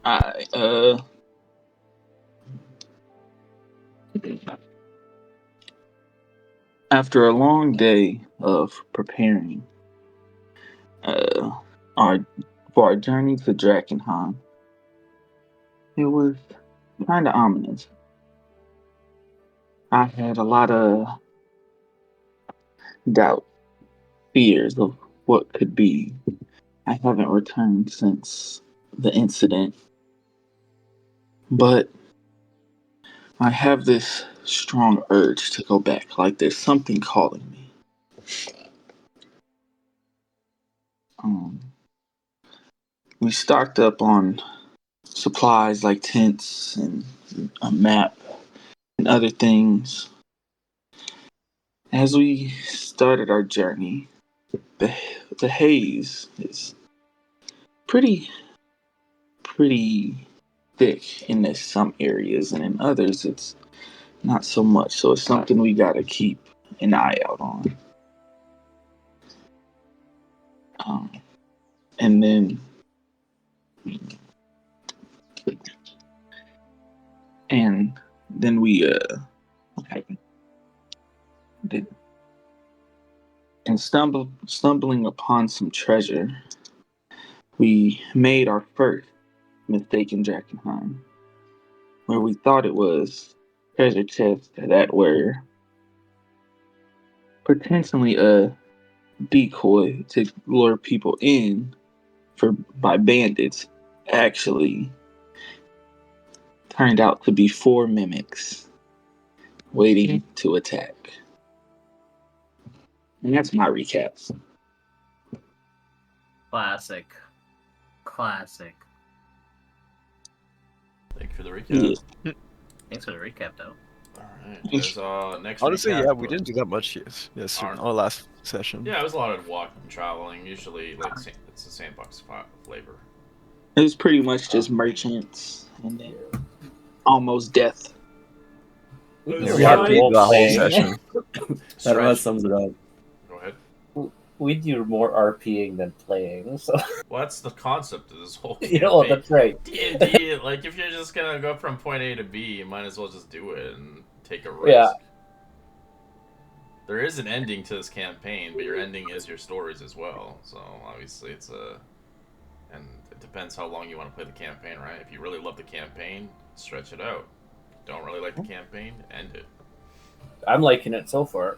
I After a long day of preparing uh our for our journey to Drakkenheim, it was kind of ominous. I had a lot of doubt, fears of what could be. I haven't returned since the incident, but I have this strong urge to go back. Like there's something calling me. Um, we stocked up on supplies like tents and a map and other things. As we started our journey, the the haze is pretty pretty thick in this some areas, and in others it's not so much. So it's something we gotta keep an eye out on. Um, and and then we did and stumbling upon some treasure. We made our first mistake in Drakkenheim, where we thought it was treasure chests that were potentially a decoy to lure people in for by bandits. Actually, turned out to be four mimics waiting to attack. And that's my recap. Classic. Classic. Thank you for the Yeah. recap. Thanks for the recap, though. Alright, there's next Honestly, recap. yeah, we didn't do that much yes our last session. Yeah, it was a lot of walking and traveling. Usually, like it's the sandbox flavor. It was pretty much just merchants and then almost death. Yeah, we had to do that whole session. That about sums it up. Go ahead. We do more RPing than playing, so Well, that's the concept of this whole campaign. you know, that's right. D&D, like, if you're just gonna go from point A to B, you might as well just do it and take a risk. Yeah. There is an ending to this campaign, but your ending is your stories as well. So, obviously, it's and it depends how long you want to play the campaign, right? If you really love the campaign, stretch it out. Don't really like the campaign, end it. I'm liking it so far.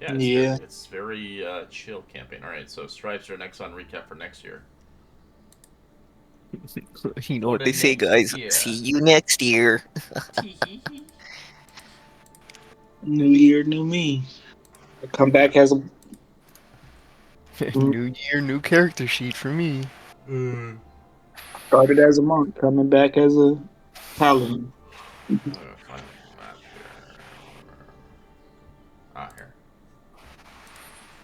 Yeah, it's very chill campaign. All right, so Stripes are next on recap for next year. You know what they say, guys. Yeah. See you next year. New year, new me. I come back as a New year, new character sheet for me. started as a monk, coming back as a paladin. Here.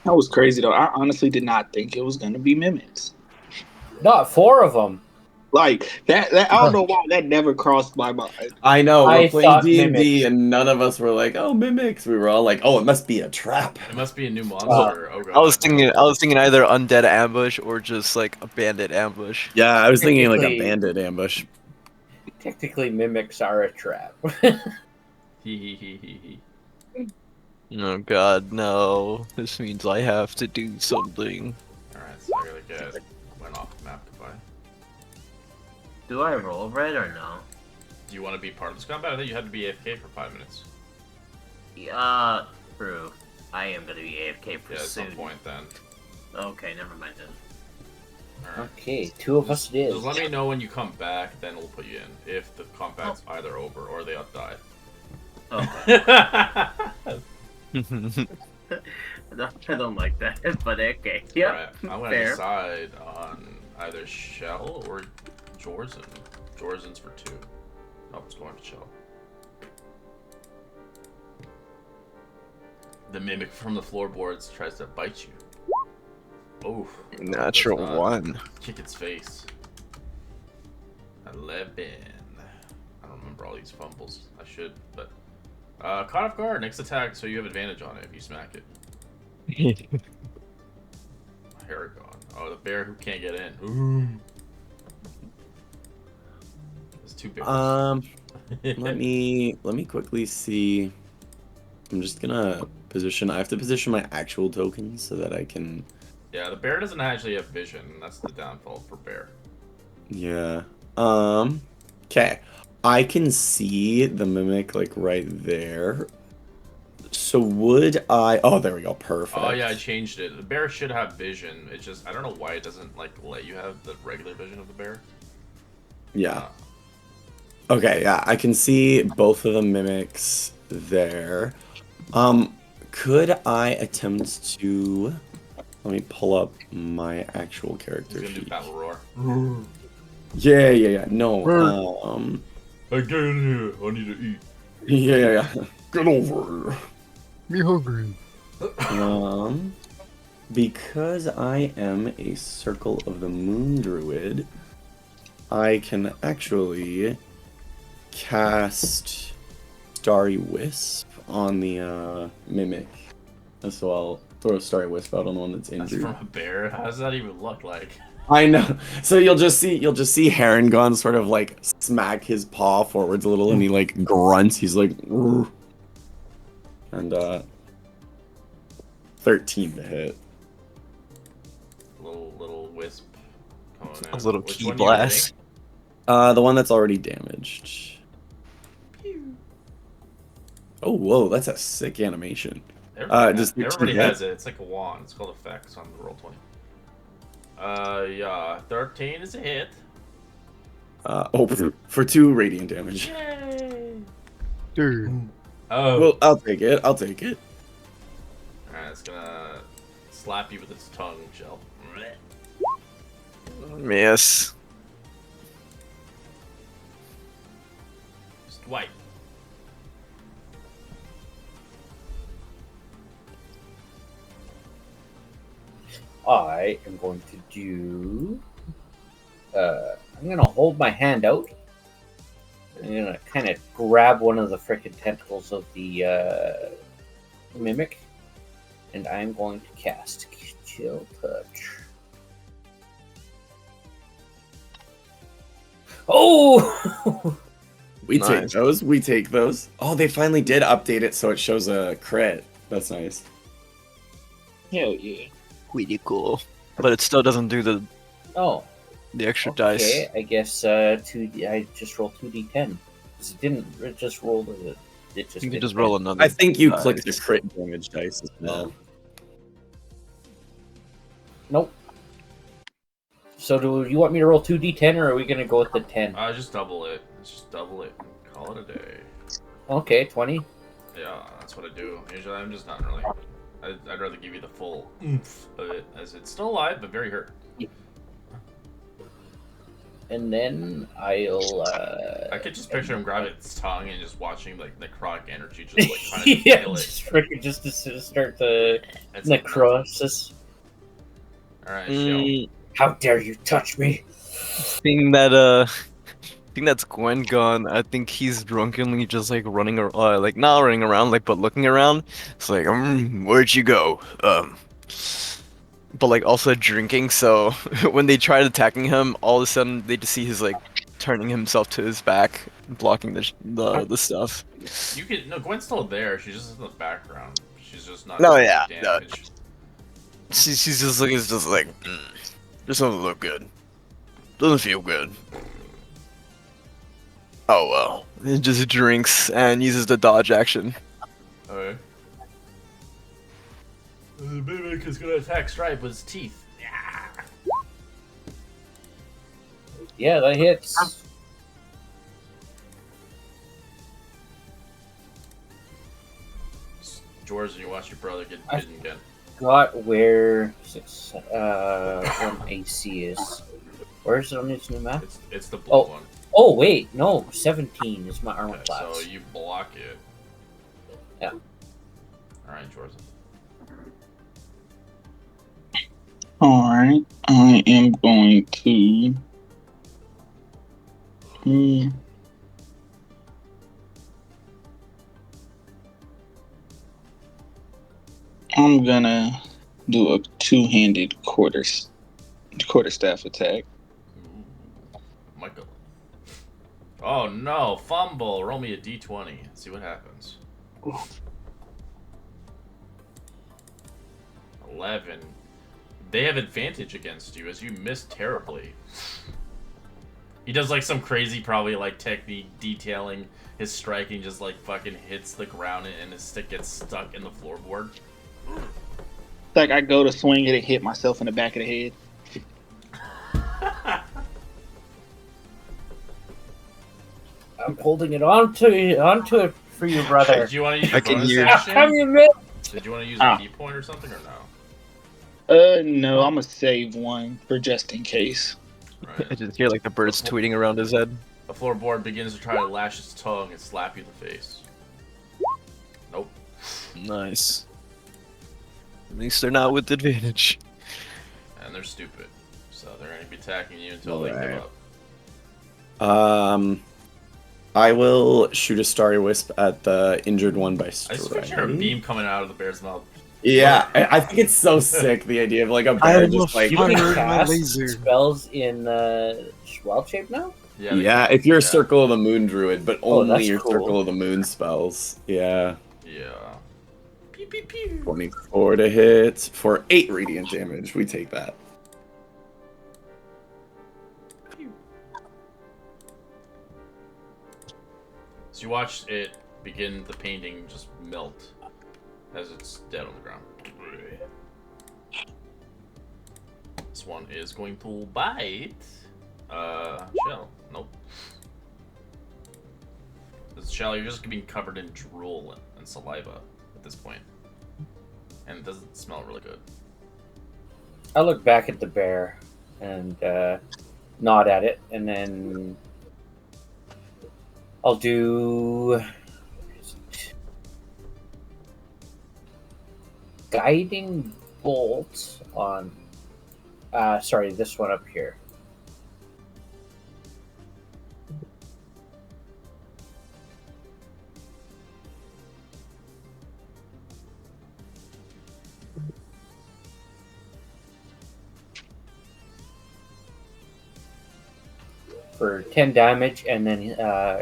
That was crazy though. I honestly did not think it was gonna be mimics. Not four of them. Like that I don't know why that never crossed my mind. I know, I we're playing thought D&D mimics. and none of us were like, oh, mimics. We were all like, oh, it must be a trap. It must be a new monster. Oh, God. I was thinking either undead ambush or just like a bandit ambush. Yeah, I was thinking like a Technically- bandit ambush. Technically, mimics are a trap. Oh god, no. This means I have to do something. Alright, so I gotta get went off the map. Goodbye. Do I roll red or no? Do you want to be part of this combat? I think you had to be AFK for 5 minutes. True. I am gonna be AFK for Yeah, at soon. some point then. Okay, never mind then. Alright. Okay, two of us did. Just let me know when you come back, then we'll put you in. If the combat's either over or they have died. Okay. I don't like that, but okay. Yep. Alright, I'm gonna Fair. decide on either Shell or Jorzen. Jorzen's for 2. Oh, it's going to Shell. The mimic from the floorboards tries to bite you. Oh. Natural does not. one. Kick its face. 11. I don't remember all these fumbles. I should, but caught off guard. Next attack, so you have advantage on it if you smack it. Paragon. Oh, the bear who can't get in. Ooh. Two big Let me quickly see. I'm just gonna position. I have to position my actual tokens so that I can. Yeah, the bear doesn't actually have vision. That's the downfall for bear. Yeah. Okay. I can see the mimic like right there. So would I? Oh, there we go. Perfect. Oh yeah, I changed it. The bear should have vision. It just I don't know why it doesn't like let you have the regular vision of the bear. Yeah. Okay. Yeah, I can see both of the mimics there. Could I attempt to? Let me pull up my actual character He's gonna do sheet. battle roar. Yeah. No. I get in here. I need to eat. Yeah. Get over here. Me hungry. Because I am a Circle of the Moon Druid, I can actually cast Starry Wisp on the Mimic. So I'll throw a Starry Wisp out on the one that's That's injured. from a bear. How does that even look like? I know. So you'll just see Harengon sort of like smack his paw forwards a little, and he like grunts. He's like, "Rrr." And 13 to hit. Little wisp coming A out. little Which key one you blast. The one that's already damaged. Oh, whoa, that's a sick animation. Everybody has it. It's like a wand. It's called effects on the roll 20. Yeah, 13 is a hit. For 2 radiant damage. Yay! Dude. Oh. Well, I'll take it. Alright, it's gonna slap you with its tongue, Shell. Yes. Just wipe. I am going to do. I'm gonna hold my hand out. I'm gonna kind of grab one of the frickin' tentacles of the mimic, and I'm going to cast Chill Touch. Oh! We Nice. take those. We take those. Oh, they finally did update it so it shows a crit. That's nice. Hell yeah. Pretty cool. But it still doesn't do the Oh. extra dice. Okay, I guess I just rolled 2d10. It just rolled it. It just You can did just 10. roll another. I think you dice. clicked the crit damage dice as well. Nope. So do you want me to roll 2d10 or are we gonna go with the 10? Just double it. Just double it. Call it a day. Okay, 20. Yeah, that's what I do. Usually I'm just not really. I'd rather give you the full oomph of it, as it's still alive, but very hurt. And then I'll I could just picture him grabbing its tongue and just watching like necrotic energy just like kind of yeah, kill it. just freaking just to start the It's necrosis. Alright, Shell. How dare you touch me? Think that's Gwen gone. I think he's drunkenly just like running around, like not running around, like but looking around. It's like, where'd you go? But like also drinking. So when they tried attacking him, all of a sudden they just see his like turning himself to his back, blocking the stuff. You could no. Gwen's still there. She's just in the background. She's just not. No, taking yeah, damage. She's just like, it's just like, this doesn't look good. Doesn't feel good. Oh well. He just drinks and uses the dodge action. Okay. The mimic is gonna attack Stripe with his teeth. Yeah. Yeah, that hits. George, you watch your brother get bitten again. Got where one AC is. Where's it on its new map? It's the blue Oh. one. Oh wait, no, 17 is my armor Okay, class. so you block it. Yeah. Alright, George. Alright, I am going to. I'm gonna do a two-handed quarterstaff attack. Ooh, Michael. Oh no, fumble. Roll me a d20. See what happens. 11. They have advantage against you as you miss terribly. He does like some crazy, probably like technique detailing his striking, just like fucking hits the ground and his stick gets stuck in the floorboard. Like I go to swing it and hit myself in the back of the head. I'm holding it onto it for you, brother. Did you want to use I your can bonus hear- action? How come you missed? Did you want to use a key point or something or no? No, I'm gonna save one for just in case. I Right. just hear like the birds tweeting around his head. The floorboard begins to try to lash its tongue and slap you in the face. Nope. Nice. At least they're not with advantage. And they're stupid. So they're going to be attacking you until they give up. I will shoot a starry wisp at the injured one by I just strike. picture a beam coming out of the bear's mouth. Yeah, I think it's so sick, the idea of like a bear just like... You can Fire my cast laser. spells in wild shape now? Yeah, Yeah, if you're a Circle of the Moon druid, but Oh, only that's your cool. Circle of the Moon spells. Yeah. Yeah. Pew, pew, pew. 24 to hit for 8 radiant damage. We take that. So you watch it begin, the painting just melt as it's dead on the ground. This one is going to bite. Shell. Nope. Shell, you're just being covered in drool and saliva at this point. And it doesn't smell really good. I look back at the bear and nod at it, and then I'll do guiding bolt on. Sorry, this one up here. For 10 damage, and then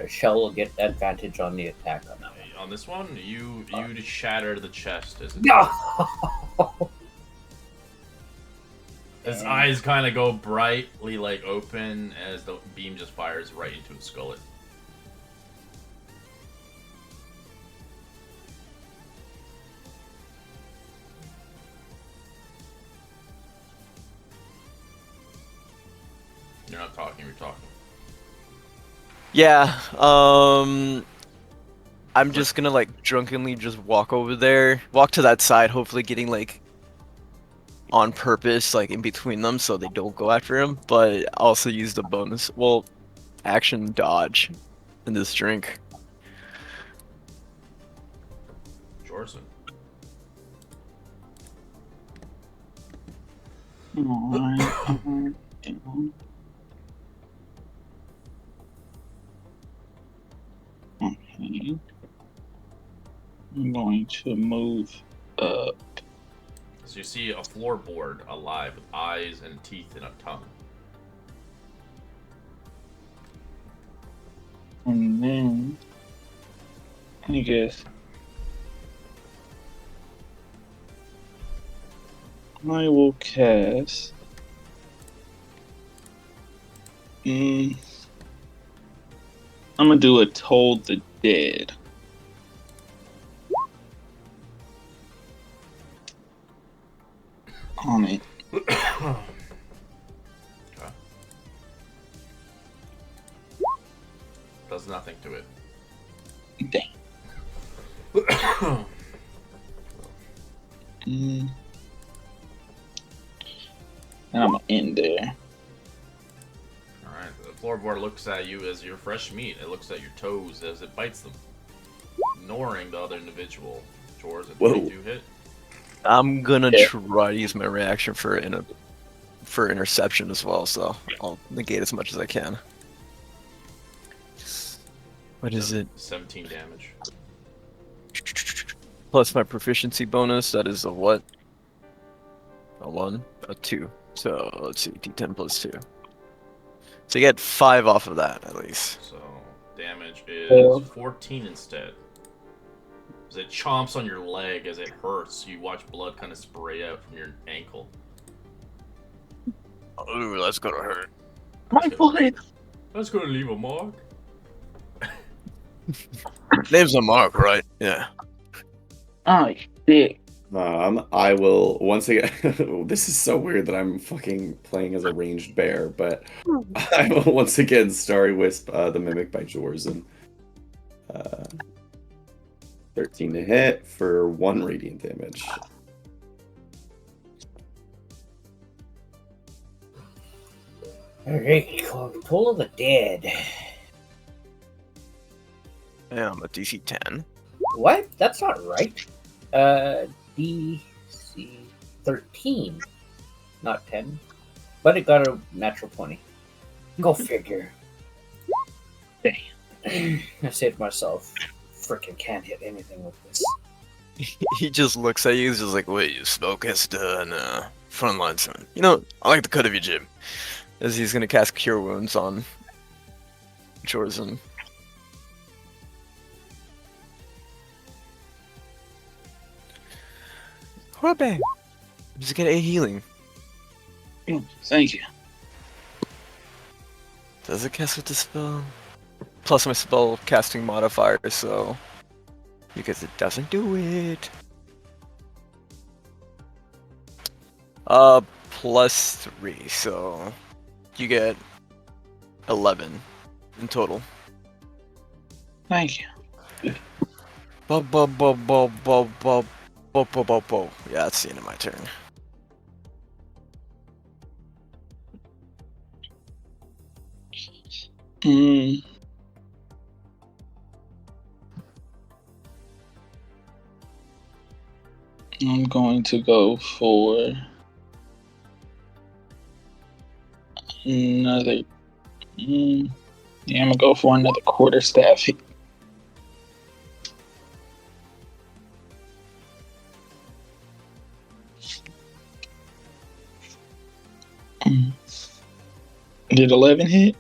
Shell will get advantage on the attack on that one. On this one, you shatter the chest as it No! His eyes kind of go brightly like open as the beam just fires right into his skull. You're not talking, you're talking. Yeah, I'm just gonna like drunkenly just walk over there, walk to that side, hopefully getting like on purpose, like in between them so they don't go after him, but also use the bonus, well, action dodge in this drink. Jorson. Alright. Okay. I'm going to move up. So you see a floorboard alive with eyes and teeth and a tongue. And then I guess I will cast I'm gonna do a Toll the Dead. On it. Okay. Does nothing to it. Dang. And I'm gonna end there. Alright, the floorboard looks at you as your fresh meat. It looks at your toes as it bites them, ignoring the other individual. Chores at Whoa. 22 hit. I'm gonna Yeah. try to use my reaction for interception as well, so I'll negate as much as I can. What is it? 17 damage. Plus my proficiency bonus, that is a what? A 1? A 2. So let's see, d10 plus 2. So you get 5 off of that at least. So damage is Well. 14 instead. As it chomps on your leg as it hurts, you watch blood kind of spray out from your ankle. Ooh, that's gonna hurt. My foot. That's gonna leave a mark. Name's a mark, right? Yeah. Oh shit. I will once again. This is so weird that I'm fucking playing as a ranged bear, but I will once again Starry Wisp the Mimic by Jorzen. 13 to hit for 1 radiant damage. Alright, Toll of the Dead. Yeah, I'm a DC 10. What? That's not right. DC 13, not 10. But it got a natural 20. Go figure. Damn. I saved myself. Freaking can't hit anything with this. He just looks at you, he's just like, wait, you spellcaster and frontline summon. You know, I like the cut of your Jim. As he's gonna cast Cure Wounds on Jorzen. Bang! Just get a healing. Thank you. Does it cast with the spell? Plus my spell casting modifier, so because it doesn't do it. +3, so you get 11 in total. Thank you. Yeah, that's the end of my turn. I'm going to go for another. Yeah, I'm gonna go for another quarterstaff hit. Did 11 hit?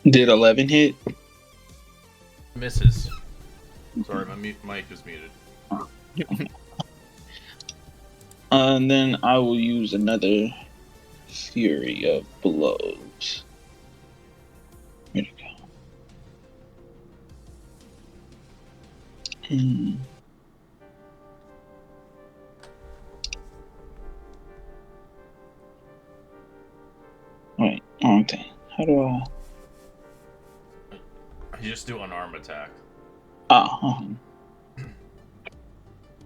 Did 11 hit? Misses. Sorry, my mic was muted. And then I will use another Fury of Blows. Where'd it go? Wait, wrong thing. How do I? You just do an arm attack. Oh.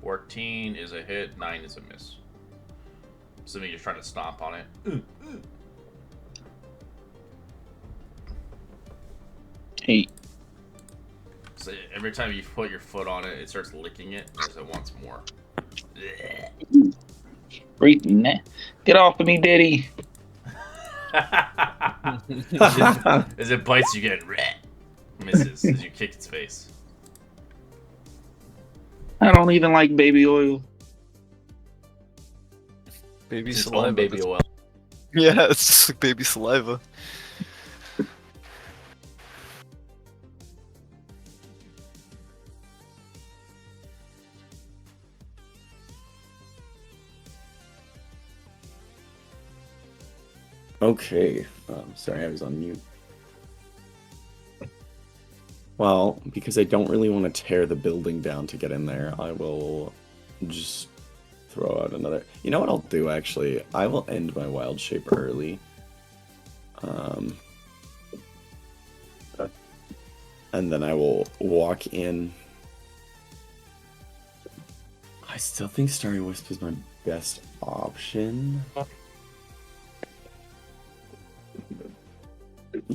14 is a hit, 9 is a miss. Assuming you're trying to stomp on it. 8. So every time you put your foot on it, it starts licking it because it wants more. Freaking that. Get off of me, Diddy. As it bites, you get misses as you kick its face. I don't even like baby oil. Baby It's saliva. own baby oil. Yeah, it's just like baby saliva. Okay. Sorry, I was on mute. Well, because I don't really want to tear the building down to get in there, I will just throw out another... You know what I'll do, actually? I will end my wild shape early. And then I will walk in. I still think Starry Wisp is my best option.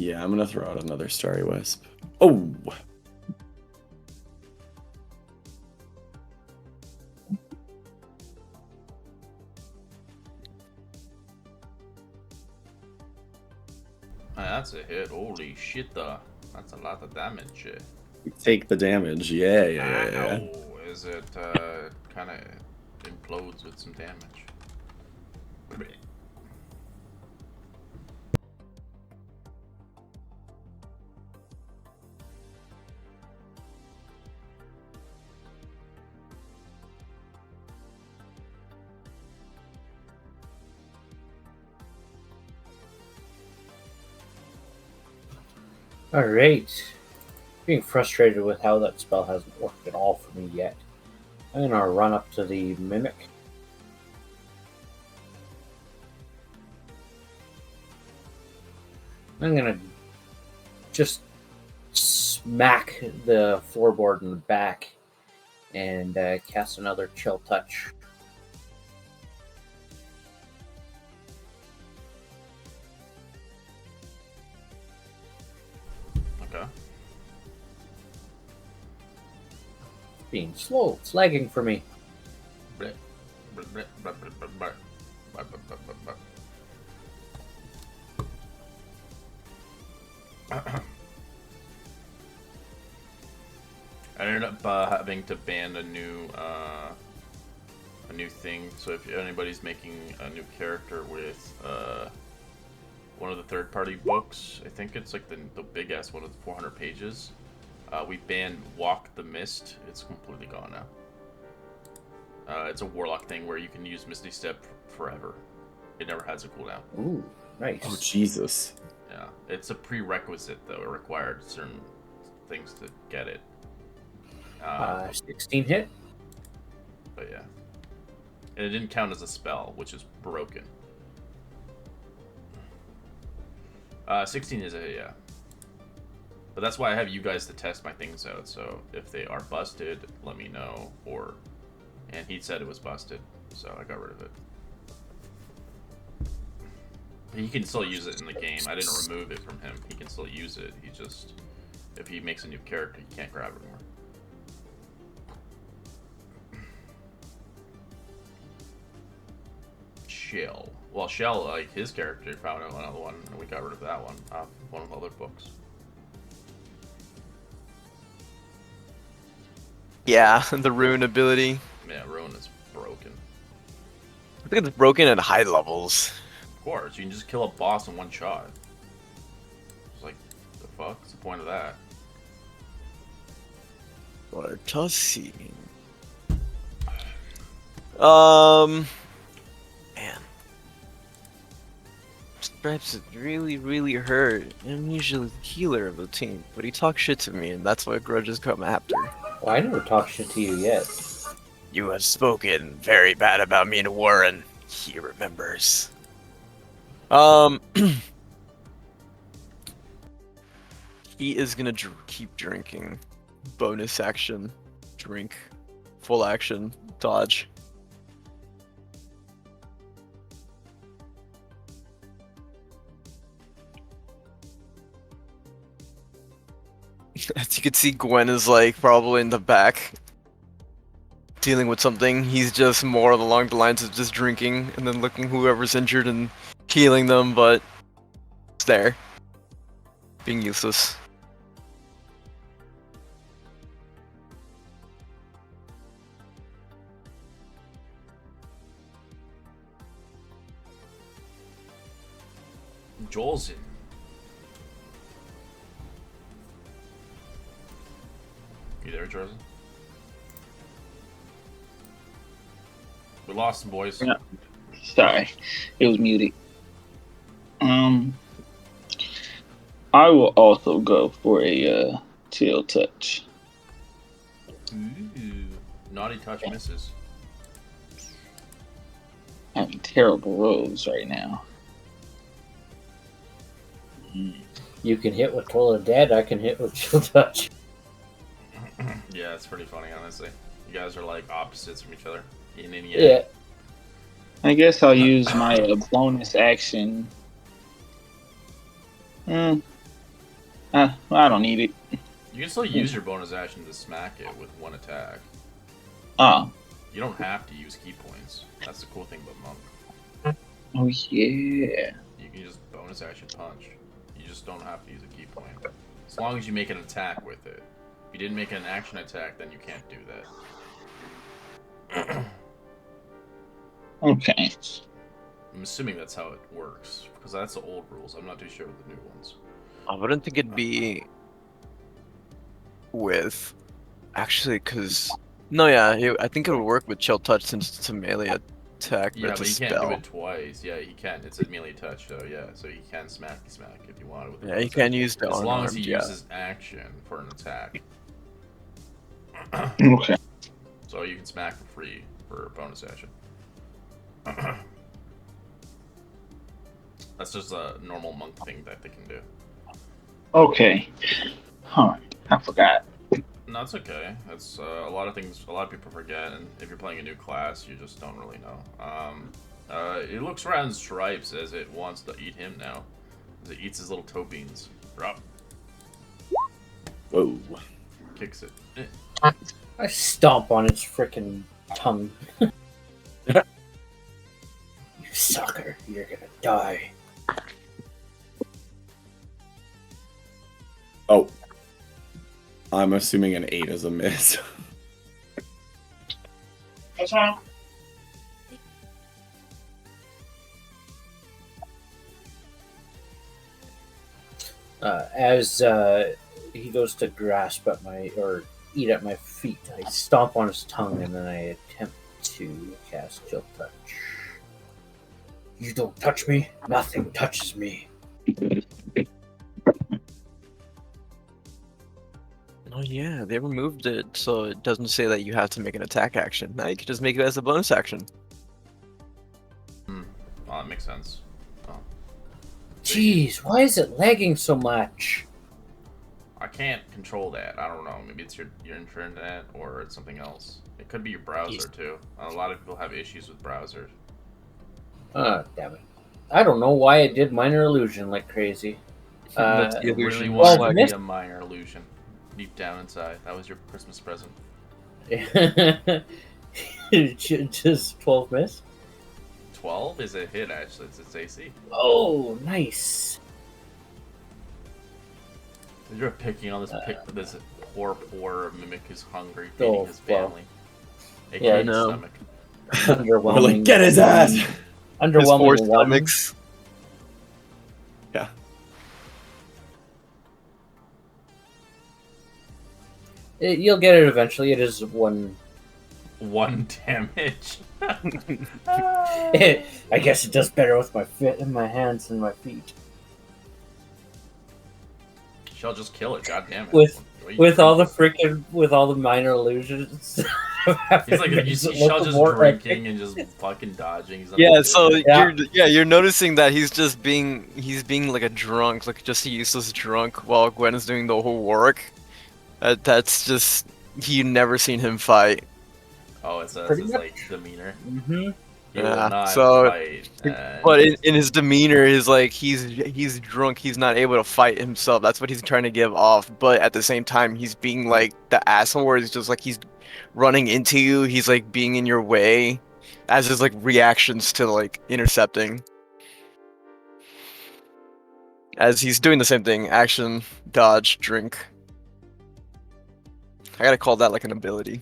Yeah, I'm gonna throw out another Starry Wisp. Oh! That's a hit. Holy shit, that's a lot of damage. Take the damage. Yeah. Ow. Is it kind of implodes with some damage? Alright. Being frustrated with how that spell hasn't worked at all for me yet. I'm gonna run up to the Mimic. I'm gonna just smack the floorboard in the back and cast another Chill Touch. Okay. Being slow, it's lagging for me. I ended up having to ban a new thing. So if anybody's making a new character with one of the third-party books, I think it's like the big ass one with 400 pages. We banned Walk the Mist. It's completely gone now. It's a warlock thing where you can use Misty Step forever. It never has a cooldown. Ooh, nice. Oh, Jesus. Yeah, it's a prerequisite though. It required certain things to get it. 16 hit. But yeah, and it didn't count as a spell, which is broken. 16 is a hit, yeah. But that's why I have you guys to test my things out. So if they are busted, let me know. And he said it was busted, so I got rid of it. He can still use it in the game. I didn't remove it from him. He can still use it. He just, if he makes a new character, he can't grab it anymore. Shell. Well, Shell, like his character, found another one, and we got rid of that one off one of the other books. Yeah, the rune ability. Yeah, Ruin is broken. I think it's broken at high levels. Of course, you can just kill a boss in one shot. It's like, the fuck? What's the point of that? What does he? Man. Stripes really hurt. I'm usually the healer of the team, but he talks shit to me, and that's why grudges come after. Well, I never talked shit to you yet. You have spoken very bad about me to Warren. He remembers. He is gonna keep drinking. Bonus action, drink. Full action, dodge. As you can see, Gwen is like probably in the back, dealing with something. He's just more along the lines of just drinking and then looking whoever's injured and healing them, but it's there, being useless. Joel's in. You there, Jordan? We lost some boys. Yeah. Sorry, it was muted. I will also go for a Chill Touch. Ooh, naughty touch misses. Having terrible rolls right now. You can hit with Toll of Dead, I can hit with Chill Touch. Yeah, it's pretty funny, honestly. You guys are like opposites from each other. Yin and yang. Yeah. I guess I'll use my bonus action. I don't need it. You can still use your bonus action to smack it with one attack. Oh. You don't have to use key points. That's the cool thing about Monk. Oh yeah. You can just bonus action punch. You just don't have to use a key point. As long as you make an attack with it. If you didn't make an action attack, then you can't do that. Okay. I'm assuming that's how it works, because that's the old rules. I'm not too sure with the new ones. I wouldn't think it'd be with actually, because no, yeah, I think it would work with chill touch since it's a melee attack, but Yeah, it's but a you spell. can't do it twice. Yeah, he can. It's a melee touch, so yeah. So you can smack if you want. With the Yeah, you bonus can action. use the as long as he unarmed, uses action for an attack. Okay. So you can smack for free for a bonus action. That's just a normal monk thing that they can do. Okay. Alright. I forgot. No, it's okay. It's a lot of things. A lot of people forget, and if you're playing a new class, you just don't really know. It looks around Stripes as it wants to eat him now, as it eats his little toe beans. Drop. Whoa. Kicks it. I stomp on its frickin' tongue. You sucker, you're gonna die. Oh. I'm assuming an 8 is a miss. What's wrong? As he goes to grasp at or eat at my feet, I stomp on his tongue and then I attempt to cast Chill Touch. You don't touch me, nothing touches me. Oh yeah, they removed it so it doesn't say that you have to make an attack action. Now you can just make it as a bonus action. Oh, that makes sense. Oh. Jeez, why is it lagging so much? I can't control that. I don't know. Maybe it's your internet or it's something else. It could be your browser too. A lot of people have issues with browsers. Damn it. I don't know why it did minor illusion like crazy. That's the You really illusion. wanted Well, it to miss- be a minor illusion. Deep down inside. That was your Christmas present. Just 12 miss? 12 is a hit, actually. It's AC. Oh, nice. You're picking on this poor mimic who's hungry, Oh, feeding his well. family. Yeah, I AKA know. stomach. We're Underwhelming. like, get his ass! His Underwhelming four one. stomachs. Yeah. You'll get it eventually. It is one. 1 damage. I guess it does better with my hands and my feet. She'll just kill it, god damn it. With all the minor illusions. He's like, you see Shell just drinking and just fucking dodging. He's Yeah, so Yeah. you're noticing that he's being like a drunk, like just a useless drunk, while Gwen is doing the whole work. That's just you never seen him fight. Oh, it's Pretty his much. like demeanor. Mm-hmm. He will Yeah, not so- fight. But in his demeanor, is like he's drunk. He's not able to fight himself. That's what he's trying to give off. But at the same time, he's being like the asshole, where it's just like he's running into you. He's like being in your way, as his like reactions to like intercepting. As he's doing the same thing: action, dodge, drink. I gotta call that like an ability.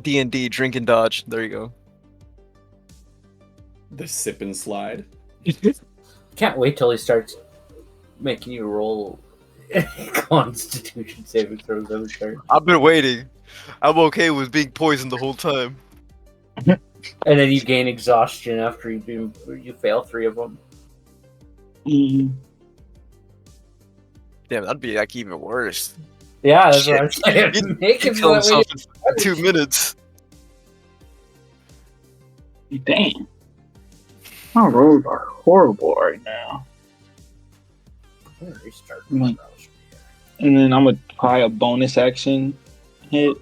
D&D, drink and dodge. There you go. The sip and slide. Can't wait till he starts making you roll Constitution saving throws every turn. I've been waiting. I'm okay with being poisoned the whole time. And then you gain exhaustion after you fail 3 of them. Mm. Damn, that'd be like even worse. Yeah, that's what I'm saying. Make He him killed that way. himself in 2 minutes. Damn. My rolls are horrible right now. I'm gonna restart Mm. my browser. And then I'm gonna try a bonus action hit.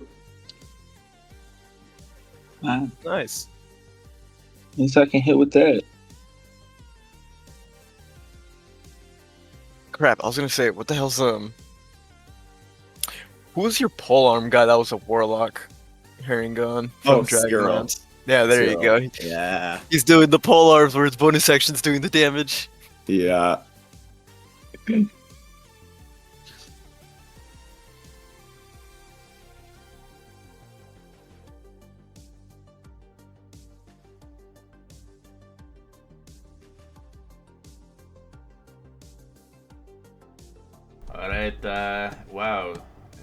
At Nice. least I can hit with that. Crap, I was gonna say, what the hell's who was your polearm guy that was a warlock? Herringon from Cyril. Dragonlance. Yeah, there you Cyril. go. Yeah. He's doing the polearms where his bonus action's doing the damage. Yeah. Alright, wow.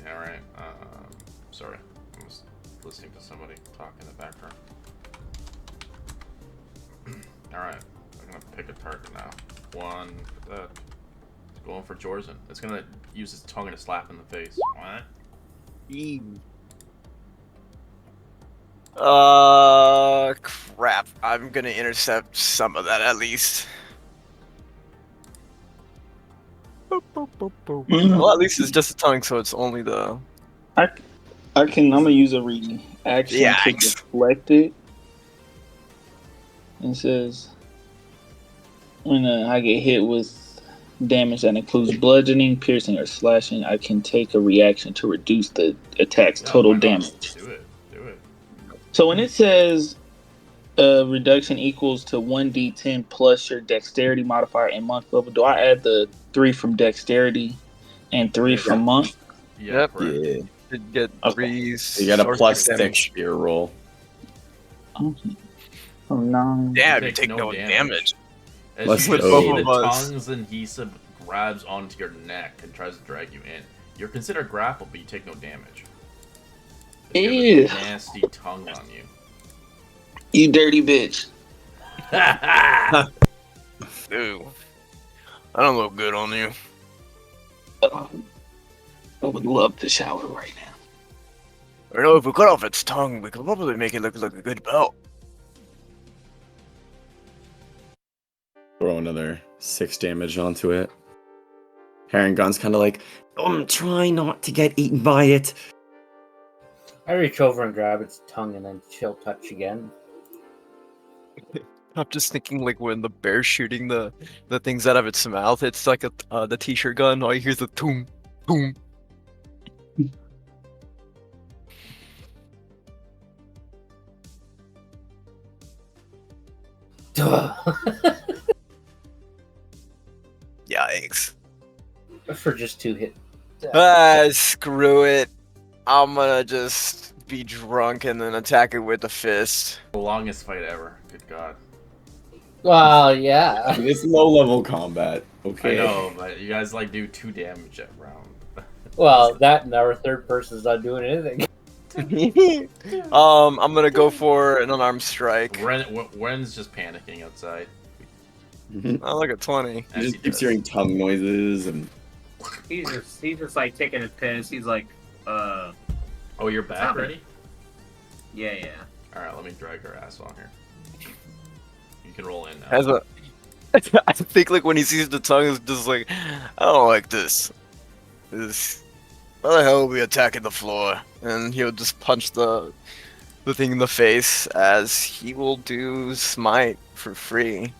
Alright, sorry. I was listening to somebody talk in the background. Alright, I'm gonna pick a target now. One, it's going for Jorzen. It's gonna use its tongue and a slap in the face. What? Crap. I'm gonna intercept some of that at least. Well, at least it's just a tongue, so it's only the. I'm gonna use a reaction to Yikes. deflect it. It says when I get hit with damage that includes bludgeoning, piercing, or slashing, I can take a reaction to reduce the attack's total why not? damage. Do it. Do it. So when it says reduction equals to 1d10 plus your dexterity modifier and monk level, do I add the 3 from dexterity and 3 Yeah. from monk? Yeah, Yep. correct. Yeah. Should get Okay. 3. You got a or plus 6 6 spear roll. Okay. Oh, 9. Damn, you take take no no damage. damage. As Let's you just go. see the Both of us. tongue's adhesive grabs onto your neck and tries to drag you in. You're considered grappled, but you take no damage. You Ew. have a nasty tongue on you. You dirty bitch. Ooh. I don't look good on you. I would love to shower right now. I know if we cut off its tongue, we could probably make it look like a good belt. Throw another 6 damage onto it. Herringon's kind of like, try not to get eaten by it. I reach over and grab its tongue and then chill touch again. I'm just thinking like when the bear's shooting the things out of its mouth, it's like a the t-shirt gun. All you hear is the toom, toom. Yikes. For just 2 hit. Screw it. I'm gonna just be drunk and then attack it with a fist. The longest fight ever. Good God. Well, yeah. It's low-level combat. Okay. I know, but you guys like do 2 damage at round. Well, that and our third person's not doing anything. I'm gonna go for an unarmed strike. Ren's just panicking outside. Oh, look at 20. He As just he keeps does. hearing tongue noises and He's just like taking a piss. He's like, Oh, you're back already? yeah. Alright, let me drag her ass on here. You can roll in now. As a, I think like when he sees the tongue, it's just like, I don't like this. Why the hell are we attacking the floor? And he'll just punch the thing in the face as he will do smite for free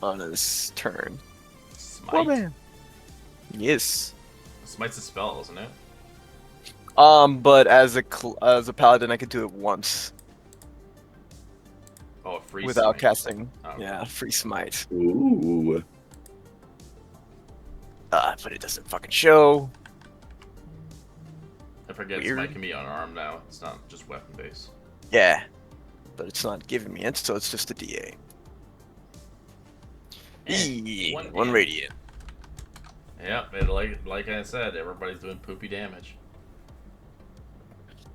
on his turn. Smite? Yes. Smite's a spell, isn't it? But as a paladin, I could do it once Oh, a free without smite. casting. Oh. Yeah, free smite. ooh. But it doesn't fucking show. I forget Weird. Smite can be unarmed now. It's not just weapon based. Yeah, but it's not giving me it, so it's just a D8. One One damage. radiant. Yep, like I said, everybody's doing poopy damage.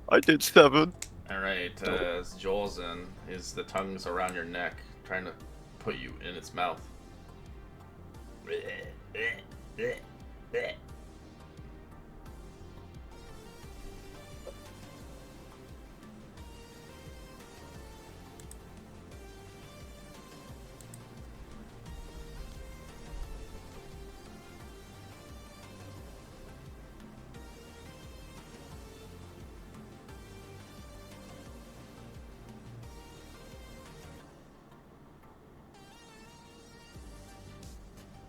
I did 7. Alright, Jolzen is the tongues around your neck, trying to put you in its mouth.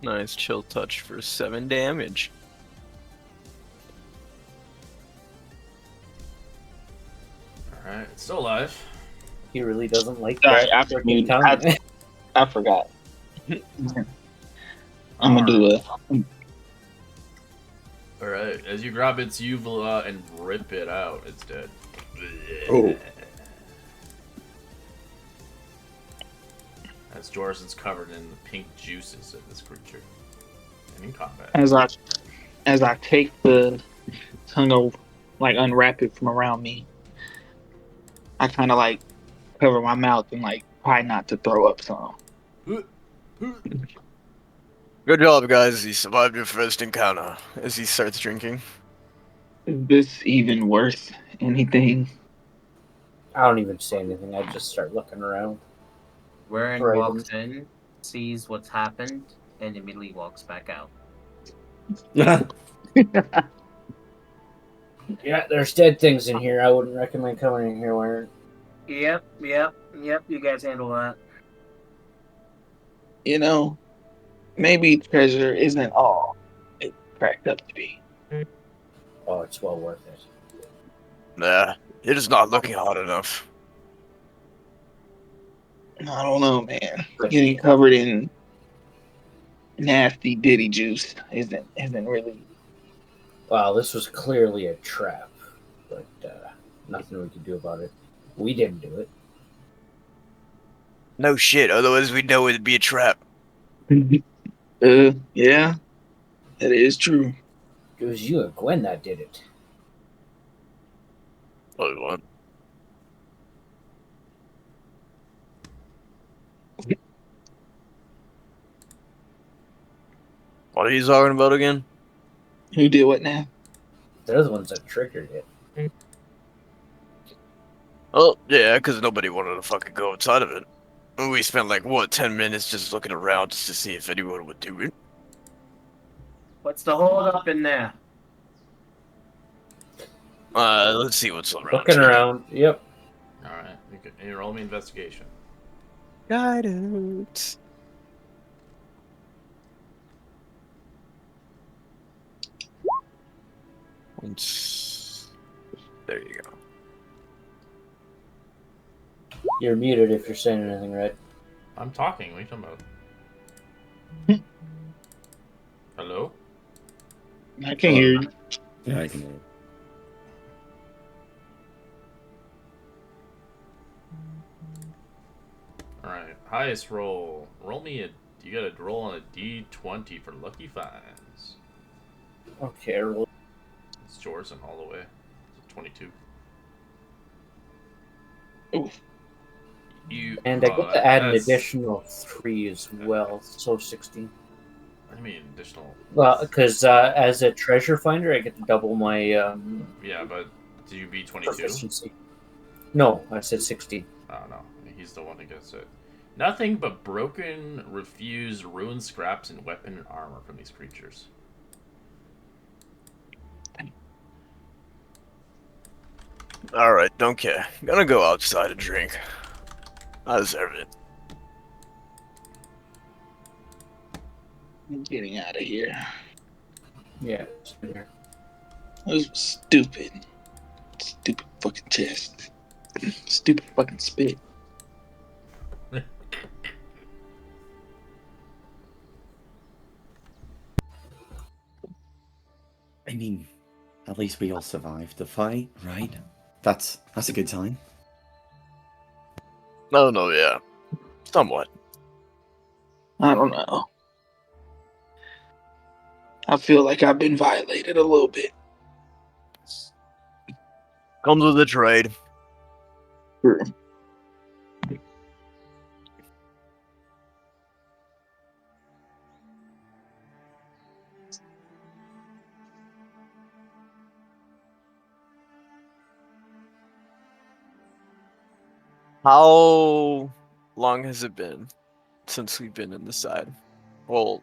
Nice chill touch for 7 damage. Alright, it's still alive. He really doesn't like Sorry, that I freaking forgot. tongue. I forgot. I'm gonna do it. Alright, as you grab its uvula and rip it out, it's dead. Oh. As Jorison's covered in the pink juices of this creature. And in combat. As I take the tongue of, like, unwrap it from around me, I kind of like cover my mouth and like try not to throw up some. Good job, guys. You survived your first encounter. As he starts drinking. Is this even worth anything? I don't even say anything. I just start looking around. Warren Right. walks in, sees what's happened, and immediately walks back out. Yeah, there's dead things in here. I wouldn't recommend coming in here wearing. Yep. You guys handle that. You know, maybe treasure isn't all it's cracked up to be. Oh, it's well worth it. Nah, it is not looking hard enough. I don't know, man. Getting covered in nasty ditty juice isn't really. Well, this was clearly a trap, but nothing we could do about it. We didn't do it. No shit, otherwise we know it'd be a trap. Yeah, that is true. It was you and Gwen that did it. What? What are you talking about again? Who did what now? They're the ones that triggered it. Oh, yeah, because nobody wanted to fucking go inside of it. We spent like, what, 10 minutes just looking around just to see if anyone would do it. What's the hold up in there? Let's see what's around. Looking around. Yep. Alright, you roll me investigation. Guidance. There you go. You're muted if you're saying anything, right? I'm talking, what are you talking about? Hello? I can hear you. Yeah, I can hear. Alright, highest roll. You gotta roll on a D20 for lucky finds. Okay, roll. It's Jorson all the way. It's a 22. Oof. And I get to add an that's- additional 3 as well, so 16. I mean, additional. Well, because as a treasure finder, I get to double my Yeah, but do you beat 22? proficiency. No, I said 16. Oh no, he's the one who gets it. Nothing but broken, refused, ruined scraps and weapon and armor from these creatures. Alright, don't care. Gonna go outside and drink. I deserve it. I'm getting out of here. Yeah, it's in there. That was stupid. Stupid fucking chest. Stupid fucking spit. I mean, at least we all survived the fight, right? That's a good sign. No, yeah. Somewhat. I don't know. I feel like I've been violated a little bit. Comes with the trade. True. How long has it been since we've been in the side? Well,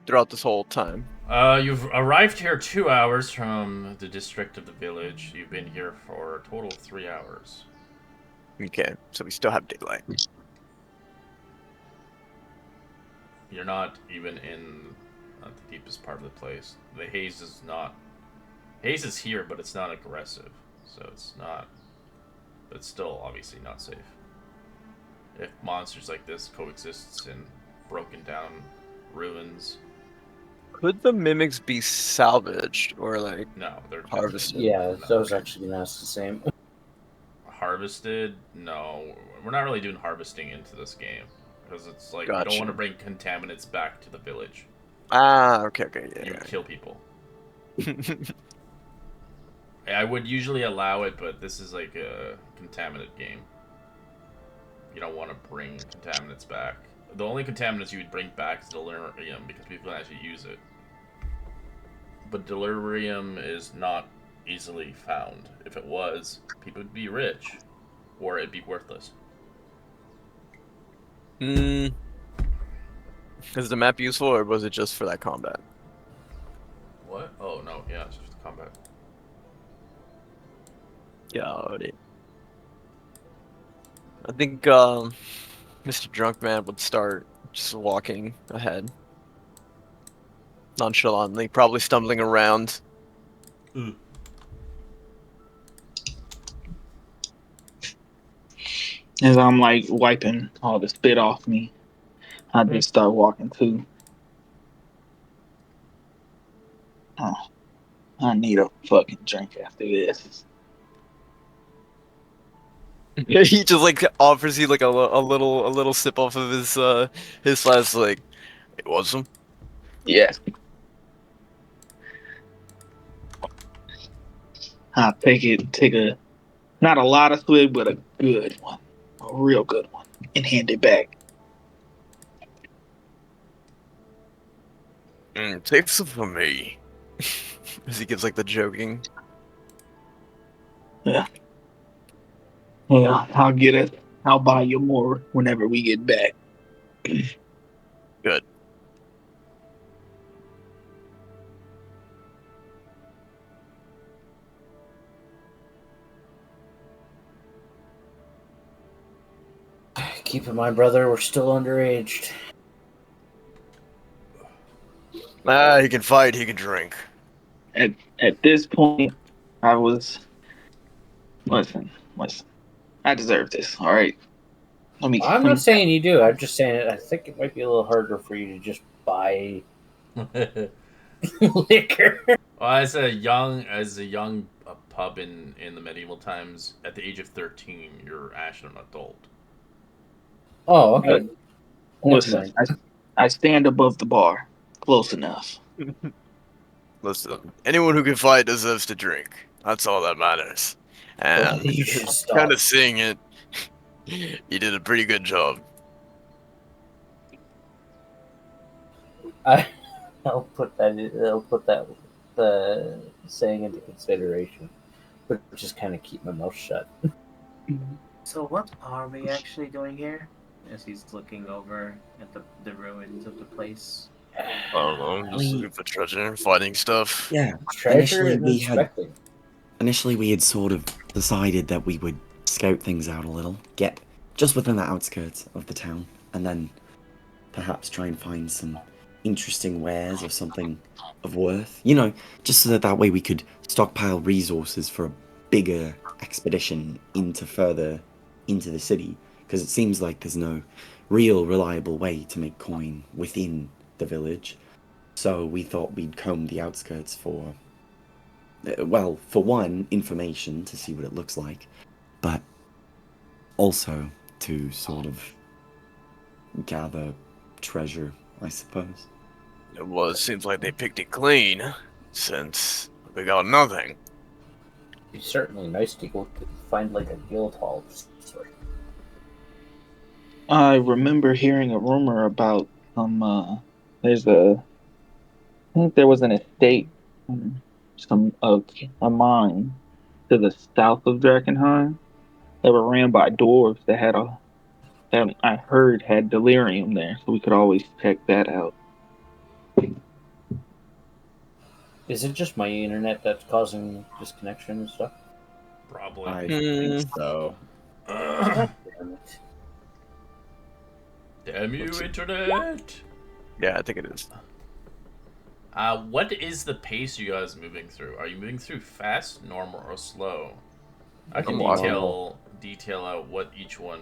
throughout this whole time. You've arrived here 2 hours from the district of the village. You've been here for a total of 3 hours. Okay, so we still have daylight. You're not even in the deepest part of the place. The haze is not. Haze is here, but it's not aggressive, so it's not. But it's still obviously not safe. If monsters like this coexists in broken down ruins, Could the mimics be salvaged or like no, they're harvested? Yeah, No. I was actually gonna ask the same. Harvested. No, we're not really doing harvesting into this game because it's like we don't Gotcha. want to bring contaminants back to the village. Ah, okay, You would yeah. kill people. I would usually allow it, but this is like a contaminant game. You don't want to bring contaminants back. The only contaminants you would bring back is Delirium because people can actually use it. But Delirium is not easily found. If it was, people would be rich, or it'd be worthless. Is the map useful, or was it just for that combat? What? Oh no, yeah, it's just combat. Got it. I think Mr. Drunkman would start just walking ahead. Nonchalantly, probably stumbling around. As I'm like wiping all the spit off me, I just start walking too. Oh, I need a fucking drink after this. He just like offers you like a little sip off of his flask, like, it was some. Yes. I take a not a lot of swig, but a good one, a real good one, and hand it back. Take some for me. As he gives like the joking. Yeah, I'll get it. I'll buy you more whenever we get back. Good. Keep in mind, brother, we're still underaged. Ah, he can fight, he can drink. At this point, I was listen. I deserve this. All right. I'm not saying you do. I'm just saying I think it might be a little harder for you to just buy liquor. Well, as a young pub in the medieval times, at the age of 13, you're actually an adult. Oh, okay. Listen, I stand above the bar, close enough. Listen, anyone who can fight deserves to drink. That's all that matters. And You should stop. kind of seeing it, you did a pretty good job. I'll put that saying into consideration, but just kind of keep my mouth shut. So what are we actually doing here? As he's looking over at the ruins of the place. I don't know, just looking for treasure, fighting stuff. Yeah. Treasure Initially, and we had- inspecting. Initially, we had sort of decided that we would scout things out a little, get just within the outskirts of the town, and then perhaps try and find some interesting wares or something of worth. You know, just so that way we could stockpile resources for a bigger expedition further into the city. Because it seems like there's no real reliable way to make coin within the village. So we thought we'd comb the outskirts for, for one, information to see what it looks like, but also to sort of gather treasure, I suppose. Well, it seems like they picked it clean, since we got nothing. It's certainly nice to go find like a guild hall. I remember hearing a rumor about I think there was an estate, a mine to the south of Drakkenheim that were ran by dwarves that I heard had delirium there, so we could always check that out. Is it just my internet that's causing disconnection and stuff? Probably. I think so. Damn it. Damn you, internet! Yeah, I think it is. What is the pace you guys moving through? Are you moving through fast, normal, or slow? I can I'm walking. detail out what each one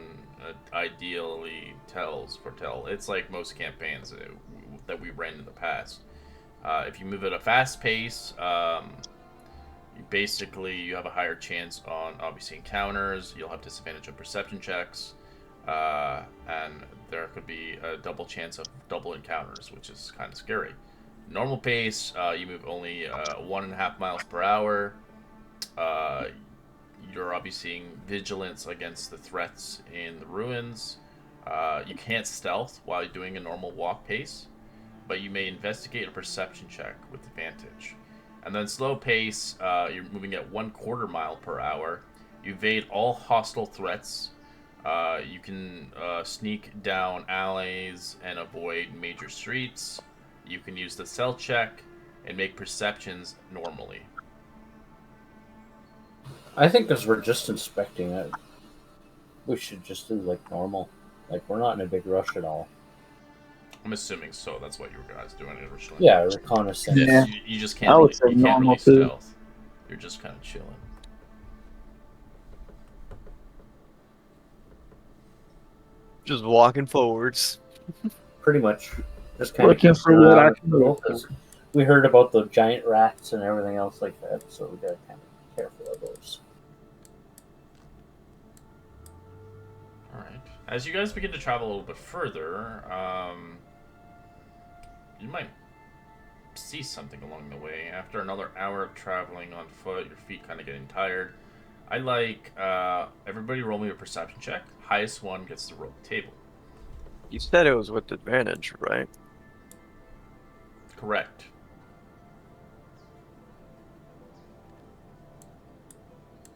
ideally foretell. It's like most campaigns that we ran in the past. If you move at a fast pace, you have a higher chance on obviously encounters. You'll have disadvantage on perception checks, and there could be a double chance of double encounters, which is kind of scary. Normal pace, you move only 1.5 miles per hour. You're obviously vigilance against the threats in the ruins. You can't stealth while you're doing a normal walk pace, but you may investigate a perception check with advantage. And then slow pace, you're moving at 1/4 mile per hour. You evade all hostile threats. You can sneak down alleys and avoid major streets. You can use the stealth check and make perceptions normally. I think because we're just inspecting it, we should just do like normal. Like we're not in a big rush at all. I'm assuming so. That's what you guys doing originally. Yeah, reconnaissance. Yeah. You just I can't. would say You can't normal, really too. stealth. You're just kind of chilling. Just walking forwards. Pretty much. Just kind Looking of for what I can look for. We heard about the giant rats and everything else like that, so we gotta kind of be careful of those. Alright. As you guys begin to travel a little bit further, you might see something along the way. After another hour of traveling on foot, your feet kind of getting tired. I like everybody roll me a perception check. Highest one gets to roll the table. You said it was with advantage, right? Correct.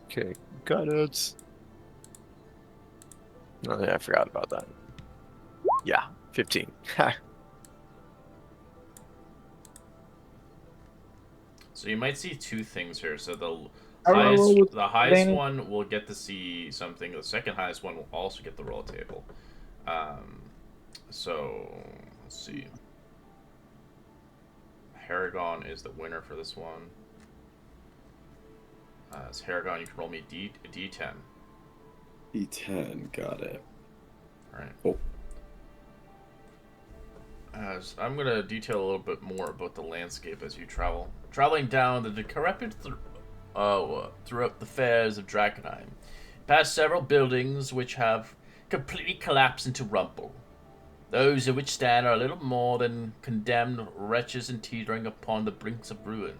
Okay, got it. Oh, yeah, I forgot about that. Yeah, 15. So you might see two things here. So the I roll with highest advantage. one will get to see something. The second highest one will also get the roll table. So let's see. Haragon is the winner for this one. As Haragon, you can roll me a D10. E10, got it. All right. Oh. As I'm gonna detail a little bit more about the landscape as you travel. Traveling down the decrepit throughout the fairs of Drakkenheim, past several buildings which have completely collapsed into rubble. Those of which stand are little more than condemned wretches and teetering upon the brinks of ruin.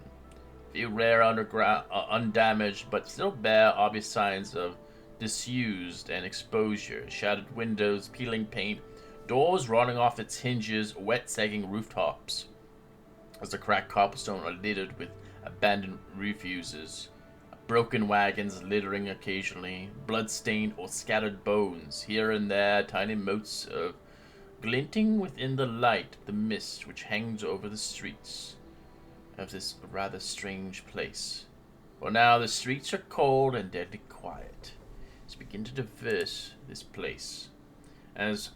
Few rare underground, undamaged, but still bear obvious signs of disused and exposure. Shattered windows, peeling paint, doors rotting off its hinges, wet sagging rooftops. As the cracked cobblestone are littered with abandoned refuses. Broken wagons littering occasionally, blood-stained or scattered bones. Here and there, tiny motes of glinting within the light, the mist which hangs over the streets of this rather strange place. For now the streets are cold and deadly quiet. Let's begin to traverse this place. As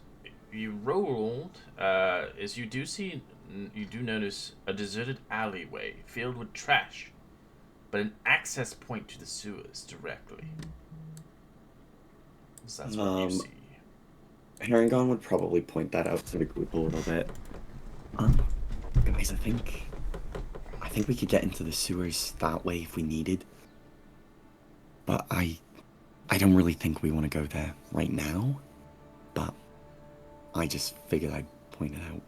you rolled, as you do notice a deserted alleyway filled with trash, but an access point to the sewers directly. So that's what you see. Herringon would probably point that out to the group a little bit. Guys, I think we could get into the sewers that way if we needed. But I don't really think we want to go there right now. But I just figured I'd point it out.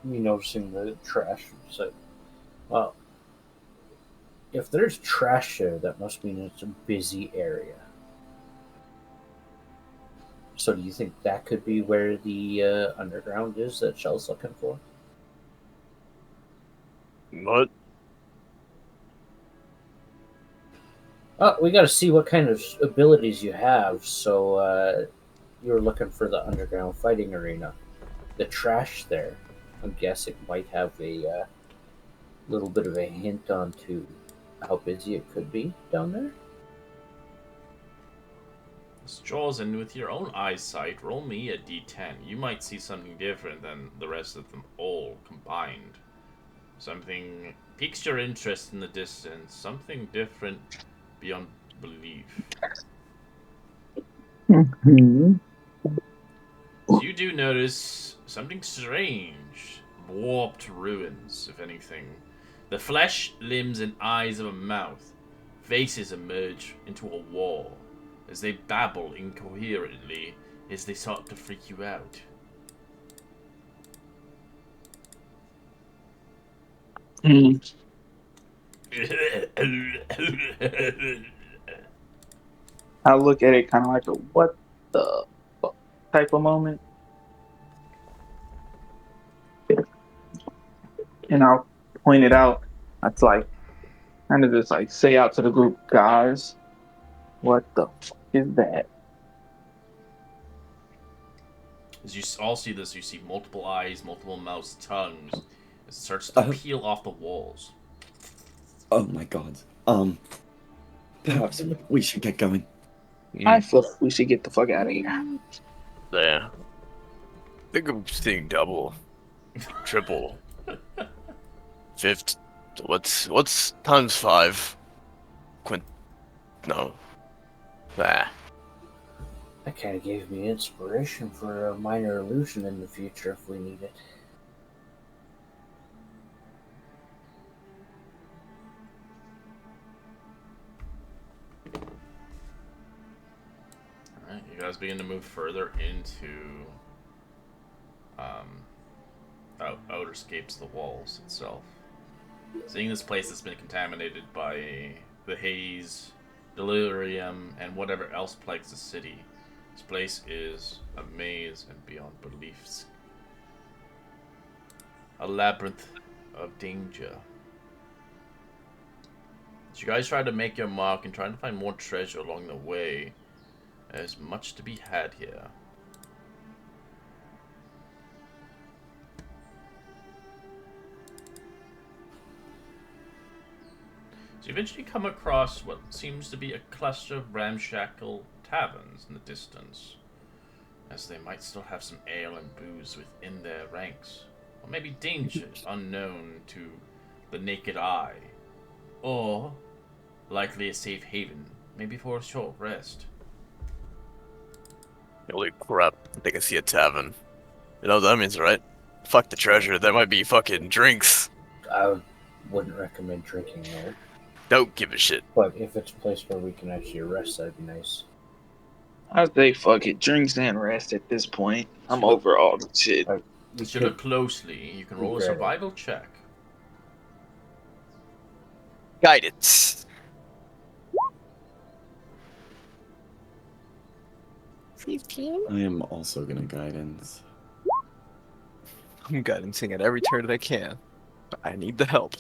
Me noticing the trash, so, well, if there's trash there, that must mean it's a busy area. So do you think that could be where the underground is that Shell's looking for? What? We got to see what kind of abilities you have. So you're looking for the underground fighting arena. The trash there, I'm guessing, might have a little bit of a hint onto how busy it could be down there. Jaws, and with your own eyesight, roll me a d10. You might see something different than the rest of them all combined. Something piques your interest in the distance, something different beyond belief. Mm-hmm. So you do notice something strange. Warped ruins, if anything. The flesh, limbs, and eyes of a mouth. Faces emerge into a wall as they babble incoherently as they start to freak you out. Mm. I look at it kind of like a what the fuck type of moment, and I'll point it out. That's like kind of just like say out to the group, guys, what the fuck is that? As you all see this, you see multiple eyes, multiple mouths, tongues. It starts to peel off the walls. Oh my god. Perhaps we should get going. I feel we should get the fuck out of here. Yeah. I think I'm seeing double, triple, fifth. What's times 5? No. Ah. That kind of gave me inspiration for a minor illusion in the future if we need it. Alright, you guys begin to move further into outer scapes of the walls itself. Seeing this place that's been contaminated by the haze, delirium, and whatever else plagues the city. This place is a maze and beyond beliefs. A labyrinth of danger. As you guys try to make your mark and trying to find more treasure along the way, there's much to be had here. So you eventually come across what seems to be a cluster of ramshackle taverns in the distance, as they might still have some ale and booze within their ranks, or maybe dangers unknown to the naked eye, or likely a safe haven, maybe for a short rest. Holy crap. I think I see a tavern. You know what that means, right? Fuck the treasure. That might be fucking drinks. I wouldn't recommend drinking there, Don't give a shit. but if it's a place where we can actually rest, that'd be nice. I say fuck it, drinks and rest at this point. I'm over all the shit. We If you look closely, you can roll a regret it. survival check. Guidance. 15? I am also gonna guidance. I'm guidancing at every turn that I can. But I need the help.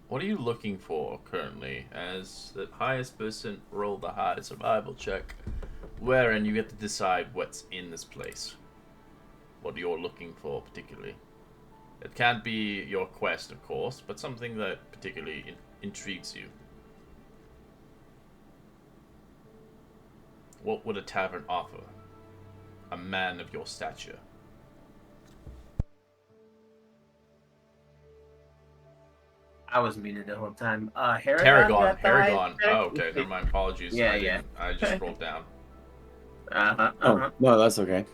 What are you looking for currently? As the highest person rolled the highest survival check, wherein you get to decide what's in this place. What you're looking for particularly. It can't be your quest, of course, but something that particularly intrigues you. What would a tavern offer? A man of your stature. I was muted the whole time. Haragon. Haragon. Oh, okay. Never mind. Apologies. Yeah, I yeah. didn't- I just rolled down. Oh, no, that's okay.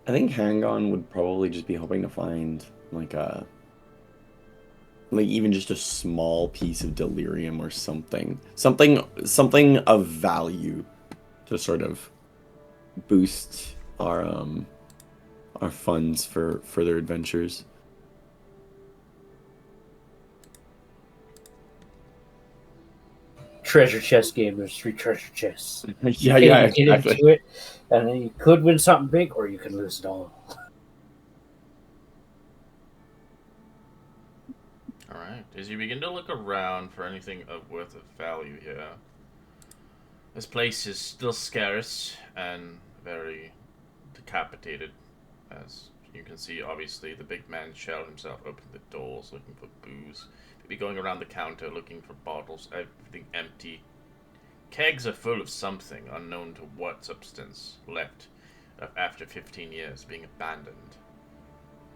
I think Hangon would probably just be hoping to find like even just a small piece of delirium or something. Something of value to sort of boost our funds for further adventures. Treasure chest game. There's 3 treasure chests. Yeah, You yeah, can get exactly. into it, and then you could win something big, or you can lose it all. Alright. As you begin to look around for anything of worth of value here, this place is still scarce and very decapitated. As you can see, obviously, the big man shouted himself, opening the doors, looking for booze. Maybe going around the counter, looking for bottles, everything empty. Kegs are full of something, unknown to what substance, left after 15 years being abandoned.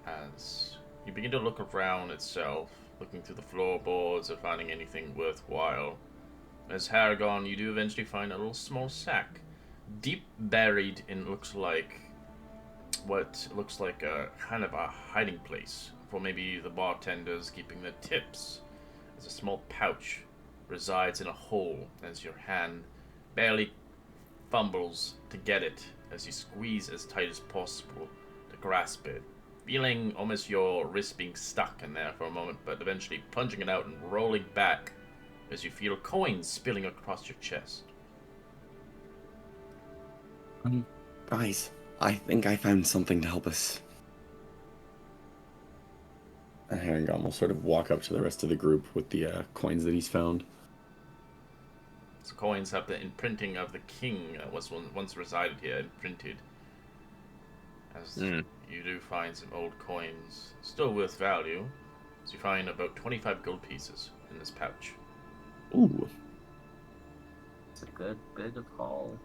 As you begin to look around itself, looking through the floorboards or finding anything worthwhile. As Haragon, you do eventually find a little small sack, deep buried in what looks like a kind of a hiding place for maybe the bartenders keeping their tips. As a small pouch resides in a hole as your hand barely fumbles to get it as you squeeze as tight as possible to grasp it, feeling almost your wrist being stuck in there for a moment, but eventually punching it out and rolling back as you feel coins spilling across your chest. Guys, I think I found something to help us. And Harangon will sort of walk up to the rest of the group with the coins that he's found. The coins have the imprinting of the king that was once resided here, imprinted. As you do find some old coins, still worth value, as you find about 25 gold pieces in this pouch. Ooh. It's a good bit of haul.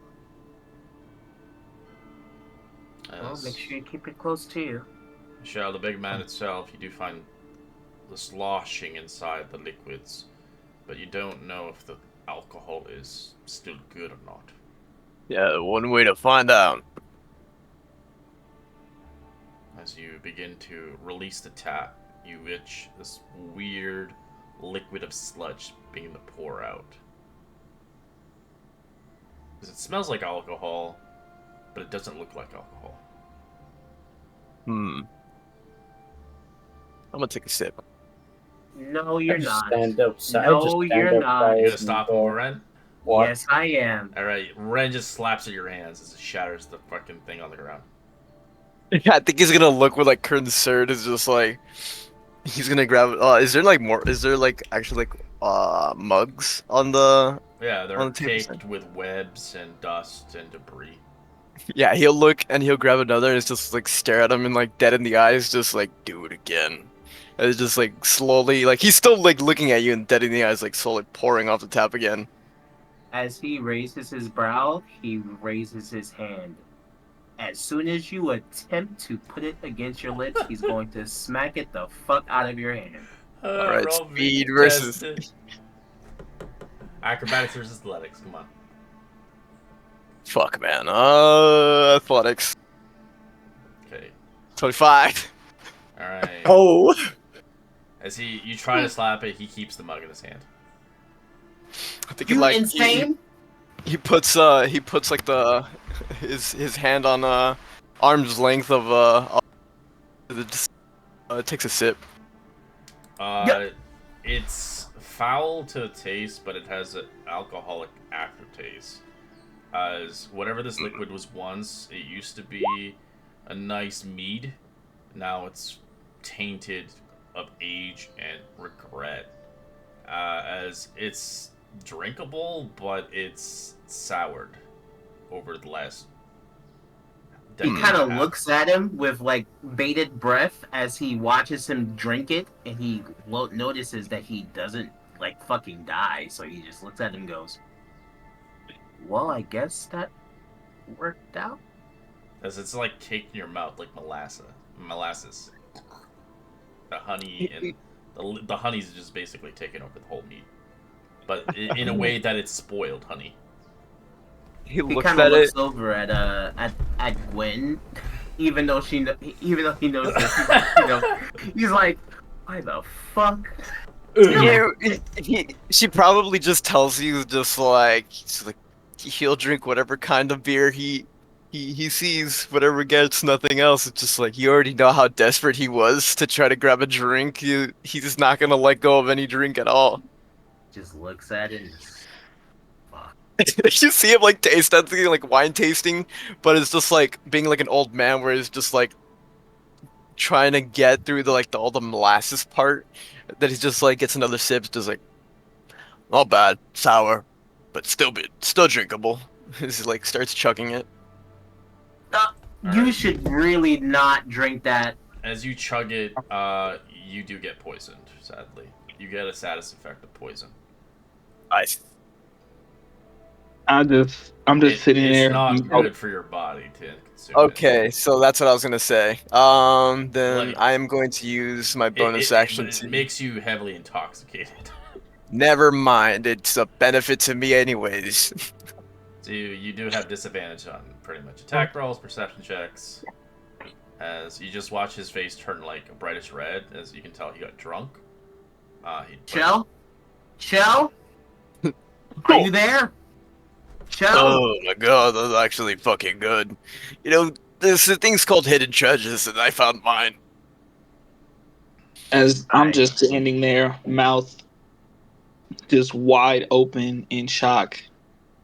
Well, make sure you keep it close to you. Michelle, the big man itself, you do find the sloshing inside the liquids, but you don't know if the alcohol is still good or not. Yeah, one way to find out. As you begin to release the tap, you itch this weird liquid of sludge beginning to pour out. Because it smells like alcohol, but it doesn't look like alcohol. I'm gonna take a sip. No, you're not. Stand outside. No, you're not. You gonna stop him, Ren? What? Yes, I am. Alright, Ren just slaps at your hands as it shatters the fucking thing on the ground. Yeah, I think he's gonna look with like concern. Is just like he's gonna grab. Is there like more? Is there like actually like mugs on the? Yeah, they're On the table caked side. with webs and dust and debris. Yeah, he'll look and he'll grab another and it's just like stare at him and like dead in the eyes, just like do it again. And it's just like slowly, like he's still like looking at you and dead in the eyes, like slowly pouring off the tap again. As he raises his brow, he raises his hand. As soon as you attempt to put it against your lips, he's going to smack it the fuck out of your hand. Alright, roll speed me versus- test. Acrobatics versus athletics, come on. Fuck, man. Athletics. Okay. 25. Alright. Oh! As you try to slap it, he keeps the mug in his hand. I think You like insane? he puts like the his hand on arm's length of just takes a sip. It's foul to taste, but it has an alcoholic aftertaste. As whatever this liquid was once, it used to be a nice mead. Now it's tainted of age and regret. As it's drinkable, but it's soured over the last He decade kind and of a half. looks at him with like bated breath as he watches him drink it, and he notices that he doesn't like fucking die. So he just looks at him and goes, "Well, I guess that worked out." As it's like cake in your mouth, like molasses. The honey and the honey's just basically taking over the whole meat, but in a way that it's spoiled honey. He He looks kind of at looks it. over at Gwen, even though he knows that he's like, "Why the fuck?" Yeah, she probably just tells you just like he'll drink whatever kind of beer he sees, whatever gets, nothing else. It's just like you already know how desperate he was to try to grab a drink. He's just not gonna let go of any drink at all. Just looks at it and just, fuck. You see him like taste that thing, like wine tasting, but it's just like being like an old man where he's just like trying to get through all the molasses part. That he just like gets another sip, just like not bad, sour, but still drinkable. He like starts chugging it. You should really not drink that. As you chug it, you do get poisoned. Sadly, you get a status effect of poison. I'm just sitting It's there. not good for your body to consume. Okay, so that's what I was gonna say. Then Like- I am going to use my bonus action But it to. makes you heavily intoxicated. Never mind, it's a benefit to me anyways. So you do have disadvantage on pretty much attack rolls, perception checks. As you just watch his face turn like a brightest red, as you can tell he got drunk. Shell? Shell? Are you there? Shell? Oh my god, that's actually fucking good. You know, there's things called hidden treasures, and I found mine. As I'm just standing there, mouth just wide open in shock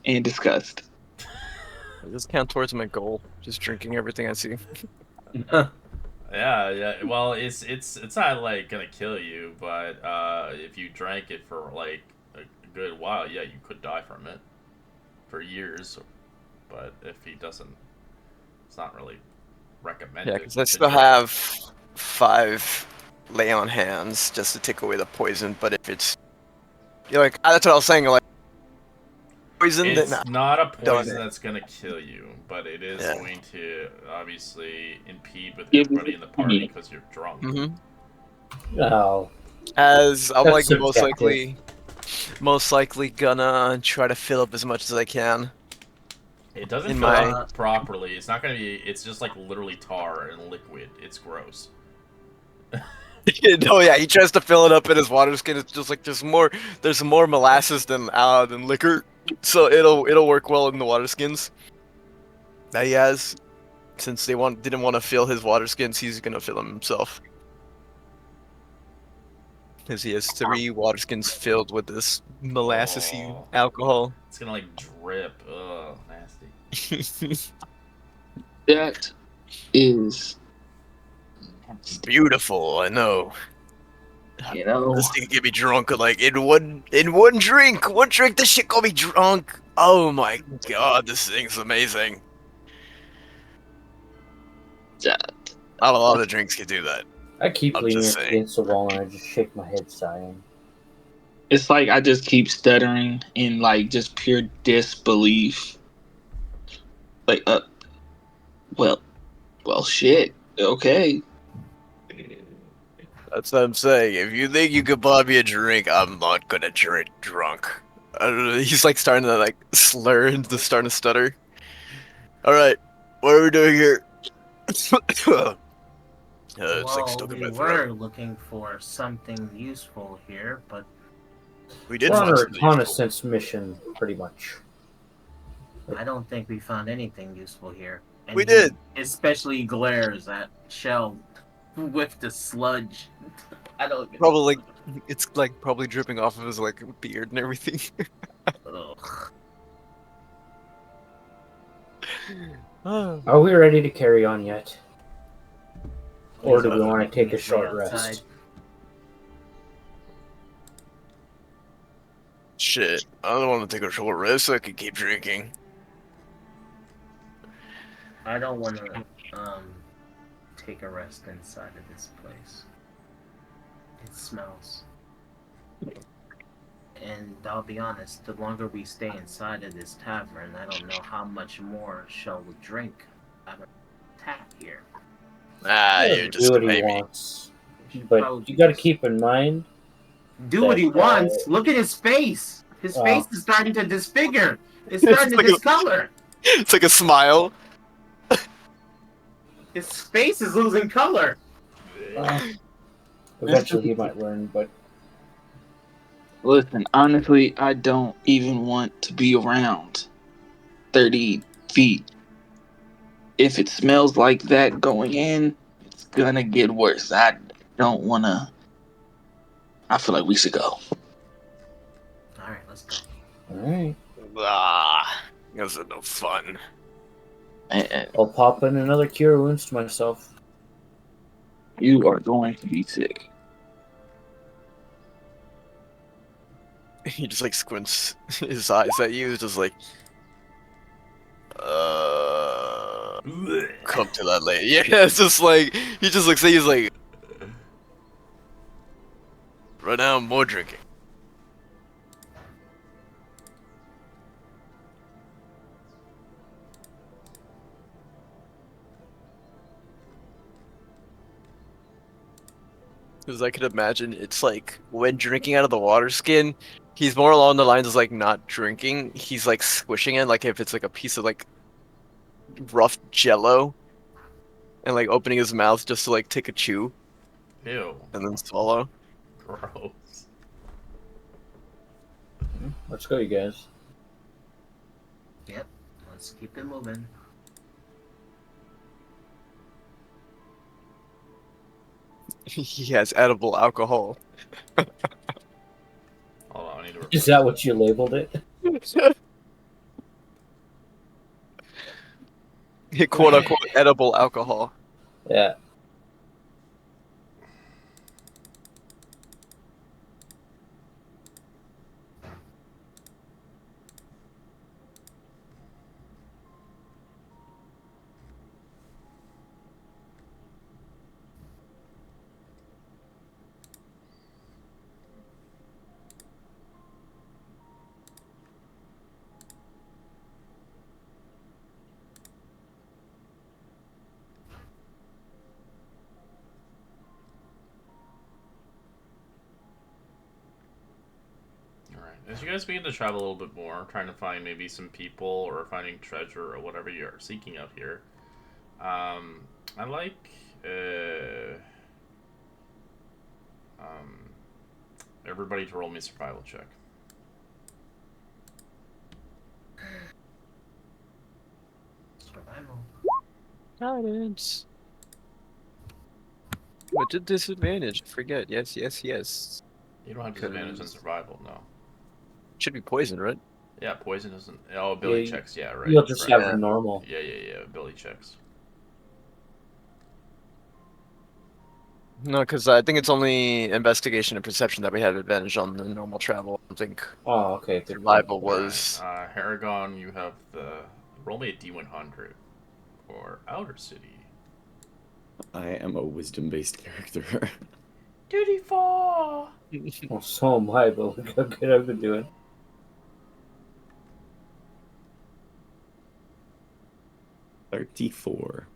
and disgust. I just count towards my goal, just drinking everything I see. Yeah. Well, it's not like gonna kill you, but if you drank it for like a good while, yeah, you could die from it for years. But if he doesn't, it's not really recommended. Yeah, because I to still drink. have 5 lay on hands just to take away the poison. But if it's, you're like, that's what I was saying. Like poison, It's then not a poison it. that's gonna kill you, but it is Yeah. going to obviously impede with Give everybody me- in the party because you're drunk. No. As I'm That's like most subjective. likely gonna try to fill up as much as I can. It doesn't In fill my- up properly. It's not gonna be. It's just like literally tar and liquid. It's gross. Oh yeah, he tries to fill it up in his water skin. It's just like there's more molasses than liquor, so it'll work well in the water skins that he has. Since they didn't want to fill his water skins, he's gonna fill them himself. Because he has 3 water skins filled with this molassesy Oh. alcohol. It's gonna like drip. Ugh, nasty. That is, Beautiful, I know. you know, This thing can get me drunk like in one drink. One drink, this shit got me drunk. Oh my god, this thing's amazing. that- Not a lot of drinks can do that. I keep I'm leaning just up saying. against the wall and I just shake my head sighing. it's like I just keep stuttering in like just pure disbelief. Like, well, shit. Okay. That's what I'm saying. If you think you could buy me a drink, I'm not gonna drink drunk. I don't know, he's like starting to like slur and starting to stutter. All right, what are we doing here? It's like stuck in we my were throat. looking for something useful here, but We did We're on find a something useful. reconnaissance mission, pretty much. I don't think we found anything useful here. And We he did. especially glares at Shell with the sludge. I don't Probably it's like probably dripping off of his like beard and everything. Ugh. Oh. Are we ready to carry on yet? Or do we Please want to don't take a make me short outside. rest? Shit, I don't want to take a short rest so I can keep drinking. I don't want to take a rest inside of this place. It smells. And I'll be honest, the longer we stay inside of this tavern, I don't know how much more Shell will drink out of tap here. Ah, Let you're him just do a what he baby. wants. But you got to keep in mind, Do what he That, wants. Look at his face. His Wow. face is starting to disfigure. It's starting to like a- discolor. It's like a smile. His face is losing color. eventually he might learn. But Listen, honestly, I don't even want to be around 30 feet. If it smells like that going in, it's gonna get worse. I don't wanna. I feel like we should go. Alright, let's go. all right, Ah, those are no fun. And I'll pop in another cure wounds to myself. you are going to be sick. He just like squints his eyes at you, just like, uh, come to that later. Yeah, it's just like he just looks at you, he's like, right now I'm more drinking. Because I could imagine it's like when drinking out of the water skin, he's more along the lines of like not drinking. He's like squishing it, like if it's like a piece of like rough jello, and like opening his mouth just to like take a chew Ew. and then swallow. Gross. Let's go, you guys. Yep. Let's keep it moving. He has edible alcohol. Hold on, I need to Is that what you labeled it? Quote unquote edible alcohol. Yeah. Alright, as you guys begin to travel a little bit more, trying to find maybe some people or finding treasure or whatever you're seeking out here, I like everybody to roll me a survival check. Survival. Guidance. What a disadvantage? Forget. Yes, yes, yes. You don't have disadvantage on Because- survival, no. Should be poison, right? Yeah, poison isn't. Oh, ability Yeah, checks, yeah, right. You'll just right. have the normal. Yeah, ability checks. No, because I think it's only investigation and perception that we have advantage on the normal travel. I think Oh, okay. Good survival point. was. Alright, Haragon, you have the. Roll me a d100 for Outer City. I am a wisdom-based character. Duty 4! Well, so am I, but look how good I've been doing. 34.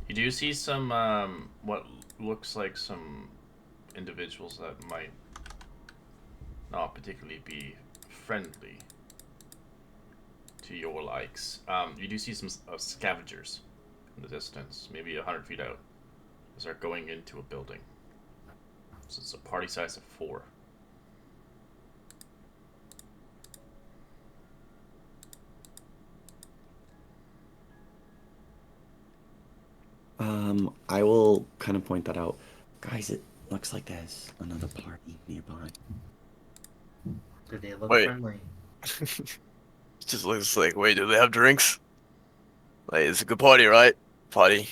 You do see some, what looks like some individuals that might not particularly be friendly to your likes. You do see some scavengers in the distance, maybe 100 feet out, as they're going into a building. So it's a party size of 4. I will kind of point that out. Guys, it looks like there's another party nearby. Do they look Wait. friendly? Just looks like, wait, do they have drinks? Like, it's a good party, right? Party.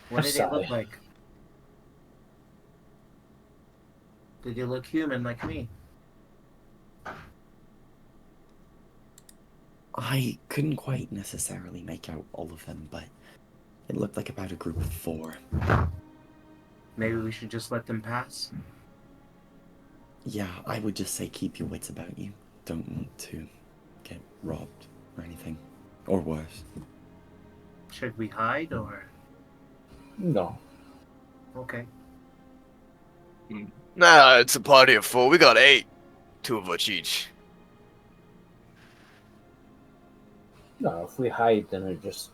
What do they look Sorry. like? Do they look human like me? I couldn't quite necessarily make out all of them, but it looked like about a group of 4. Maybe we should just let them pass? Yeah, I would just say keep your wits about you. Don't want to get robbed or anything. Or worse. Should we hide or? No. Okay. Nah, it's a party of 4. We got 8. 2 of us each. No, if we hide, then it just.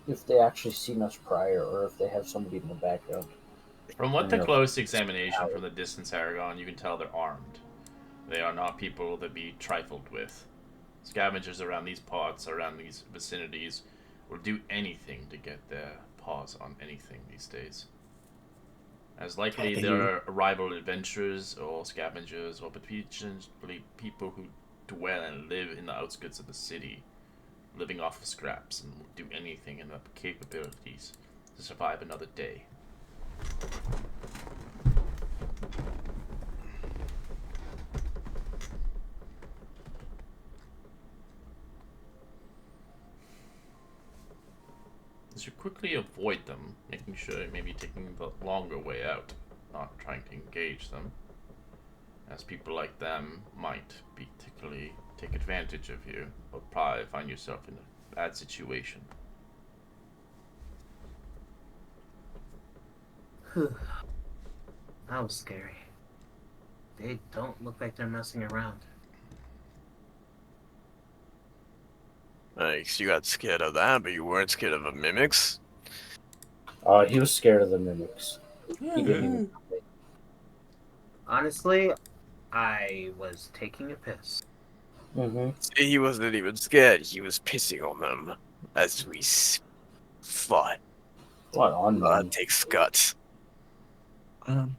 If they actually seen us prior, or if they have somebody in the background. From what the Yeah. close examination from the distance, Aragon, you can tell they're armed. They are not people to be trifled with. Scavengers around these parts, around these vicinities, will do anything to get their paws on anything these days. As likely Okay. they're rival adventurers or scavengers or potentially people who dwell and live in the outskirts of the city, living off of scraps and do anything in their capabilities to survive another day. As you quickly avoid them, making sure maybe taking the longer way out, not trying to engage them, as people like them might particularly take advantage of you, or probably find yourself in a bad situation. That was scary. They don't look like they're messing around. Nice, you got scared of that, but you weren't scared of the mimics? He was scared of the mimics. He didn't even. Honestly, I was taking a piss. Mm-hmm. See, he wasn't even scared. He was pissing on them as we fought. What on them? Takes guts. Can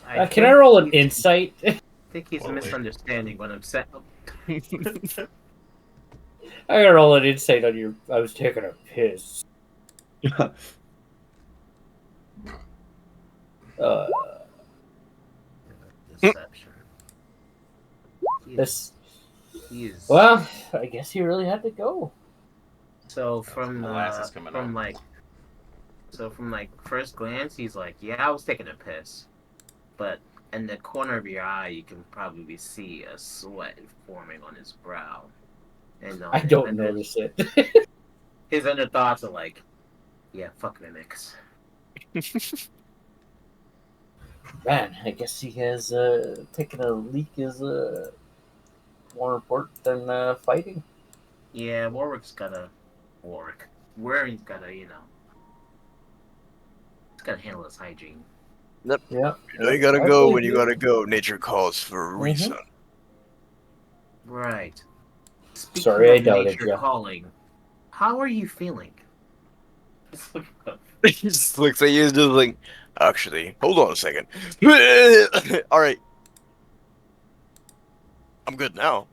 I roll an insight? I think he's Wait. misunderstanding what I'm saying. I gotta roll an insight on your. I was taking a piss. Deception. This. He's Well, I guess he really had to go. so from molasses coming from out. like first glance, he's like, yeah, I was taking a piss, but in the corner of your eye, you can probably see a sweat forming on his brow. And I don't notice it. his inner thoughts are like, yeah, fuck mimics. Man, I guess he has taking a leak is more important than fighting. Yeah, Warwick's gotta he's gotta handle his hygiene. Yeah. You know you gotta go when you gotta go. Nature calls for a reason. Right. Speaking Sorry, I of doubted nature ya. calling, how are you feeling? Just look up. He just looks at you, just like, actually, hold on a second. All right, I'm good now.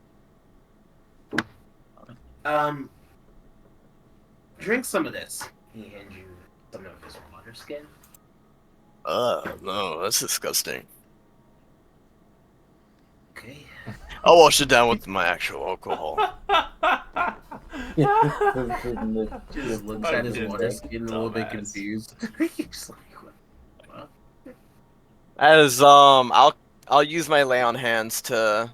Drink some of this. He hands you some of his water skin. No, that's disgusting. Okay. I'll wash it down with my actual alcohol. Just looks at his water skin a little bit Dumbass. confused. He's like, what? As I'll use my lay on hands to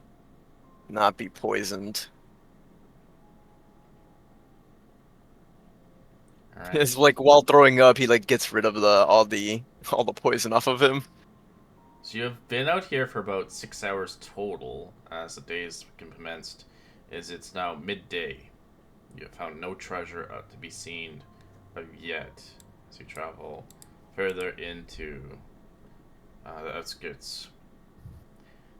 not be poisoned. Alright. It's like while throwing up, he like gets rid of all the poison off of him. So you have been out here for about 6 hours total, as the days commenced. It's now midday. You have found no treasure to be seen yet, as you travel further into the outskirts.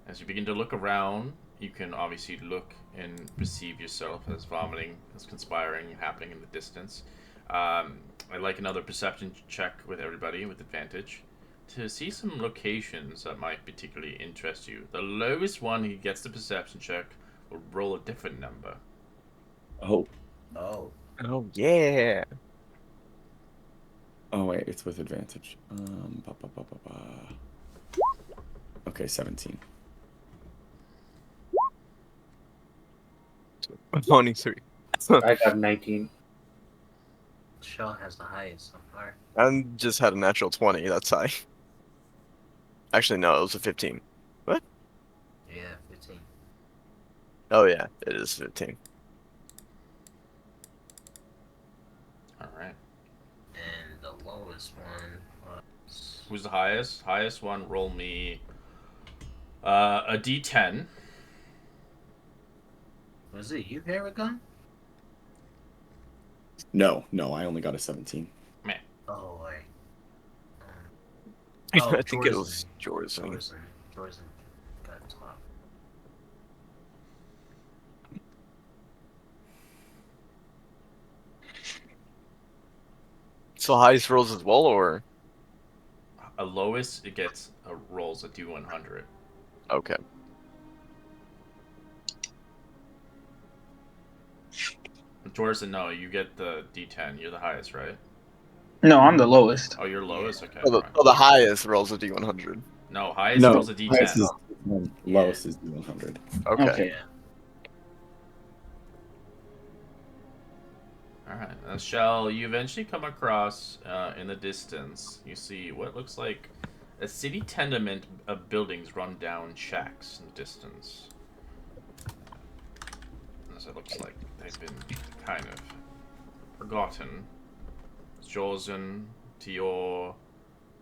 As you begin to look around, you can obviously look and perceive yourself as vomiting, as conspiring, happening in the distance. I'd like another perception check with everybody with advantage to see some locations that might particularly interest you. The lowest one who gets the perception check will roll a different number. Oh. Oh. Oh yeah. Oh wait, it's with advantage. Okay, 17. 23. I got 19. Shaw has the highest so far. I just had a natural 20. That's high. Actually, no, it was a 15. What? Yeah, 15. Oh yeah, it is 15. Alright. And the lowest one was... Who's the highest? Highest one, roll me a d10. Was it you, Paragon? No, I only got a 17. Oh, wait. I think it was Jorzen. Jorzen got top. So highest rolls as well, or? A lowest, it gets rolls a d100. Okay. Jorson, no, you get the D10. You're the highest, right? No, I'm the lowest. Oh, you're lowest? Okay, Oh, fine. the highest rolls a D100. No, highest No, rolls a highest D10. is lowest is D100. Okay. Okay. Alright, Shell, you eventually come across, in the distance, you see what looks like a city tenement of buildings run down shacks in the distance. As it looks like they've been kind of forgotten. Jorzen, to your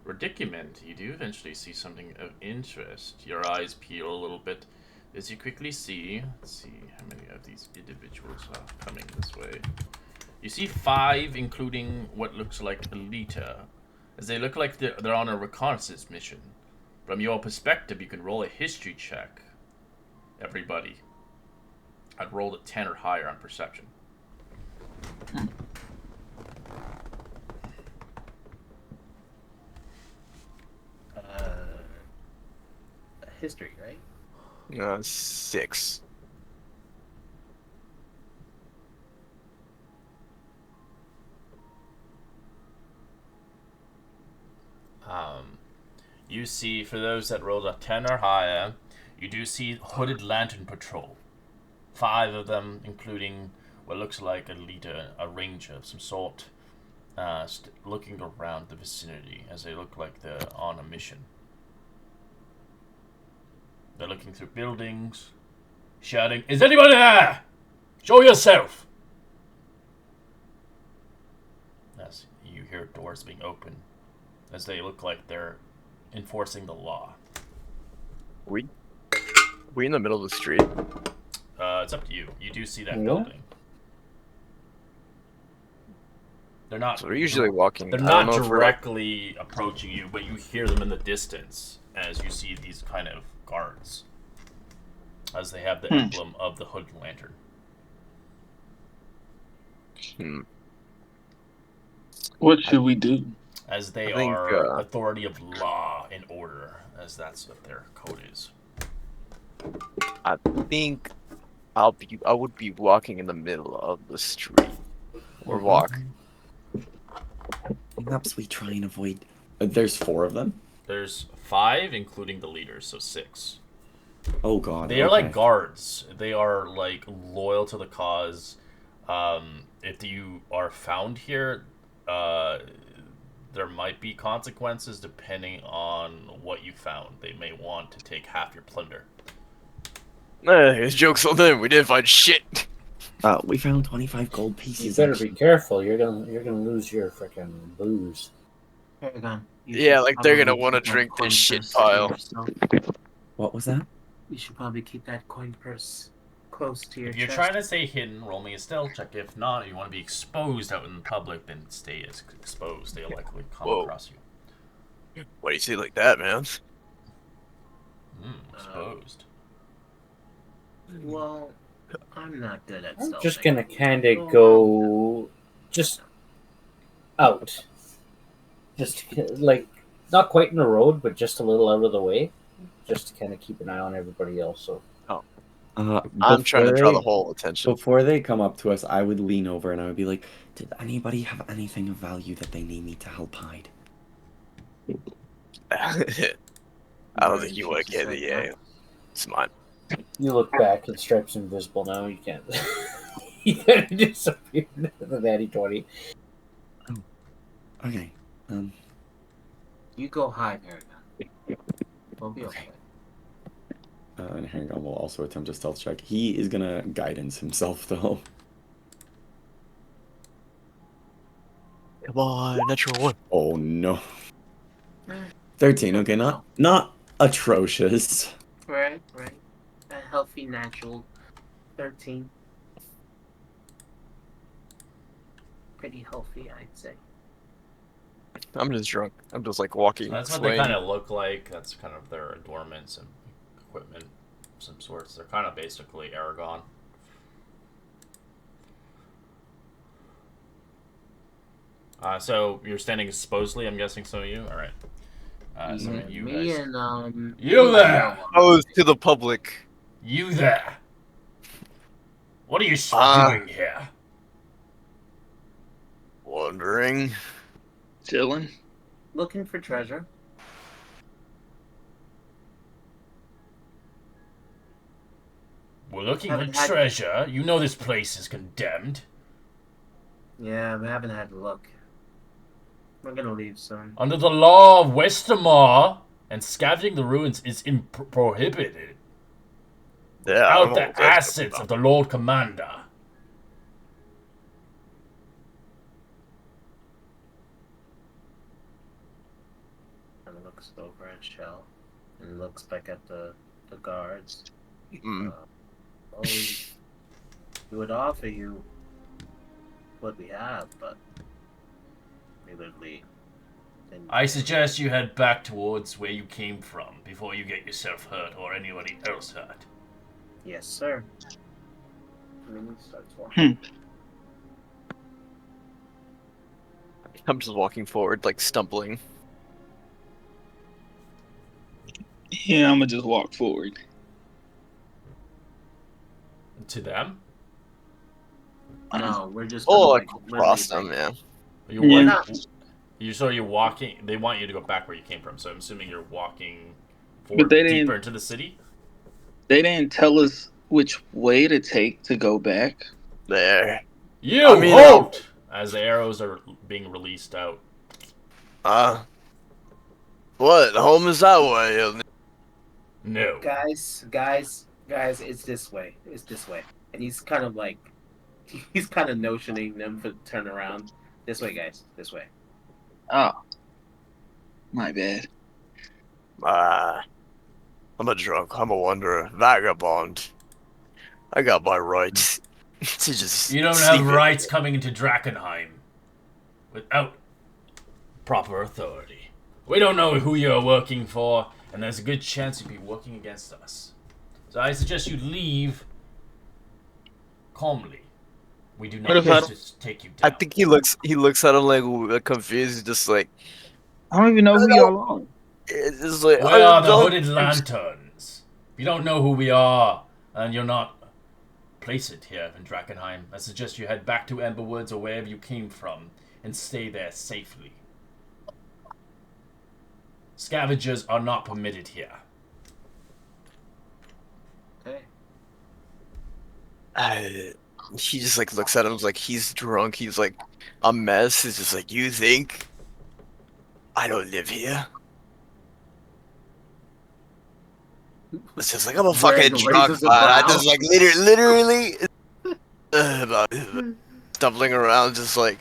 predicament, you do eventually see something of interest. Your eyes peel a little bit as you quickly see, let's see how many of these individuals are coming this way. You see 5, including what looks like a leader, as they look like they're on a reconnaissance mission. From your perspective, you can roll a history check. Everybody. I'd roll a 10 or higher on perception. History, right? 6. You see, for those that rolled a 10 or higher, you do see hooded lantern patrol. 5 of them, including what looks like a leader, a ranger of some sort, looking around the vicinity as they look like they're on a mission. They're looking through buildings, shouting, "Is anybody there? Show yourself!" As you hear doors being opened, as they look like they're enforcing the law. We in the middle of the street. It's up to you. You do see that Yeah. building. They're not. So we're usually walking. They're I don't not know if we're, like, directly approaching you, but you hear them in the distance as you see these kind of guards, as they have the emblem of the hood lantern. What should we do? As they I think, are authority of law and order, as that's what their code is. I think I would be walking in the middle of the street. Or walk. Perhaps we try and avoid. There's 4 of them. There's 5, including the leaders, so 6. Oh god. They are okay. like guards. They are like loyal to the cause. If you are found here, there might be consequences depending on what you found. They may want to take half your plunder. His joke's on them. We didn't find shit. We found 25 gold pieces. You better actually. be careful. You're gonna lose your freaking booze. Paragon. Yeah, like they're gonna want to drink this shit pile. What was that? You should probably keep that coin purse close to your If you're chest. trying to stay hidden, roll me a stealth check. If not, if you want to be exposed out in the public, then stay as exposed. They'll likely come Whoa. across you. Why do you say it like that, man? Exposed. Well, I'm not good at I'm stealthing. just gonna kind of go just out, just like not quite in the road, but just a little out of the way, just to kind of keep an eye on everybody else. So I'm trying to draw the before whole attention. Before they come up to us, I would lean over and I would be like, "Did anybody have anything of value that they need me to help hide?" I don't think you want to get it. It's mine. you look back and Stripe's invisible now. You can't. He kind of disappeared into the natty 20. Okay. You go hide, Paragon. We'll be okay. And Hang-On will also attempt a stealth check. He is gonna guidance himself though. Come on, natural 1. Oh no. 13. Okay, not atrocious. Right. A healthy, natural 13. Pretty healthy, I'd say. I'm just drunk. I'm just like walking. So that's what swaying. they kind of look like. That's kind of their adornments and equipment of some sorts. They're kind of basically Aragon. So you're standing supposedly, I'm guessing, so you? Alright. So you Me guys... and You there! Oh, to the public. You there! What are you doing here? Wondering. Chilling. Looking for treasure. We're looking for Haven't had- treasure. You know this place is condemned. Yeah, we haven't had a look. We're gonna leave soon. Under the law of Westermar, and scavenging the ruins is prohibited. Yeah, I don't Without know what the that's assets about. of the Lord Commander. And looks over at Shell and looks back at the guards. Mm. Well, we would offer you what we have, but we literally didn't. I suggest you head back towards where you came from before you get yourself hurt or anybody else hurt. Yes, sir. And then he starts walking. I'm just walking forward, like stumbling. Yeah, I'm gonna just walk forward. To them? No, we're just. Oh, gonna, like we're across leaving. them, yeah. You're you're walking. They want you to go back where you came from, so I'm assuming you're walking But forward they deeper didn't- into the city. They didn't tell us which way to take to go back. There. You I mean, halt! As the arrows are being released out. What? Home is that way. No. Guys, it's this way. It's this way. And he's kind of like, he's kind of notioning them to turn around. This way, guys. This way. Oh, my bad. I'm a drunk. I'm a wanderer. Vagabond. I got my rights. To just You don't sneak have in. rights coming into Drakkenheim without proper authority. We don't know who you're working for, and there's a good chance you'd be working against us. So I suggest you leave calmly. We do What not if I wish to take you down. I think he looks at him like confused, just like I don't even know who y'all are. it's just like We I are the don't- Hooded Lanterns. If you don't know who we are, and you're not placed here in Drakkenheim, I suggest you head back to Emberwoods or wherever you came from and stay there safely. Scavengers are not permitted here. Okay. he just like looks at him like he's drunk. He's like a mess. He's just like, you think I don't live here? It's just like I'm a fucking Greg drunk, raises man. a I brow. just like literally stumbling around, just like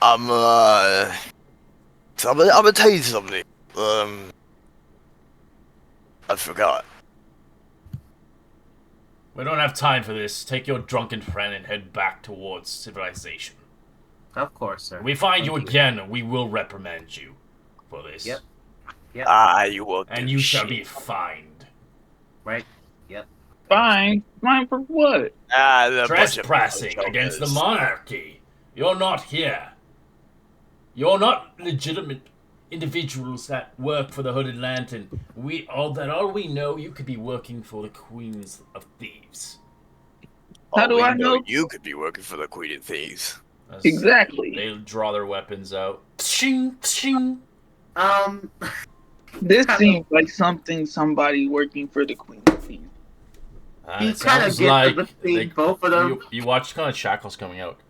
I'm gonna tell you something. I forgot. We don't have time for this. Take your drunken friend and head back towards civilization. Of course, sir. If we find Thank you again, we will reprimand you for this. Yep. Yep. You won't. And do you shall shit. be fined. Right? Yep. Fine. Fine for what? The bunch of Trespassing against the jokers. monarchy. You're not here. You're not legitimate individuals that work for the Hooded Lantern. All we know, you could be working for the Queens of Thieves. How do we I know? You could be working for the Queen of Thieves. As Exactly. They draw their weapons out. Pshing, pshing. This Kind of- seems like something somebody working for the Queen of Thieves. He It kind of sounds gets like to the thing, both of them. you watch kind of shackles coming out.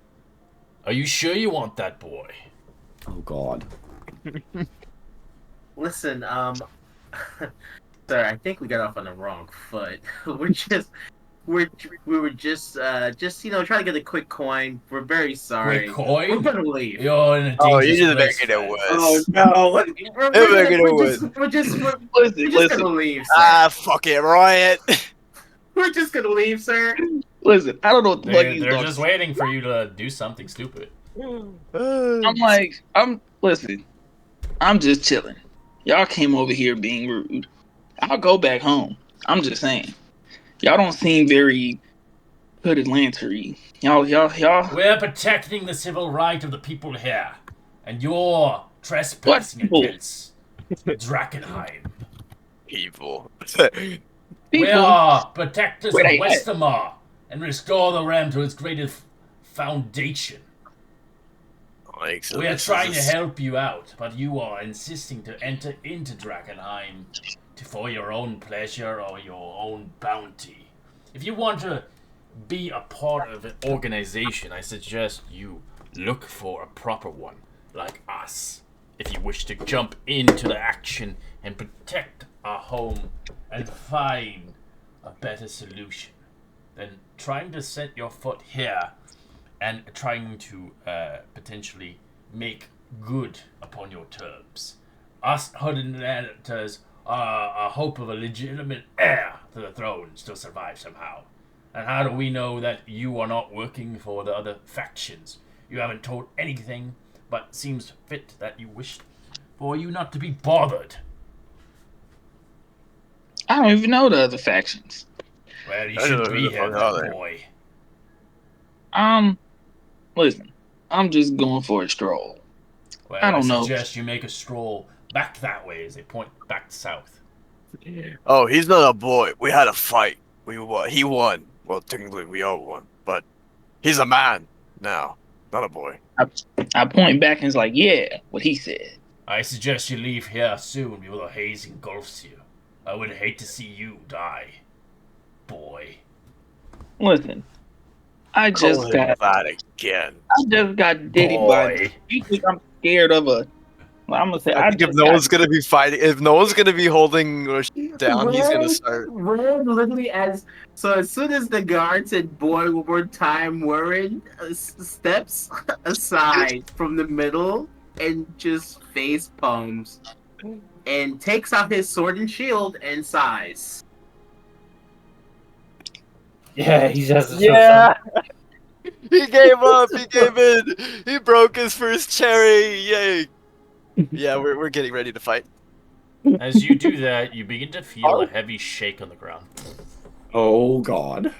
Are you sure you want that boy? Oh God. Listen, sir, I think we got off on the wrong foot. we were just trying to get a quick coin. We're very sorry. Quick coin? We're gonna leave. You're in a Oh, dangerous you're just place, making it friend. worse. Oh no! We're just Listen, gonna leave, sir. Fuck it, Riot. We're just gonna leave, sir. listen. I don't know what the fuck he's They're talking. just waiting for you to do something stupid. Listen. I'm just chilling. Y'all came over here being rude. I'll go back home. I'm just saying. Y'all don't seem very Hooded Lantern-y. Y'all. We're protecting the civil right of the people here, and you're trespassing What people? against Drakkenheim. People. We people. are protectors Where of they at? Westermar and restore the realm to its greatest foundation. Like, so We are this trying to is help you out, but you are insisting to enter into Drakkenheim for your own pleasure or your own bounty. If you want to be a part of an organization, I suggest you look for a proper one, like us. If you wish to jump into the action and protect our home and find a better solution than trying to set your foot here and trying to potentially make good upon your terms. Us Huddenlanders are a hope of a legitimate heir to the throne still survive somehow. And how do we know that you are not working for the other factions? You haven't told anything, but seems fit that you wish for you not to be bothered. I don't even know the other factions. Well, you I don't should know who be the here, fuck are my they. boy. Listen, I'm just going for a stroll. Well, I don't know. suggest you make a stroll back that way as they point back south. Oh, he's not a boy. We had a fight. We won. He won. Well, technically, we all won. But he's a man now, not a boy. I point back and it's like, yeah, what he said. I suggest you leave here soon before the haze engulfs you. I would hate to see you die, boy. Listen, I just got that again. ditty by. You think I'm scared of a? Well, I'm gonna say I think if no one's gonna be fighting, if no one's gonna be holding down, he's gonna start. Warren literally as soon as the guard said "boy" one more time, Warren steps aside from the middle and just face palms and takes out his sword and shield and sighs. Yeah, he does. Yeah. He gave up. He gave in. He broke his first cherry. Yay. Yeah, we're getting ready to fight. As you do that, you begin to feel a heavy shake on the ground. Oh God.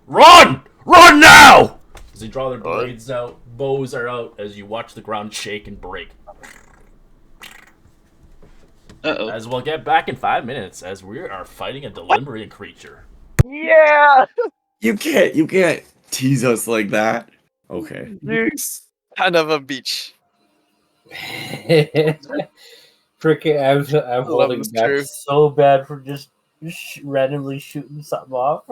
Run! Run now! As they draw their blades out, bows are out as you watch the ground shake and break. Uh-oh. As we'll get back in 5 minutes as we are fighting a Delirium creature. Yeah. You can't tease us like that. Okay. Kind of a beach. Freaking, I'm holding this back too. so bad for just randomly shooting something off.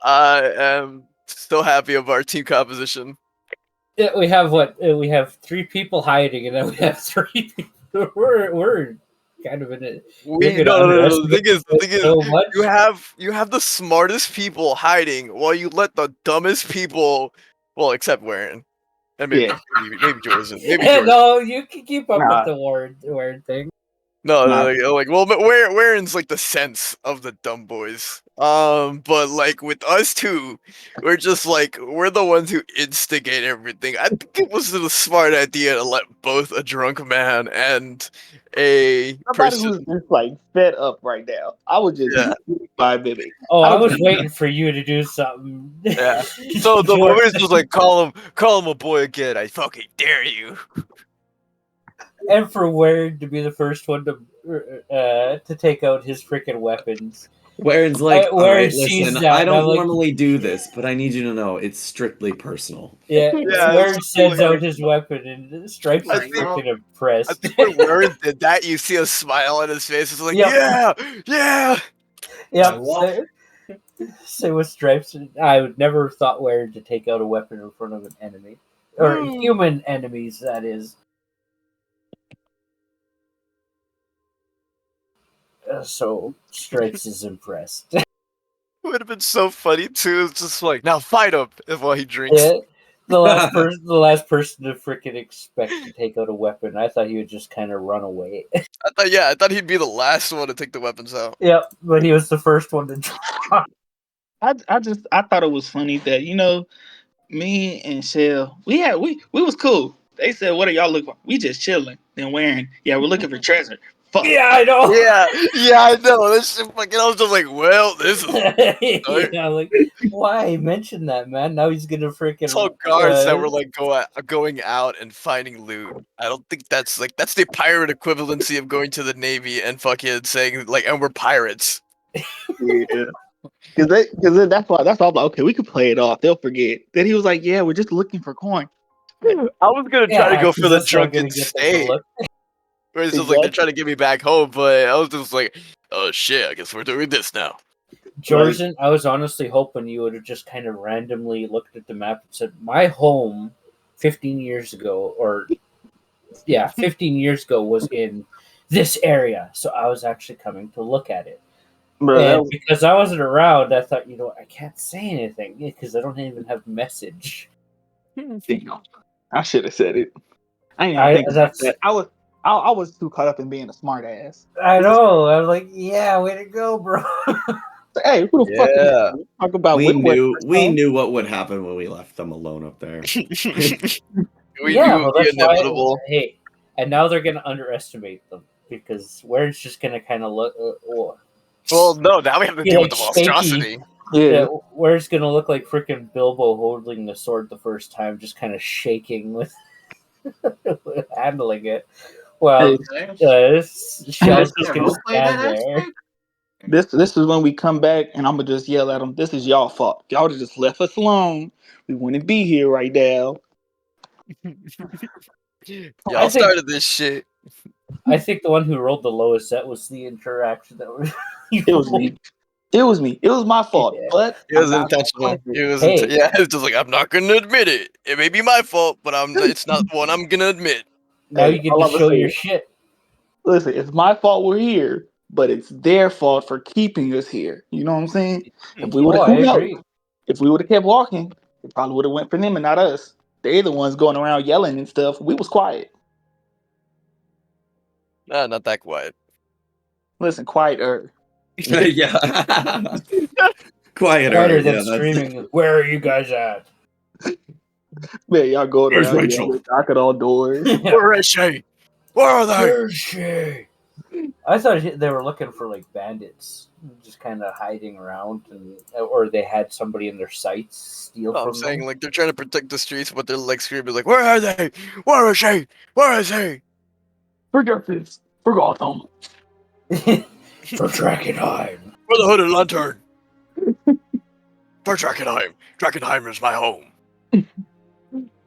I am so happy of our team composition. Yeah, we have what? We have 3 people hiding, and then we have 3 people. We're kind of in it. No. The thing is, so much. you have the smartest people hiding, while you let the dumbest people, well, except Warren, and maybe George. Maybe George. No, you can keep up Nah. with the word thing. No, Nah. well, but Warren's like the sense of the dumb boys. But like with us two, we're just like we're the ones who instigate everything. I think it was a smart idea to let both a drunk man and a Somebody person. who's just like fed up right now. I would just Yeah. by Bibi. Oh, I was waiting for you to do something. Yeah. So the woman's just like call him a boy again. I fucking dare you. And for Ward to be the first one to take out his freaking weapons. Warren's like, all right, sees listen, that, I and don't I'm like- normally do this, but I need you to know it's strictly personal. Yeah, Yeah, Ward it's sends like- out his weapon, and Stripes I is think- freaking I impressed. think when Warren did that, you see a smile on his face. It's like, Yep. yeah. Yep. Same with Stripes. I would never thought Ward to take out a weapon in front of an enemy. Or human enemies, that is. So Stripes is impressed. Would have been so funny too. It's just like now fight him while he drinks. Yeah, the last person to freaking expect to take out a weapon. I thought he would just kind of run away. I thought he'd be the last one to take the weapons out. Yep, but he was the first one to draw. I thought it was funny that me and Shell we was cool. They said, "What are y'all looking for?" We just chilling. Then wearing, we're looking for treasure. Fuck. Yeah, I know. Yeah, I know. This shit fucking. I was just like, well, this is. Yeah, like why mention that, man? Now he's gonna freaking. It's all guards that were like going out and finding loot. I don't think that's the pirate equivalency of going to the Navy and fucking saying like, and we're pirates. Yeah. Because that's why I'm like, okay, we could play it off. They'll forget. Then he was like, yeah, we're just looking for coin. I was gonna try to go for the that's not drunken gonna get them to state. look. Where it's just like they're trying to get me back home, but I was just like, oh shit, I guess we're doing this now. Jordan, I was honestly hoping you would have just kind of randomly looked at the map and said, my home 15 years ago, 15 years ago was in this area. So I was actually coming to look at it. Bro, And because I wasn't around, I thought, I can't say anything because I don't even have message. damn, I should have said it. I ain't even think about that. I was too caught up in being a smart ass. I know. I was like, yeah, way to go, bro. Hey, who the fuck Yeah. talk about we knew what would happen when we left them alone up there. We knew it would be inevitable. Hey, and now they're gonna underestimate them because Where's just gonna kind of look. Well, no, now we have to deal with the like monstrosity. Yeah. Where's gonna look like freaking Bilbo holding the sword the first time, just kind of shaking with handling it. Well, Shell's just gonna stand there. This is when we come back, and I'm gonna just yell at them. This is y'all fault. Y'all would have just left us alone. We wouldn't be here right now. Y'all started this shit. I think the one who rolled the lowest set was the interaction that was. It was me. It was me. It was my fault. Yeah. But It was intentional. It was yeah. It was just like I'm not gonna admit it. It may be my fault, but it's not one I'm gonna admit. Now you get to show your shit. Listen, it's my fault we're here, but it's their fault for keeping us here. You know what I'm saying? If we would have kept walking, it probably would have went for them and not us. They're the ones going around yelling and stuff. We was quiet. Not that quiet. Listen, quieter. Yeah. Quieter than screaming. Where are you guys at? Man, y'all going Where's around Rachel? knocking on doors. Where is she? Where are they? Where is she? I thought they were looking for like bandits, just kind of hiding around, or they had somebody in their sights steal from them. I'm saying like they're trying to protect the streets, but they're like screaming like, "Where are they? Where is she? Where is he?" Forget this. Forgot them. For Drakkenheim. For the Hooded Lantern. For Drakkenheim. Drakkenheim is my home.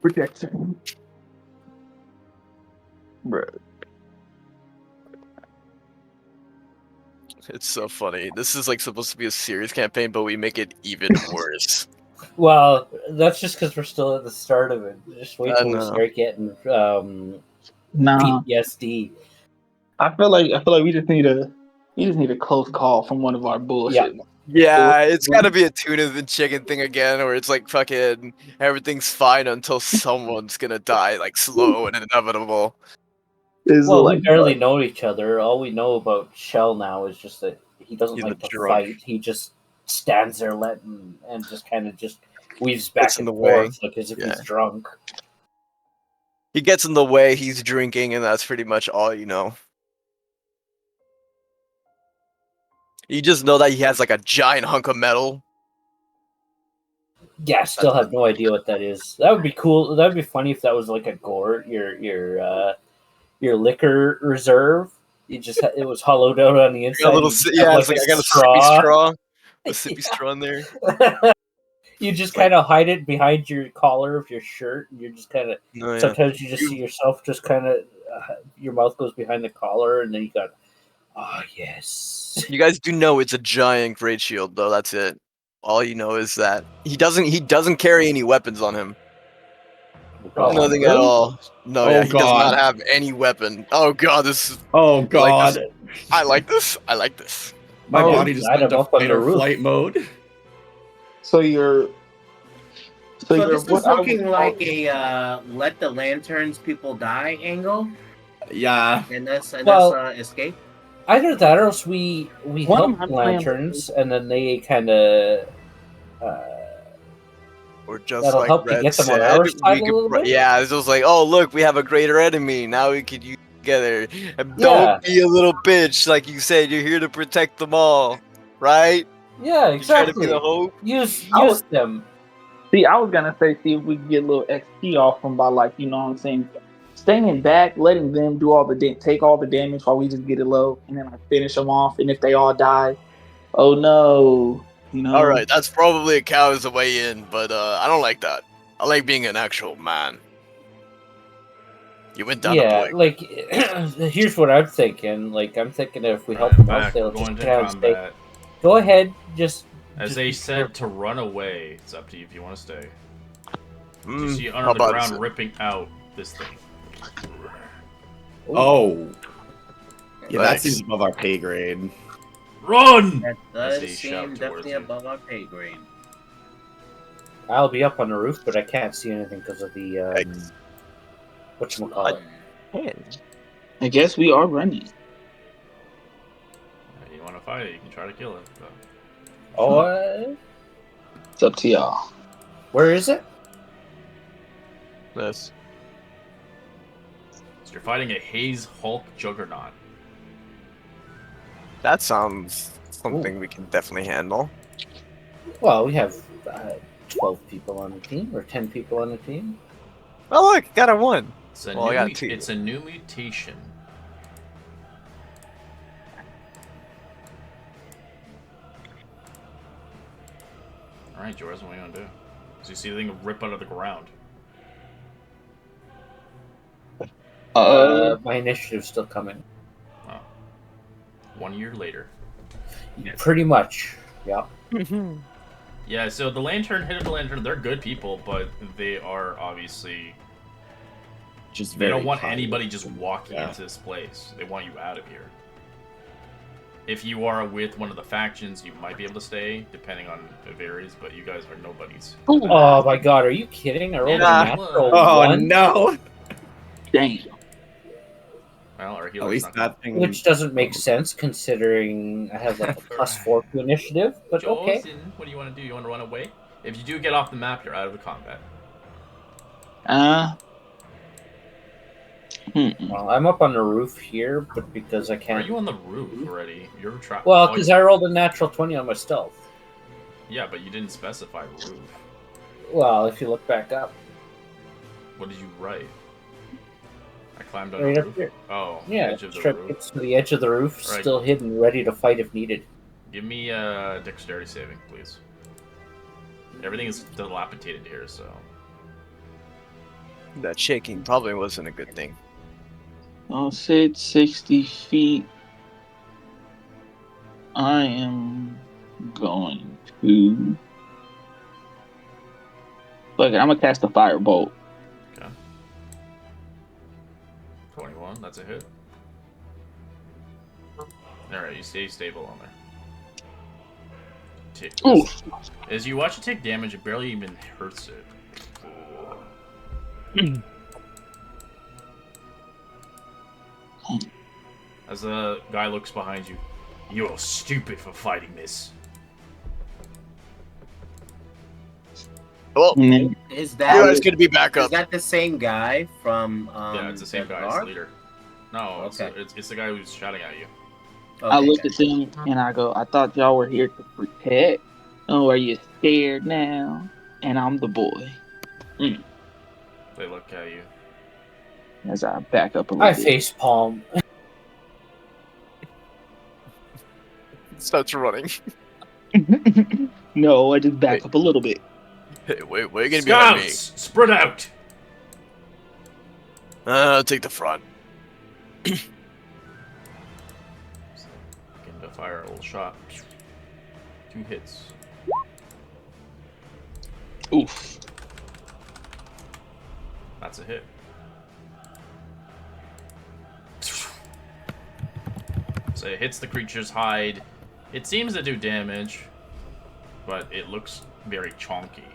Protection. Bro. It's so funny. This is like supposed to be a serious campaign, but we make it even worse. Well, that's just because we're still at the start of it. Just wait till we start getting PTSD. I feel like we just need a close call from one of our bullshit. Yeah, it's gotta be a tuna and chicken thing again, where it's like fucking everything's fine until someone's gonna die, like slow and inevitable. Well, we barely know each other. All we know about Shell now is just that he doesn't like to fight. He just stands there letting and just kind of just weaves back and forth like as if he's drunk. He gets in the way, he's drinking, and that's pretty much all you know. You just know that he has like a giant hunk of metal. Yeah, still have no idea what that is. That would be cool. That would be funny if that was like a gourd, your liquor reserve. It was hollowed out on the inside. It's like I got a sippy straw in there. You just kind of hide it behind your collar of your shirt. And you're just kind of sometimes you just see yourself just kind of your mouth goes behind the collar, and then you got yes. You guys do know it's a giant great shield, though. That's it. All you know is that he doesn't carry any weapons on him. Nothing at all. No, he does not have any weapon. Oh god, this is. Oh god. I like this. My body just went to fight or flight mode. So this is looking like a let the lanterns people die angle. Yeah. And that's escape. Either that or else we help lanterns and then they kind of or just that'll like help Red to get them said, on our side a little bit. Yeah, it's just like, oh look, we have a greater enemy. Now we could use together. And don't be a little bitch, like you said. You're here to protect them all, right? Yeah, exactly. The hope. Use them. See, I was gonna say, see if we can get a little XP off them by like, you know what I'm saying, staying back, letting them do take all the damage while we just get it low, and then I finish them off. And if they all die, Oh no. You know. All right, that's probably a cow is the way in, but I don't like that. I like being an actual man. You went down a Yeah, boy. like here's what I'm thinking. Like I'm thinking if we help Right, them out, back. they'll We're just going to get out and say, combat. "Go ahead, just." As they said to run away, it's up to you if you want to stay. You see How under the about ground it? ripping out this thing. Oh. Yeah, that Thanks. seems above our pay grade. Run! That As does they shout seem towards definitely you. above our pay grade. I'll be up on the roof, but I can't see anything because of the Thanks. whatchamacallit. Man. I guess we are running. You want to fight it, you can try to kill it. But... Oh, It's up to y'all. where is it? This. So you're fighting a Haze Hulk Juggernaut. That sounds something we can definitely handle. Well, we have 12 people on the team or 10 people on the team. Oh look, got a one. It's a, Well, I new, got two. it's a new mutation. Alright, Joris, what are you gonna do? So you see the thing rip out of the ground. My initiative's still coming. Oh. 1 year later. Pretty much. Yeah. Yeah, so the Lantern, Hit of the Lantern, they're good people, but they are obviously... Just They very don't want kind. anybody just walking Yeah. into this place. They want you out of here. If you are with one of the factions, you might be able to stay, depending on it varies, but you guys are nobodies. Oh my god, are you kidding? I rolled a Yeah. natural Oh one, no! Damn. Well, our At healer's least not that thing. which doesn't make sense considering I have like a +4 to initiative, but okay. Josen, what do you want to do? You want to run away? If you do get off the map, you're out of the combat. Well, I'm up on the roof here, but because I Are can't. you on the roof already? You're trapped. Well, because I rolled a natural 20 on my stealth. Yeah, but you didn't specify roof. Well, if you look back up, What did you write? I climbed on right the up roof. here. Oh, Yeah, edge of the strip roof. gets to the edge of the roof, Right. still hidden, ready to fight if needed. Give me a dexterity saving, please. Everything is dilapidated here, so. That shaking probably wasn't a good thing. I'll say it's 60 feet. I am going to. Look, I'm gonna cast a firebolt. Okay. 21, that's a hit. Alright, you stay stable on there. Ooh. As you watch it take damage, it barely even hurts it. As the guy looks behind you, you're stupid for fighting this. Well, And then Is you that guys could be back is up. that the same guy from? Yeah, it's the same guy, it's guard? the leader. No, Okay. it's the guy who's shouting at you. I Okay, look okay. at them and I go, I thought y'all were here to protect. Oh, are you scared now? And I'm the boy. They look at you. As I back up a I little bit. face palm. Starts running. No, I just back Wait. up a little bit. Hey, wait, where are you gonna be behind me? Scouts! Spread out! I'll take the front. Begin to fire a little shot. 2 hits. Oof. That's a hit. So it hits the creature's hide. It seems to do damage, but it looks very chonky.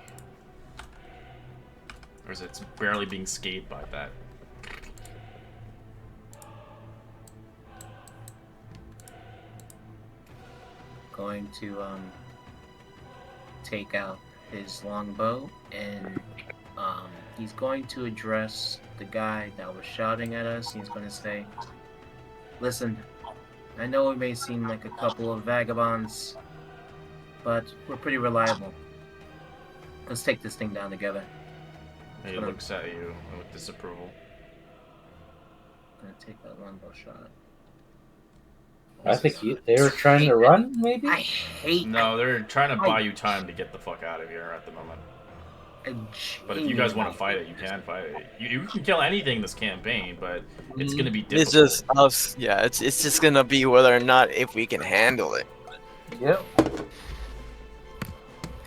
Or is it barely being scathed by that? Going to take out his longbow and he's going to address the guy that was shouting at us. He's going to say, "Listen, I know we may seem like a couple of vagabonds, but we're pretty reliable. Let's take this thing down together." He looks at you with disapproval. I'm gonna take that longbow shot. I think they were trying to run, maybe? I hate. No, they're trying to buy you time to get the fuck out of here at the moment. But if you guys want to fight it, you can fight it. You can kill anything this campaign, but it's gonna be difficult. It's just us. Yeah, it's just gonna be whether or not if we can handle it. Yep.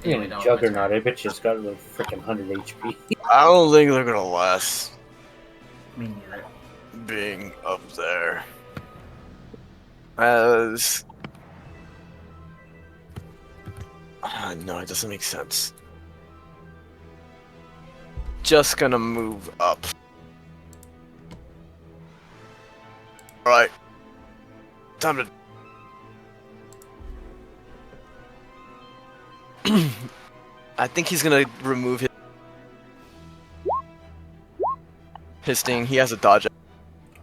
Anyway, Yeah, no, Juggernaut, I bet you it's got like freaking 100 HP. I don't think they're gonna last Me neither. being up there. As no, it doesn't make sense. Just gonna move up. All right, time to. I think he's gonna remove his thing. He has a dodge.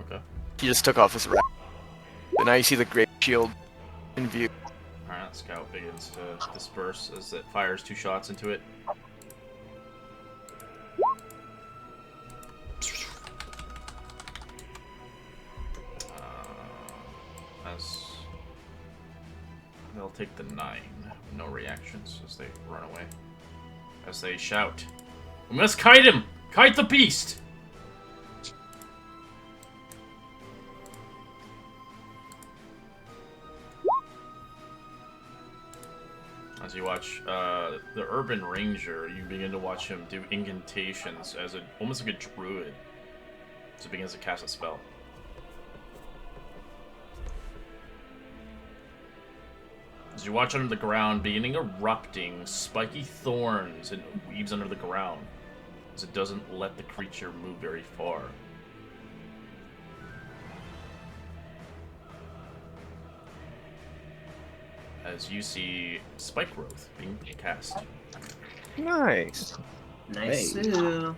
Okay. He just took off his rack. And now you see the great shield in view. Alright, Scout begins to disperse as it fires 2 shots into it. As they'll take the 9, no reactions as they run away. As they shout, "We must kite him! Kite the beast!" As you watch the Urban Ranger, you begin to watch him do incantations as almost like a druid. So he begins to cast a spell. As you watch under the ground, beginning erupting spiky thorns and weaves under the ground, as it doesn't let the creature move very far. As you see spike growth being cast. Nice. Nice. Hey.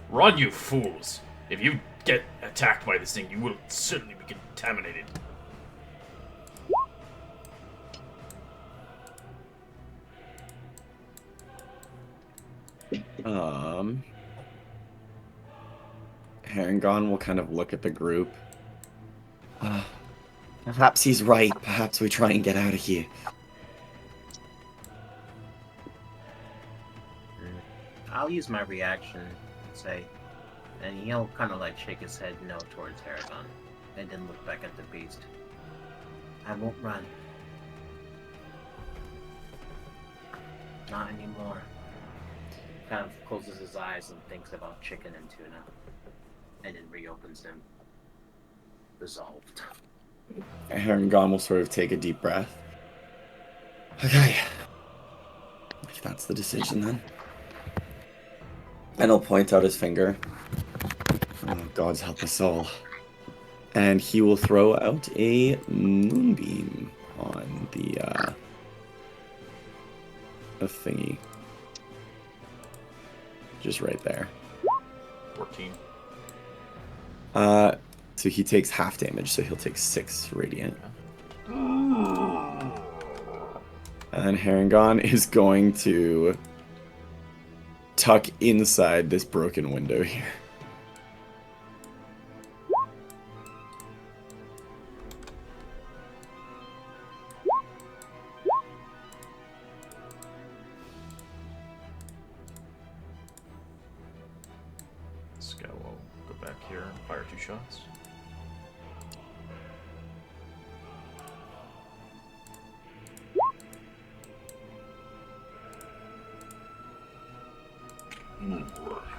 Run, you fools! If you get attacked by this thing, you will certainly be contaminated. Harangon will kind of look at the group. Perhaps he's right. Perhaps we try and get out of here. I'll use my reaction, say, and he'll kind of like shake his head no towards Aragon, and then look back at the beast. I won't run. Not anymore. Kind of closes his eyes and thinks about chicken and tuna, and then reopens them. Resolved. Harangon will sort of take a deep breath. Okay. If that's the decision, then. And he'll point out his finger. Oh, God's help us all. And he will throw out a moonbeam on the thingy. Just right there. 14. So he takes half damage, so he'll take 6 radiant. And then Harangon is going to tuck inside this broken window here. Scout will go back here and fire 2 shots.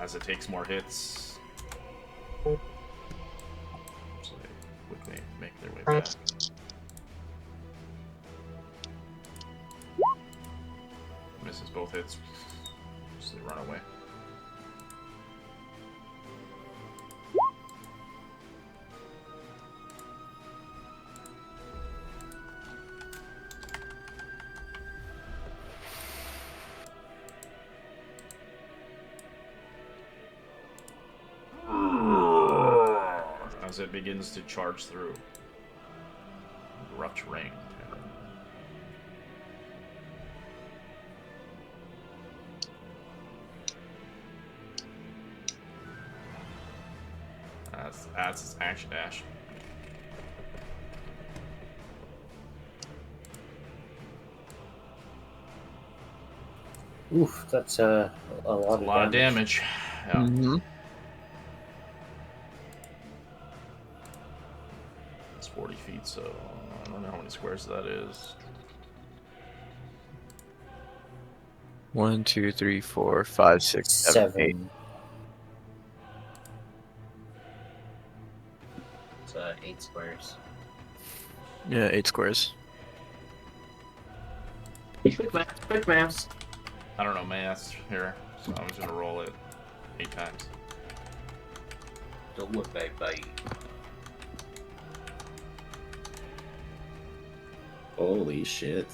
As it takes more hits. So they quickly make their way back. Misses both hits. So they run away. As it begins to charge through rough terrain. Adds its action dash. Oof, that's a lot, That's a lot of damage. Yeah. Mm-hmm. It's 40 feet, so I don't know how many squares that is. 1, 2, 3, 4, 5, 6, 7, 8. 7. It's 8 squares. Yeah, 8 squares. Quick maths. I don't know math here, so I'm just gonna roll it 8 times. Don't look back, bye. Holy shit.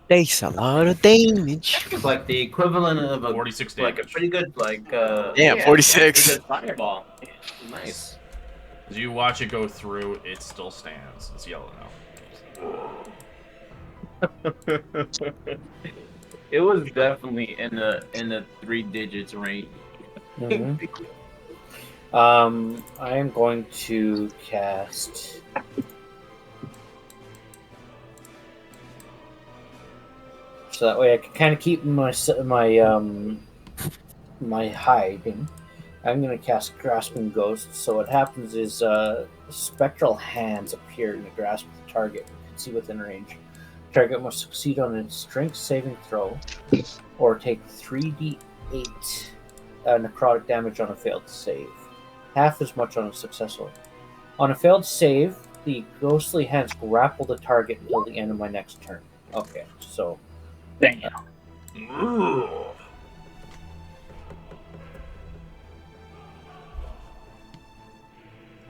That's a lot of damage. It's like the equivalent of a 46 like a damage. pretty good Yeah, 46. pretty good fireball. Yeah, nice. As you watch it go through, it still stands. It's yellow now. It was definitely in the 3 digits range. Mhm. I am going to cast. So that way I can kind of keep my hiding. I'm going to cast Grasping Ghost. So what happens is spectral hands appear in the grasp of the target. You can see within range. Target must succeed on a strength saving throw or take 3d8 necrotic damage on a failed save. Half as much on a successful. On a failed save, the ghostly hands grapple the target until the end of my next turn. Okay, so Damn.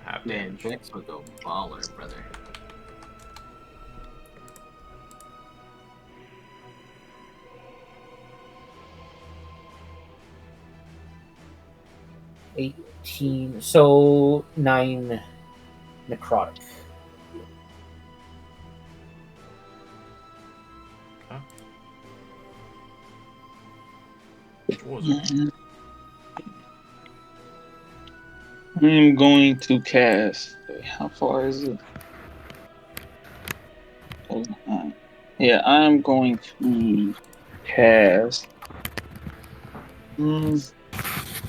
Half Man, damage. Vex would go baller, brother. so 9 necrotic. What was it? I'm going to cast. How far is it? Yeah, I'm going to cast.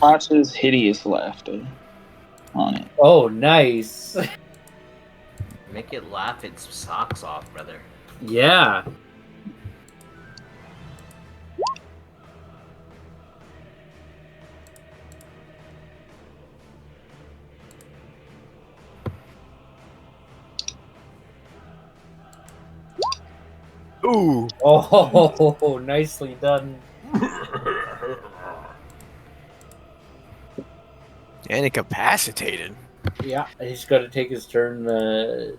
Tasha's Hideous Laughter on it. Oh, nice. Make it laugh its socks off, brother. Yeah. Ooh. Oh, nicely done. And incapacitated. Yeah, he's got to take his turn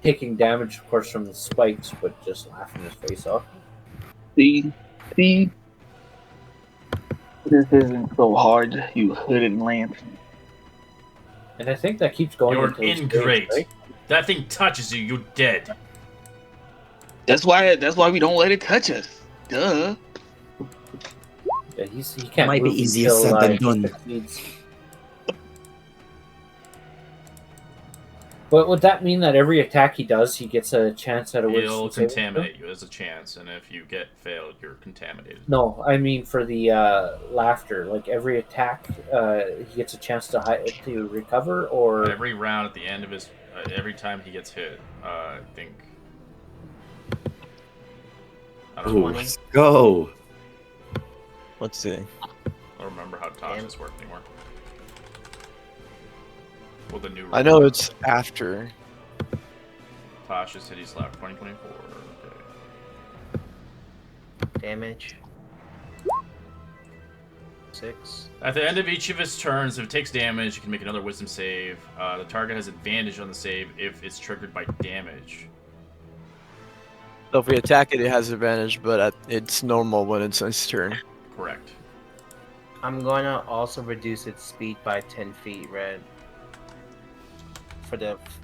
taking damage, of course, from the spikes, but just laughing his face off. See? This isn't so hard, you hooded lantern. And I think that keeps going You're until he's ingrate. right? That thing touches you, you're dead. That's why we don't let it touch us. Duh. Yeah, he can't Might be move easier until said than he done. succeeds. But would that mean that every attack he does, he gets a chance at a He'll wisdom saving throw? contaminate you as a chance, and if you get failed, you're contaminated. No, I mean for the laughter. Like every attack, he gets a chance to recover, or Every round at the end of his, every time he gets hit, I think. I don't Ooh, know. let's go. Let's see. I don't remember how Tasha's work anymore. Well, the new. I know it's after. Tasha's City Slap 2024. Okay. Damage. 6. At the end of each of his turns, if it takes damage, you can make another Wisdom save. The target has advantage on the save if it's triggered by damage. So if we attack it, it has advantage, but it's normal when it's its turn. Correct. I'm going to also reduce its speed by 10 feet, Red.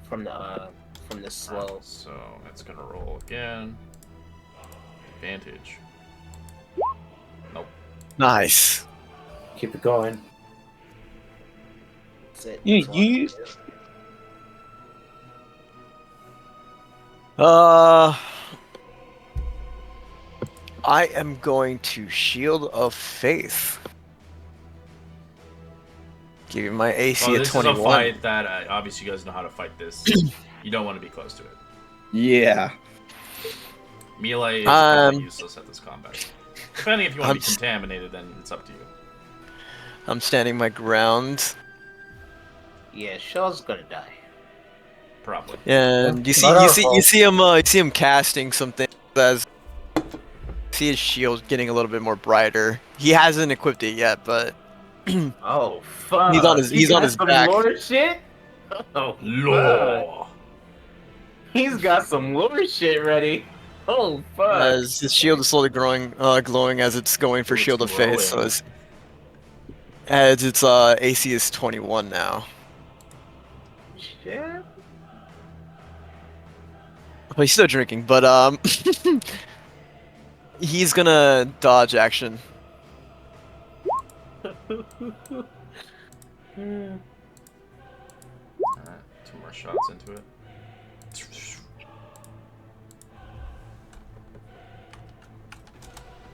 From the slow. So it's gonna roll again. Advantage. Nope. Nice. keep it going. That's it. Yeah, That's all I can do. I am going to Shield of Faith. Give you my AC Oh, at this is a 21. fight that obviously you guys know how to fight this. You don't want to be close to it. Yeah. Melee is probably useless at this combat. Depending if you want to be contaminated, then it's up to you. I'm standing my ground. Yeah, Shaw's gonna die. Probably. And you Not our see him you see him casting something as see his shield getting a little bit more brighter. He hasn't equipped it yet, but Oh fuck! he's on his some back. lore shit. Oh fuck. Lore. He's got some lore shit ready. Oh fuck! As his shield is slowly glowing as it's going for Ooh, it's Shield of Faith. So growing. as its AC is 21 now. Shit. Well, he's still drinking, but he's gonna dodge action. Alright, 2 more shots into it.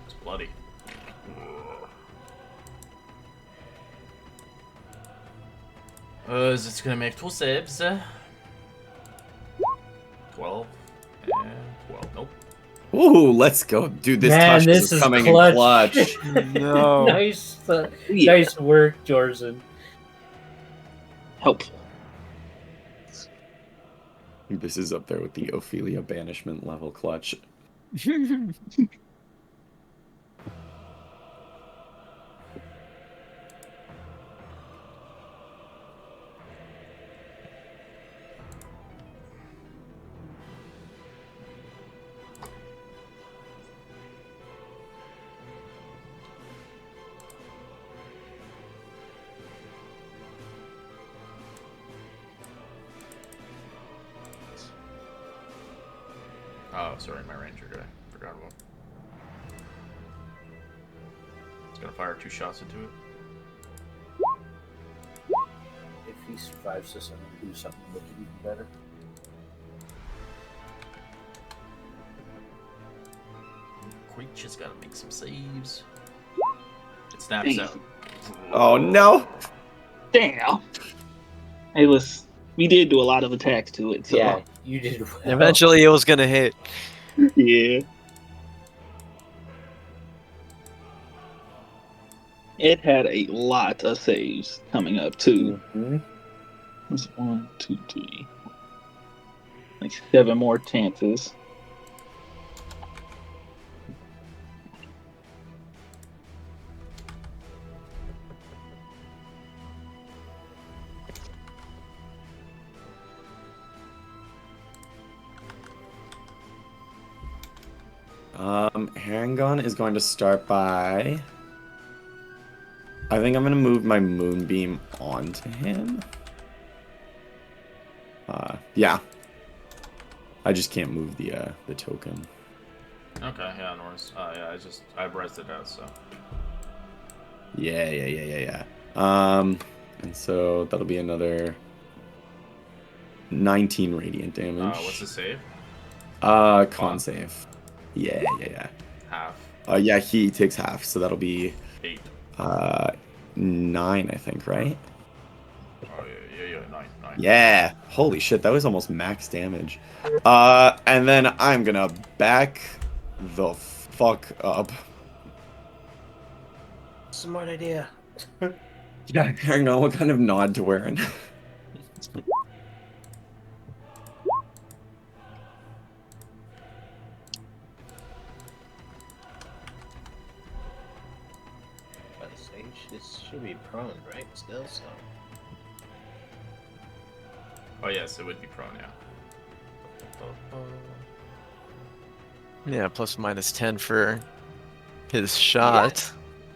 It's bloody. Is it's gonna make 2 saves? 12 and 12. Nope. Ooh, let's go. Dude, this Man, touch this is coming clutch. in clutch. No. nice, Yeah. nice work, Jordan. Helpful. This is up there with the Ophelia banishment level clutch. Oh, sorry, my ranger guy. Forgot about. It's gonna fire 2 shots into it. If he survives this, I'm gonna do something with it even better. Creature's gotta make some saves. It snaps Dang. out. Oh no! Damn. Hey, listen, we did do a lot of attacks to it, so Yeah, you did well. Eventually, it was gonna hit. yeah. It had a lot of saves coming up too. Mhm. There's 1, 2, 3, like 7 more chances. Harangon is going to start by... I think I'm going to move my Moonbeam onto him. Yeah. I just can't move the token. Okay, yeah, no worries. Yeah, I brezzed it out, so. Yeah. And so that'll be another 19 radiant damage. What's the save? Con save. Yeah. Half. Yeah, he takes half, so that'll be 8. 9, I think, right? Oh, yeah, 9. Yeah. Holy shit, that was almost max damage. And then I'm gonna back the fuck up. Smart idea. Yeah, hang on, what kind of nod to wearing? By the stage, this should be prone, right? Still, so. Oh, yes, it would be prone, yeah. Yeah, plus minus 10 for his shot.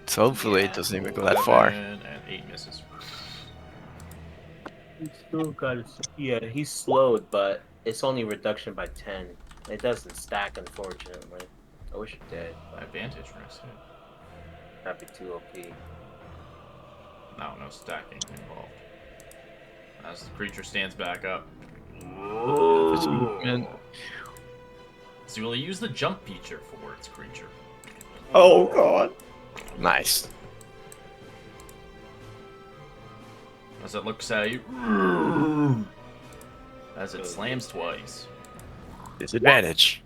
So hopefully it doesn't even go that far. And 8 misses. He's still got it. Yeah, he's slowed, but it's only reduction by 10. It doesn't stack, unfortunately. I wish it did. But Advantage for next hit. that'd be too OP. No stacking involved. As the creature stands back up. Movement. So you'll use the jump feature for its creature. Oh god. Nice. As it looks at you, as it slams twice. Disadvantage.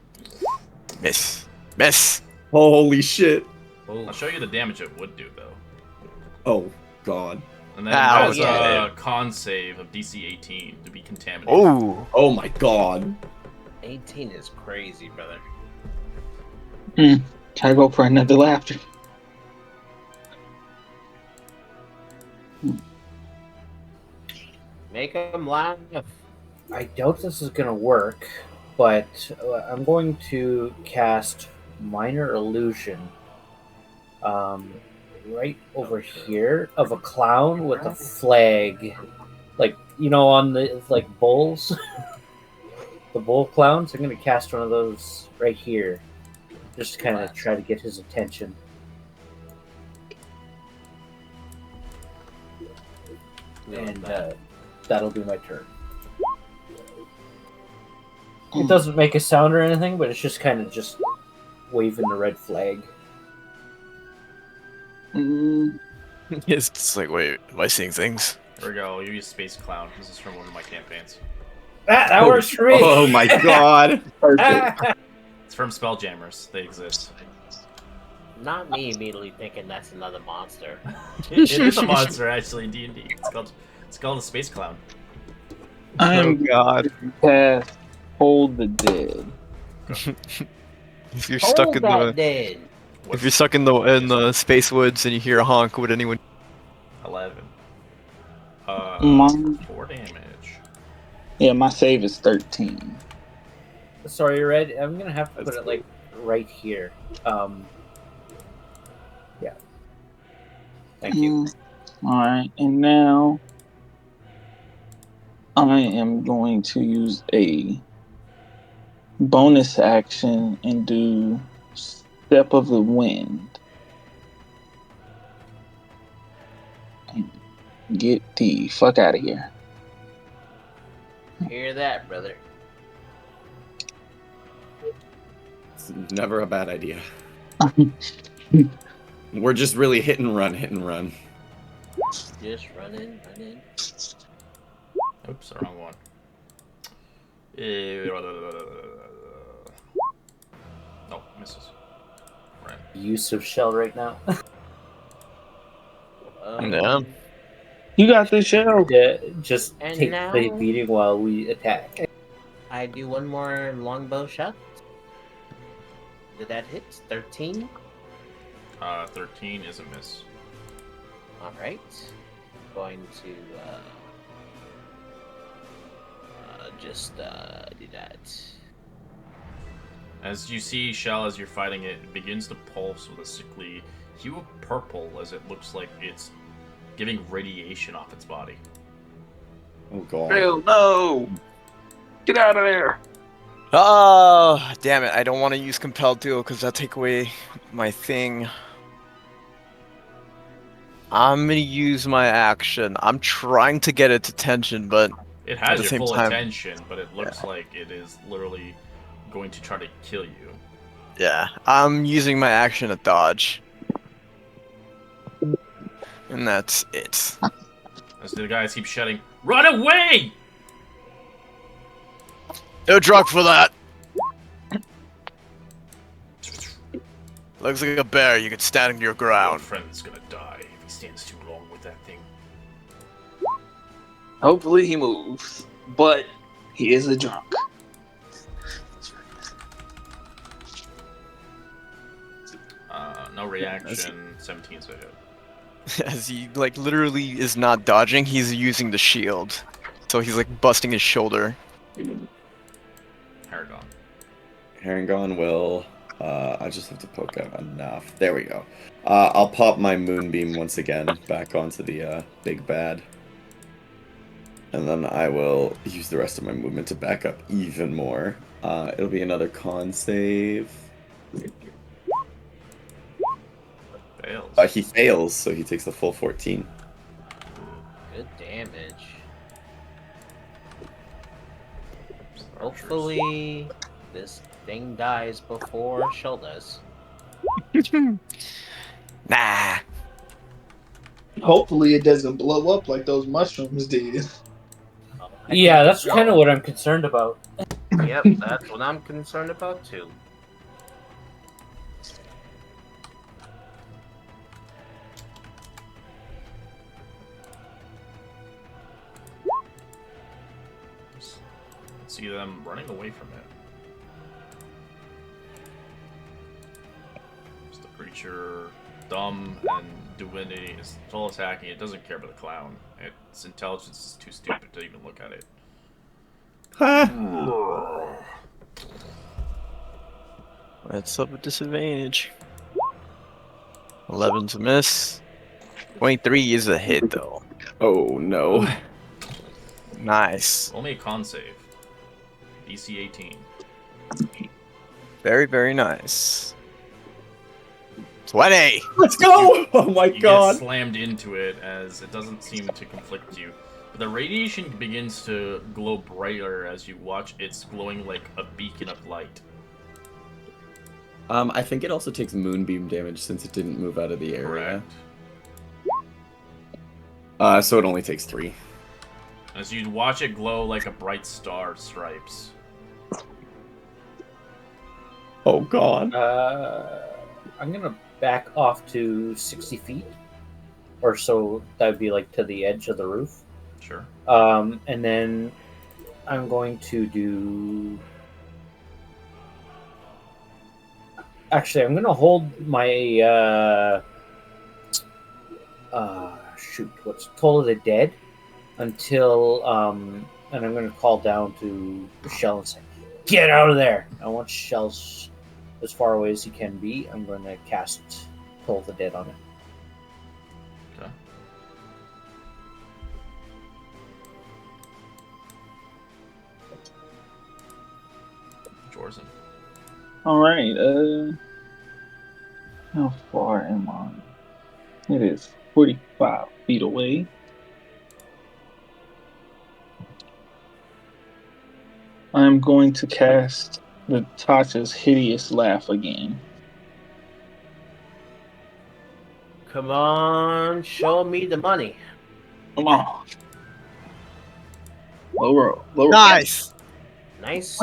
Miss. Miss. Holy shit. I'll show you the damage it would do, though. Oh god. And then Ow, it has yeah. a con save of DC 18 to be contaminated. Oh. Oh my god. 18 is crazy, brother. Try to go for another laughter. Make him laugh. I doubt this is going to work, but I'm going to cast Minor Illusion right over here of a clown with a flag. Like, you know, on the like bulls? The bull clowns? I'm going to cast one of those right here. Just to kind of try to get his attention. And that'll be my turn. It doesn't make a sound or anything, but it's just kind of just waving the red flag. It's just like, wait, am I seeing things? There we go. You use Space Clown. This is from one of my campaigns. That works for me! Oh my god. Perfect. It's from Spelljammers. They exist. Not me immediately thinking that's another monster. It is a monster, actually, in D&D. It's called a Space Clown. I am God. cast Hold the Dead. If you're stuck in the dead. if you're stuck in the space woods and you hear a honk, would anyone? 11. Mine- 4 damage. Yeah, my save is 13. Sorry, Red. I'm going to have to put it like right here. Yeah. Thank you. Alright, and now I am going to use a bonus action and do Step of the Wind. And get the fuck out of here. Hear that, brother? It's never a bad idea. We're just really hit and run, hit and run. Just running. Oops, the wrong one. Oh, misses. Right. Use of shell right now. Yeah. You got this, shell. Yeah, just And take now- the beating while we attack. I do one more longbow shot. Did that hit? 13? 13 is a miss. Alright. Going to just do that. As you see, Shell, as you're fighting it, it begins to pulse with a sickly hue of purple as it looks like it's giving radiation off its body. Oh god. Hell no! Get out of there! Oh, damn it! I don't want to use compelled duel because that'll take away my thing. I'm gonna use my action. I'm trying to get its attention, but It At has the your same full time- attention, but it looks like it is literally going to try to kill you. yeah, I'm using my action to dodge. And that's it. As the guys keep shouting, "Run away!" No drug for that! Looks like a bear, you could stand your Our ground. friend's gonna die if he stands too long with that thing. Hopefully he moves, but he is a drunk. No reaction, 17's a hit. As he, like, literally is not dodging, he's using the shield. So he's, like, busting his shoulder. Paragon. Herringon will. I just have to poke out enough. There we go. I'll pop my moonbeam once again back onto the big bad. And then I will use the rest of my movement to back up even more. It'll be another con save. Fails. He fails, so he takes the full 14. Good damage. Hopefully, this thing dies before Shell does. Nah. Hopefully, it doesn't blow up like those mushrooms did. I Yeah, think that's it kind of will. what I'm concerned about. Yep, that's what I'm concerned about too. See them running away from it. Is the creature dumb and divinity is still attacking? It doesn't care about the clown. Its intelligence is too stupid to even look at it. That's up a disadvantage. 11 to miss. 23 is a hit, though. Oh no. Nice. Roll me a con save. DC 18. Very, very nice. 20! Let's go! Oh my You god. get slammed into it as it doesn't seem to conflict you. But the radiation begins to glow brighter as you watch it's glowing like a beacon of light. I think it also takes moonbeam damage since it didn't move out of the area. Correct. So it only takes 3. As you watch it glow like a bright star stripes. Oh god. I'm gonna back off to 60 feet or so. That would be like to the edge of the roof. Sure. And then I'm going to do. Actually, I'm gonna hold my shoot. What's Toll of the Dead until and I'm gonna call down to Shell and say, "Get out of there!" I want Shell's as far away as he can be. I'm going to cast Toll of the Dead on it. Okay. Jorzen. All right. How far am I? It is 45 feet away. I'm going to cast the Tasha's hideous laugh again. Come on, show me the money. Come on. Low roll. Low roll. Nice! Nice.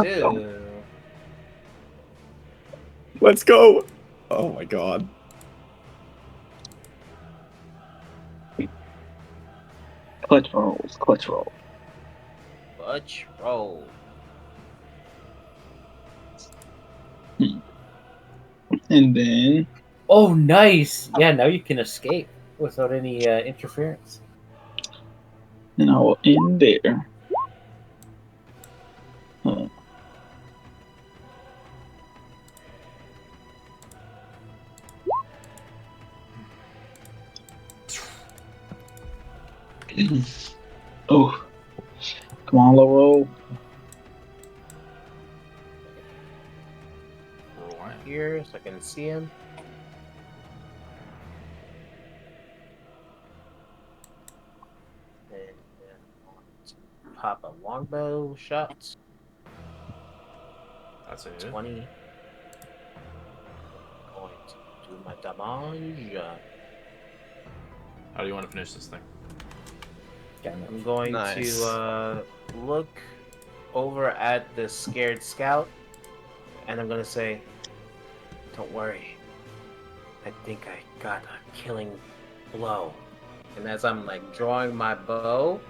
Let's go! Oh my god. Clutch rolls. Clutch roll. Clutch roll. And then Oh, nice! Yeah, now you can escape without any interference. I will end there. Oh, come on, low roll. Here, so I can see him. And then pop a longbow shot. That's it. 20. Going to do my damage. How do you want to finish this thing? I'm going Nice. to look over at the scared scout, and I'm gonna say, "Don't worry. I think I got a killing blow." And as I'm like drawing my bow,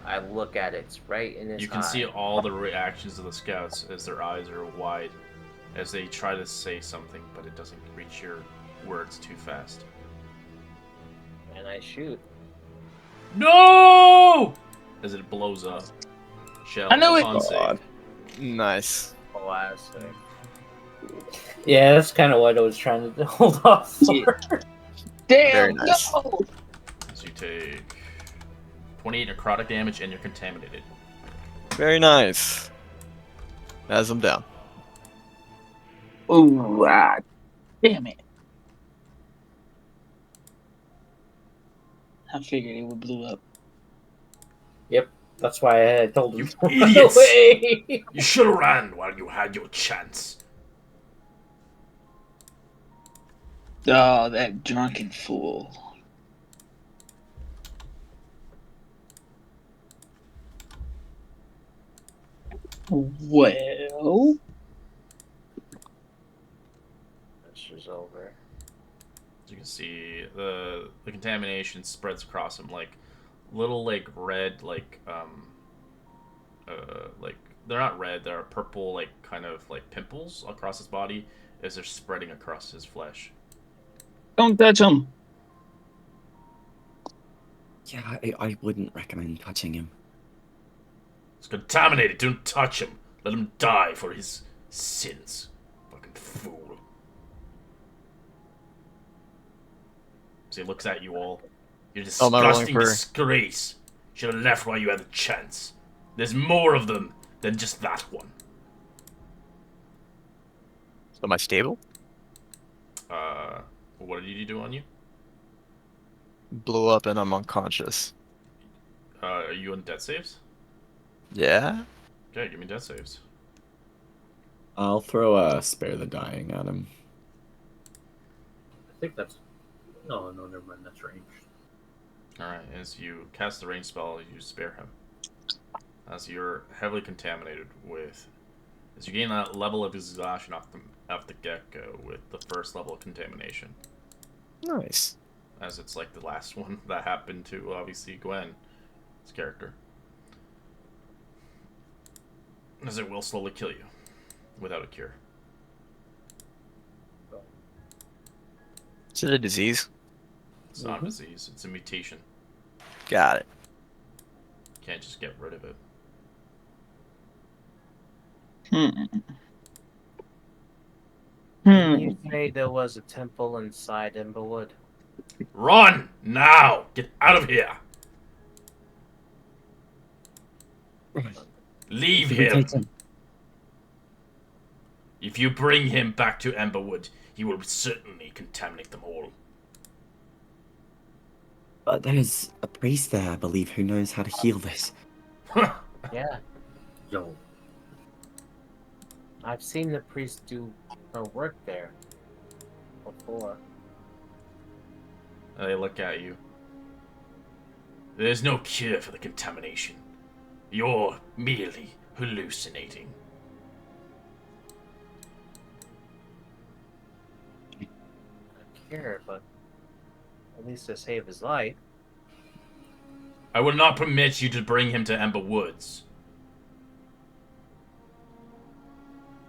I look at it. It's right in his You can eye. see all the reactions of the scouts as their eyes are wide, as they try to say something, but it doesn't reach your words too fast. And I shoot. No! As it blows up. Shell, I knew it! con save. God. Nice. Oh, I say. Yeah, that's kind of what I was trying to hold off for. Damn, Very nice. no! As you take 28 necrotic damage and you're contaminated. Very nice. As I'm down. Ooh, damn it. I figured it would blow up. Yep, that's why I told him You to run idiots! away. You should have ran while you had your chance. Oh, that drunken fool. Well, This is over. As you can see, the contamination spreads across him like little like red like they're not red, they're purple like kind of like pimples across his body as they're spreading across his flesh. don't touch him. Yeah, I wouldn't recommend touching him. He's contaminated. Don't touch him. Let him die for his sins. Fucking fool. So he looks at you all. You're Oh, am I rolling disgusting for- disgrace. Should have left while you had the chance. There's more of them than just that one. So am I stable? What did he do on you? Blew up and I'm unconscious. Are you on death saves? Yeah? Okay, give me death saves. I'll throw a spare the dying at him. I think that's. No, never mind. That's ranged. Alright, as you cast the range spell, you spare him. As you're heavily contaminated with... As you gain a level of exhaustion off the get-go with the first level of contamination. Nice. As it's like the last one that happened to, obviously, Gwen's character. As it will slowly kill you. Without a cure. Is it a disease? It's not a disease, it's a mutation. Got it. Can't just get rid of it. Didn't you say there was a temple inside Emberwood? Run! Now! Get out of here! Leave him! If you bring him back to Emberwood, he will certainly contaminate them all. But there's a priest there, I believe, who knows how to heal this. Yeah, Yo. I've seen the priest do her work there before. They look at you. There's no cure for the contamination. You're merely hallucinating. I care, but at least to save his life. I will not permit you to bring him to Ember Woods.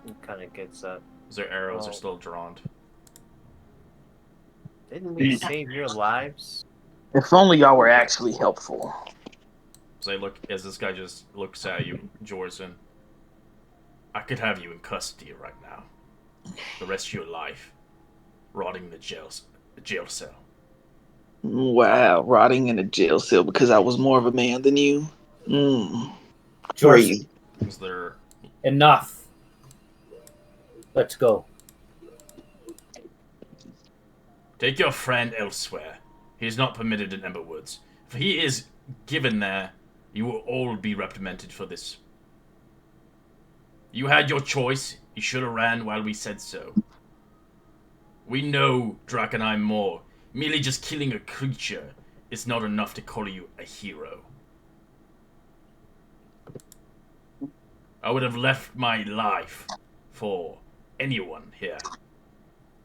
He kind of gets up. Their arrows Oh. are still drawn. Didn't we save your lives? If only y'all were actually helpful. As this guy just looks at you, Jorzen. I could have you in custody right now. The rest of your life. Rotting in the jail cell. Wow, rotting in a jail cell because I was more of a man than you. George, Crazy. Is there... enough. Let's go. Take your friend elsewhere. He is not permitted in Ember Woods. If he is given there, you will all be reprimanded for this. You had your choice. You should have ran while we said so. We know Drakkenheim more. Merely just killing a creature is not enough to call you a hero. I would have left my life for anyone here.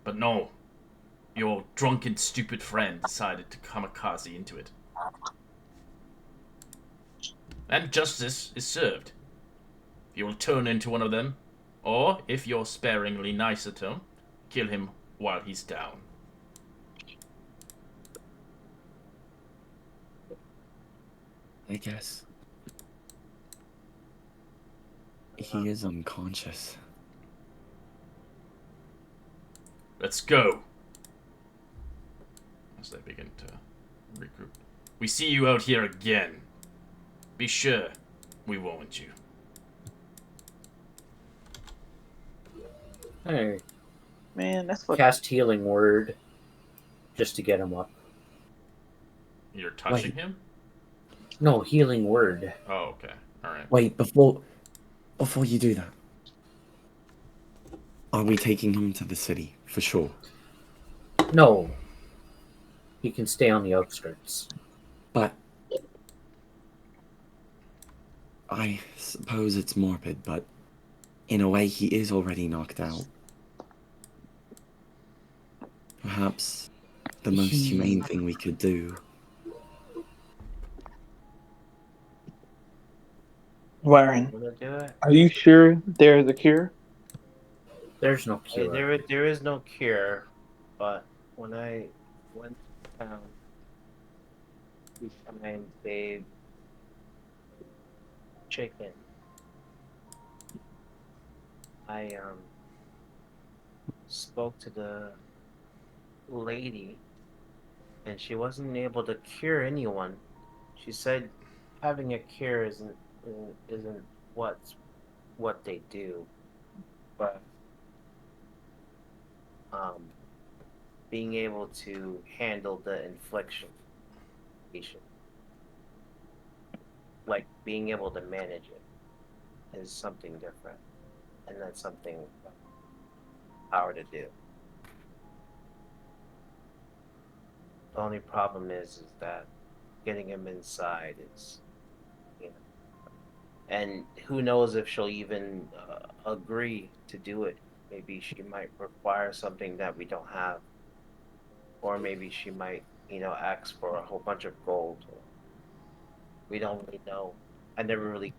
But no. Your drunken, stupid friend decided to kamikaze into it. And justice is served. If you will turn into one of them, or if you're sparingly nicer to him, kill him while he's down. I guess. He is unconscious. Let's go. As they begin to regroup. We see you out here again. Be sure we won't you. Hey, Man, that's what. cast healing word just to get him up. You're touching Wait. him? No, healing word. Oh, okay. Alright. Wait, before you do that, are we taking him to the city for sure? No. He can stay on the outskirts. But I suppose it's morbid, but in a way he is already knocked out. Perhaps the most humane thing we could do. Warren, Wanna do it? are you sure there's a cure? There's no cure. There is no cure, but when I went to town to find Babe chicken, I spoke to the lady, and she wasn't able to cure anyone. She said having a cure isn't what they do, but being able to handle the infliction, like being able to manage it, is something different, and that's something power to do. The only problem is that getting him inside is, and who knows if she'll even agree to do it. Maybe she might require something that we don't have, or maybe she might, ask for a whole bunch of gold. We don't really know. I never really,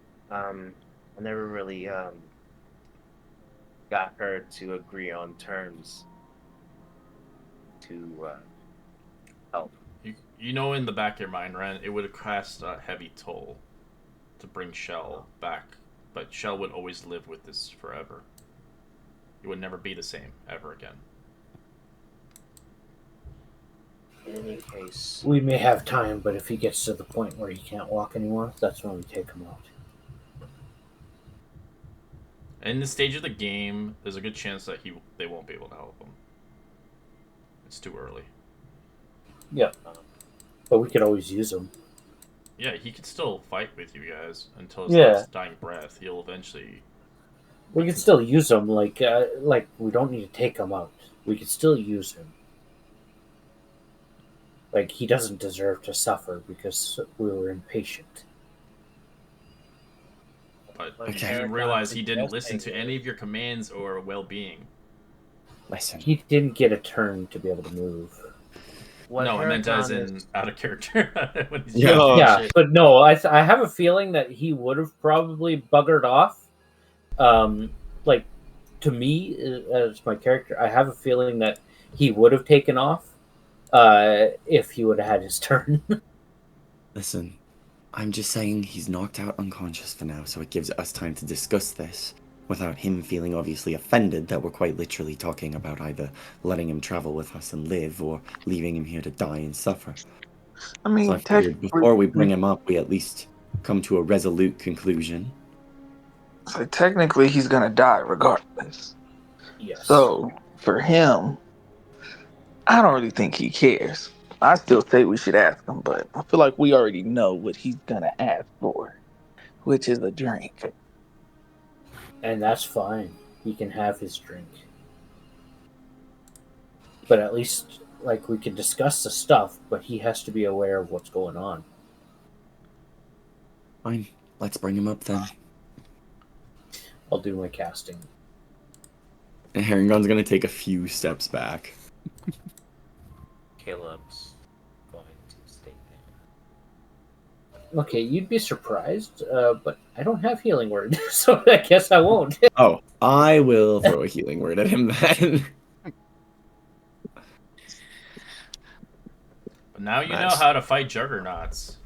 got her to agree on terms to help. You know, in the back of your mind, Ren, it would have cost a heavy toll to bring Shell back, but Shell would always live with this forever. It would never be the same ever again. In any case, We may have time, but if he gets to the point where he can't walk anymore, that's when we take him out. In this stage of the game, there's a good chance that they won't be able to help him. It's too early. Yeah. But we could always use him. Yeah, he could still fight with you guys until his Yeah. last dying breath. He'll eventually... We could still use him, like we don't need to take him out. We could still use him. Like, he doesn't deserve to suffer because we were impatient. But Okay. you realize he didn't listen to any of your commands or well-being. Listen. He didn't get a turn to be able to move. No, I meant as in out of character. When he's Yeah. doing Yeah, shit. but no, I have a feeling that he would have probably buggered off. Like, to me, as my character, I have a feeling that he would have taken off if he would have had his turn. Listen, I'm just saying he's knocked out unconscious for now, so it gives us time to discuss this without him feeling obviously offended that we're quite literally talking about either letting him travel with us and live or leaving him here to die and suffer. I mean, So I figured before we bring him up, we at least come to a resolute conclusion. So technically, he's gonna die regardless. Yes. So for him, I don't really think he cares. I still say we should ask him, but I feel like we already know what he's gonna ask for, which is a drink. And that's fine. He can have his drink. But at least, like, we can discuss the stuff, but he has to be aware of what's going on. Fine, let's bring him up then. I'll do my casting. And Herringon's gonna take a few steps back. Caleb's going to stay there. Okay, you'd be surprised, but I don't have healing word, so I guess I won't. Oh, I will throw a healing word at him then. But now you know Nice. how to fight juggernauts.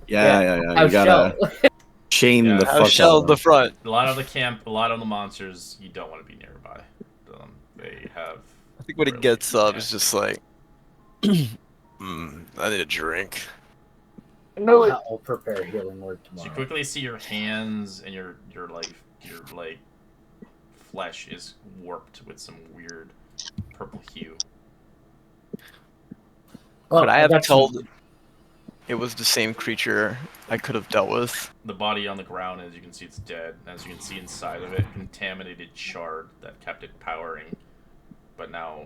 Yeah. Have You gotta Shell. shame Yeah, the have fuck Have Shell out at the of him. front. A lot of the monsters you don't want to be nearby. They have. I think when he really gets up, it's nasty- just like, I need a drink. No, it. I'll prepare a healing word So you tomorrow. quickly see your hands and your flesh is warped with some weird purple hue. Could I have that's- told it was the same creature I could have dealt with? The body on the ground, as you can see, it's dead. As you can see inside of it, contaminated shard that kept it powering, but now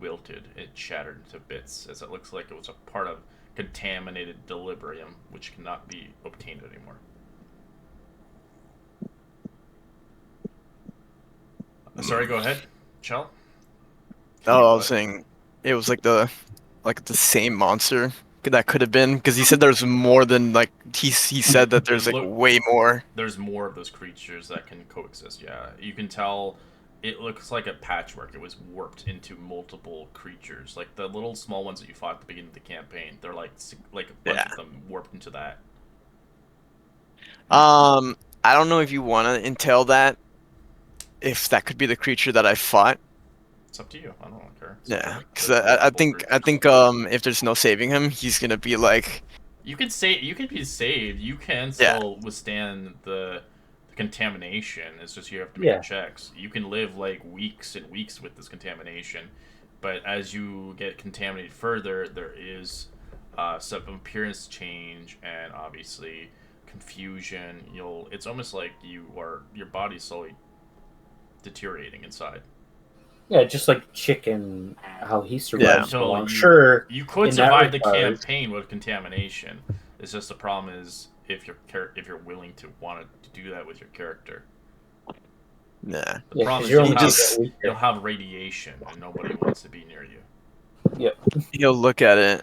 wilted. It shattered into bits, as it looks like it was a part of contaminated Delirium, which cannot be obtained anymore. Sorry, go ahead, Chell. Oh, I was saying it was like the same monster that could have been, because he said there's more than like he said that there's like way more. There's more of those creatures that can coexist. Yeah, you can tell. It looks like a patchwork. It was warped into multiple creatures, like the little small ones that you fought at the beginning of the campaign. They're like a bunch of them warped into that. I don't know if you want to entail that. If that could be the creature that I fought. It's up to you. I don't care. Yeah, because I think if there's no saving him, he's gonna be like. You could say you could be saved. You can still withstand the contamination. It's just you have to make your checks. You can live like weeks and weeks with this contamination, but as you get contaminated further, there is some appearance change and obviously confusion. It's almost like your body's slowly deteriorating inside. Yeah, just like Chicken, how he survived. Yeah. So I'm sure you could survive the campaign with contamination. It's just the problem is if you're willing to want to do that with your character. Nah. The problem is you'll have radiation and nobody wants to be near you. Yep. You'll look at it.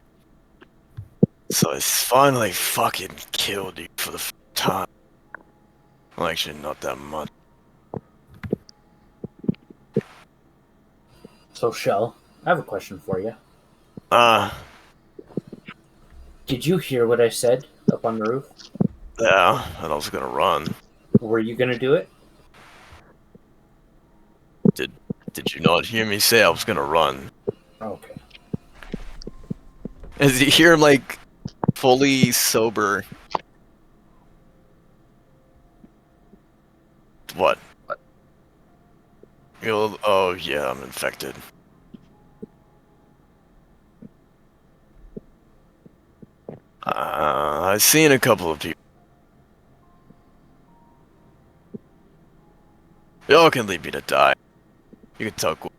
So it's finally fucking killed you for the first time. Well, actually, not that much. So, Shell, I have a question for you. Did you hear what I said up on the roof? Yeah, and I was gonna run. Were you gonna do it? Did you not hear me say I was gonna run? Okay. As you hear him, like, fully sober. What? Oh, yeah, I'm infected. I've seen a couple of people. Y'all can leave me to die. You can talk.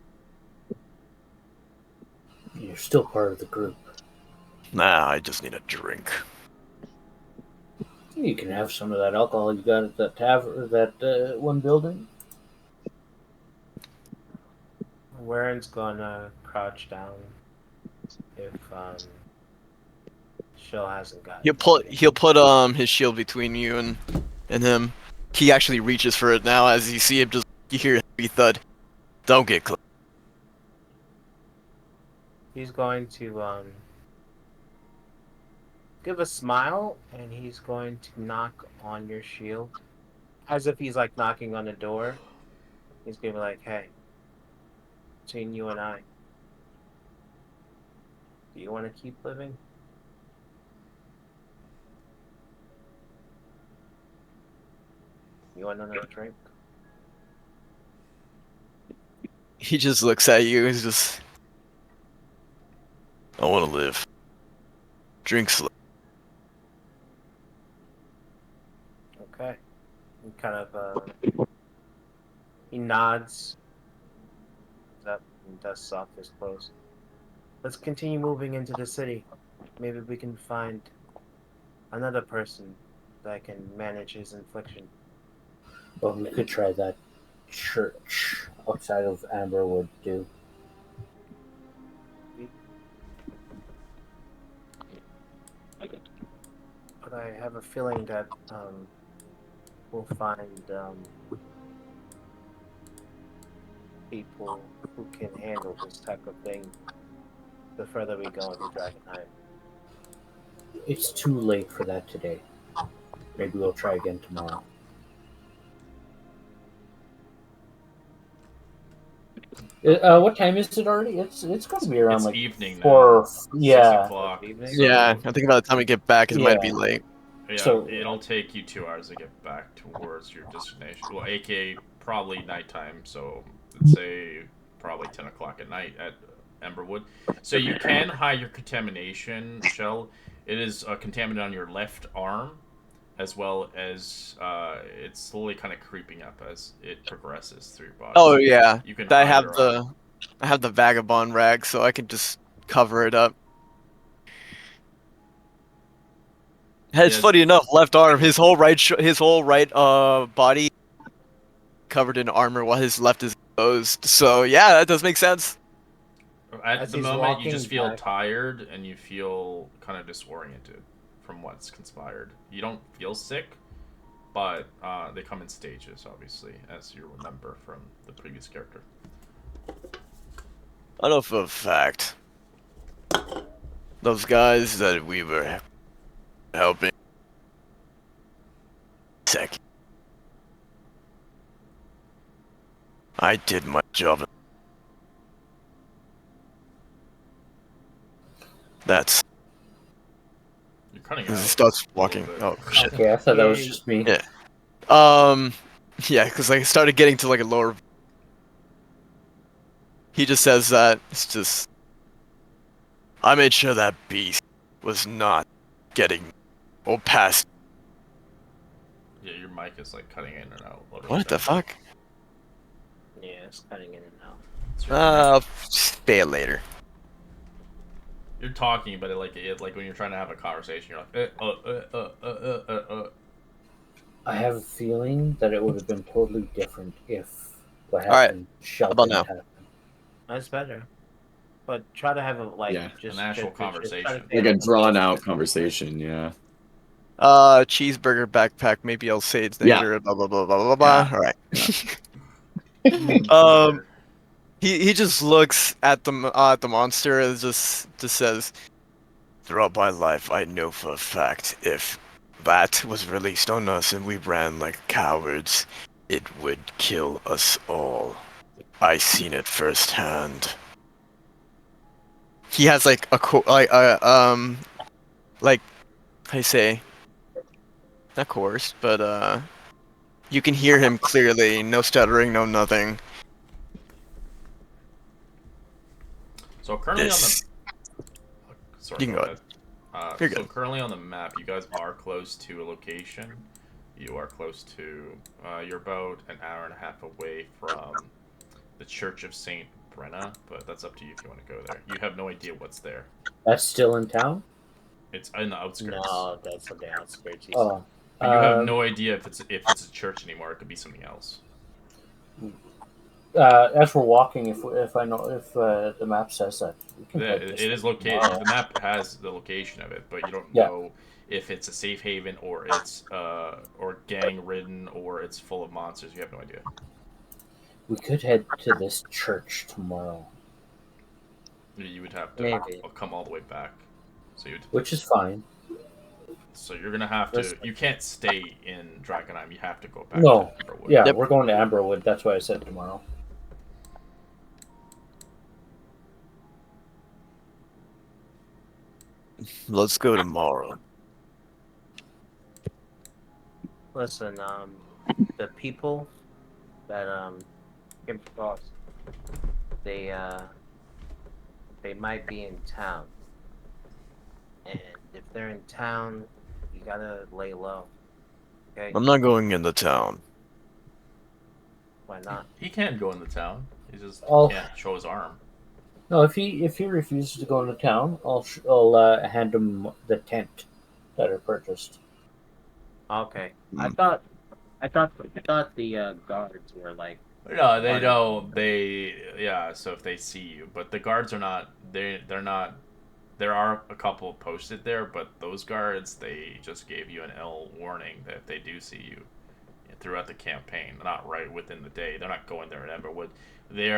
You're still part of the group. Nah, I just need a drink. You can have some of that alcohol you got at that tavern, that one building. Warren's gonna crouch down if Shell hasn't got it. He'll put his shield between you and him. He actually reaches for it now as you see him you hear a heavy thud. Don't get close. He's going to give a smile and he's going to knock on your shield. As if he's like knocking on a door. He's gonna be like, hey, between you and I, do you want to keep living? You want another drink? He just looks at you. He's just, I want to live. Drink slow. Okay. He kind of he nods up and dusts off his clothes. Let's continue moving into the city. Maybe we can find another person that can manage his infliction. Well, we could try that church outside of Amberwood too. But I have a feeling that we'll find people who can handle this type of thing the further we go into Drakkenheim. It's too late for that today. Maybe we'll try again tomorrow. What time is it already? It's going to be around it's like evening 4. Now. Yeah. 6 o'clock. Yeah, I think by the time we get back, it might be late. Yeah, so it'll take you 2 hours to get back towards your destination. Well, aka probably nighttime. So let's say probably 10 o'clock at night at Emberwood. So you can hide your contamination, Shell. It is contaminated on your left arm, as well as it's slowly kind of creeping up as it progresses through your body. Oh yeah, You can I hide have your the arm. I have the vagabond rag, so I can just cover it up. It's Yes. funny enough, left arm, his whole right body covered in armor, while his left is exposed. So yeah, that does make sense. At As the he's moment, you walking just feel back- tired and you feel kind of disoriented from what's conspired. You don't feel sick, but they come in stages, obviously, as you remember from the previous character. I know for a fact. Those guys that we were helping. Sec. I did my job. That's. You're cutting He out. starts a little walking. bit. Oh shit. Okay, I thought that was just me. Yeah. Yeah, because I started getting to like a lower. He just says that it's just. I made sure that beast was not getting or past. Yeah, your mic is like cutting in and out. What the fuck? Yeah, it's cutting in and out. It's your- Stay later. You're talking, but like when you're trying to have a conversation, you're like. I have a feeling that it would have been totally different if what All right. happened shall about didn't now? happen. That's better. But try to have a Yeah. just An actual just try to conversation. stay Like a on- drawn out conversation, yeah. Cheeseburger backpack. Maybe I'll say it's Yeah. later. Blah blah blah blah blah blah. Yeah. All right. Um, He just looks at the monster and just says, "Throughout my life, I know for a fact if that was released on us and we ran like cowards, it would kill us all. I seen it firsthand." He has like a like I say, not coarse, but you can hear him clearly. No stuttering, no nothing. So currently This. on the. Sorry, You can go go ahead. You're So good. currently on the map, you guys are close to a location. You are close to. You're about an hour and a half away from the Church of Saint Brenna, but that's up to you if you want to go there. You have no idea what's there. That's still in town? It's in the outskirts. No, that's on the outskirts. Oh. But you have no idea if it's a church anymore. It could be something else. As we're walking, if the map says that, we can Yeah, head it this is way located. tomorrow. The map has the location of it, but you don't Yeah. know if it's a safe haven or it's or gang ridden or it's full of monsters. You have no idea. We could head to this church tomorrow, You would have to Maybe. come all the way back. So which is fine. so you're gonna have to. You can't stay in Drakkenheim. You have to go back. No. To Amberwood. Yeah, Yep. we're going to Amberwood. That's why I said tomorrow. Let's go tomorrow. Listen, the people that came across, they might be in town, and if they're in town, you gotta lay low. Okay, I'm not going into town. why not? He can go into town. He just Oh. can't show his arm. No, if he refuses to go into town, I'll hand him the tent that I purchased. Okay, Hmm. I thought the guards were like. No, they Fine. don't. So if they see you, but the guards are not. They're not. There are a couple posted there, but those guards, they just gave you an ill warning that if they do see you throughout the campaign, not right within the day, they're not going there in Emberwood. They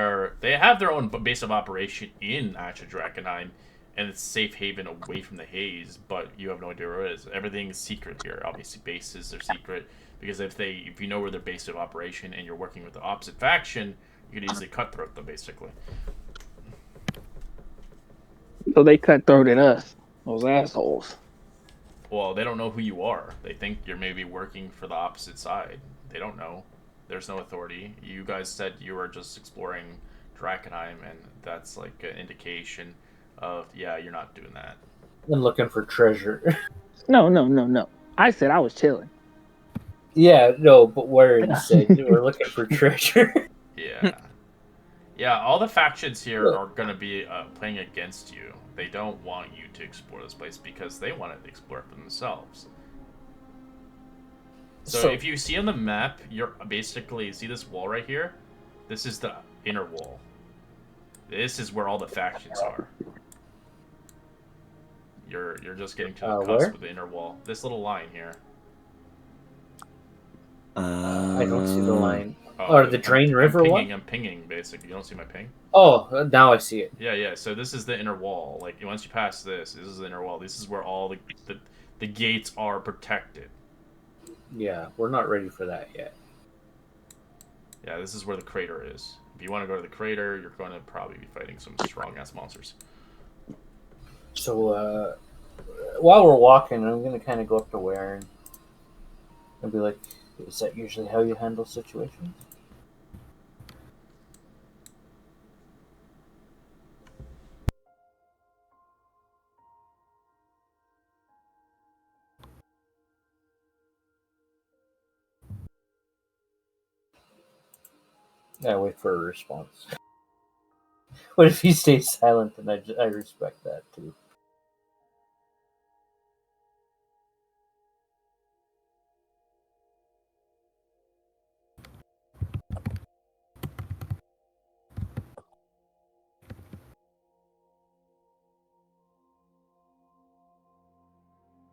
have their own base of operation in actual Drakkenheim, and it's safe haven away from the haze, but you have no idea where it is. Everything is secret here. Obviously, bases are secret because if you know where their base of operation and you're working with the opposite faction, you could easily cutthroat them, basically. So they cutthroated us, those assholes. Well, they don't know who you are. They think you're maybe working for the opposite side. They don't know. There's no authority. You guys said you were just exploring Drakkenheim, and that's like an indication of, yeah, you're not doing that. I'm looking for treasure. No. I said I was chilling. Yeah, no, but where it said we're looking for treasure. Yeah. Yeah, all the factions here are going to be playing against you. They don't want you to explore this place because they want to explore it for themselves. So if you see on the map, you're basically, see this wall right here? This is the inner wall. This is where all the factions are. You're just getting to the cusp of the inner wall. This little line here. I don't see the line. Or the Drain River one? I'm pinging, basically. You don't see my ping? Oh, now I see it. Yeah. So this is the inner wall. Like, once you pass this is the inner wall. This is where all the gates are protected. Yeah, we're not ready for that yet. Yeah, this is where the crater is. If you want to go to the crater, you're going to probably be fighting some strong-ass monsters. So, while we're walking, I'm going to kind of go up to Warren and be like, is that usually how you handle situations? Yeah, wait for a response. What if he stays silent? And I respect that too.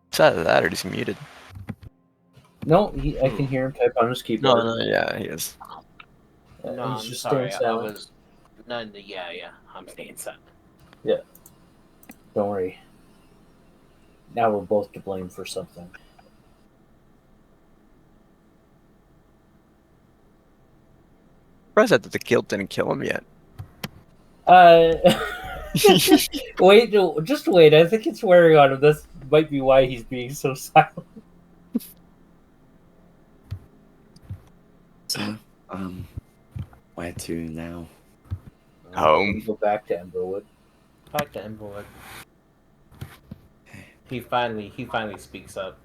It's either that or he's muted. No, I can hear him type on his keyboard. No, yeah, he is. No, he's I'm just sorry. staying silent. Yeah. I'm staying silent. Yeah. Don't worry. Now we're both to blame for something. Surprised that the kill didn't kill him yet. Wait, no, just wait. I think it's wearing on him. This might be why he's being so silent. So, where to now? Home. Go back to Emberwood. Back to Emberwood. He finally speaks up.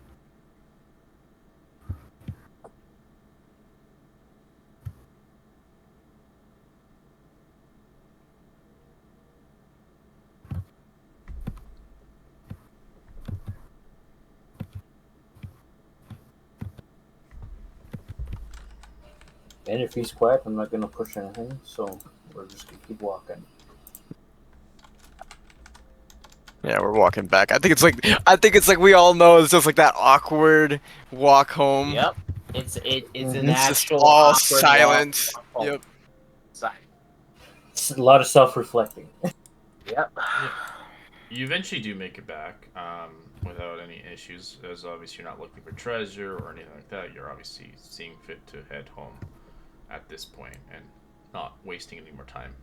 And if he's quiet, I'm not going to push anything, so we're just going to keep walking. Yeah, we're walking back. I think it's like we all know it's just like that awkward walk home. Yep. It's an It's just actual all awkward silent. walk home. Yep. Silent. It's a lot of self-reflecting. Yep. You eventually do make it back without any issues, as obviously you're not looking for treasure or anything like that. You're obviously seeing fit to head home at this point and not wasting any more time.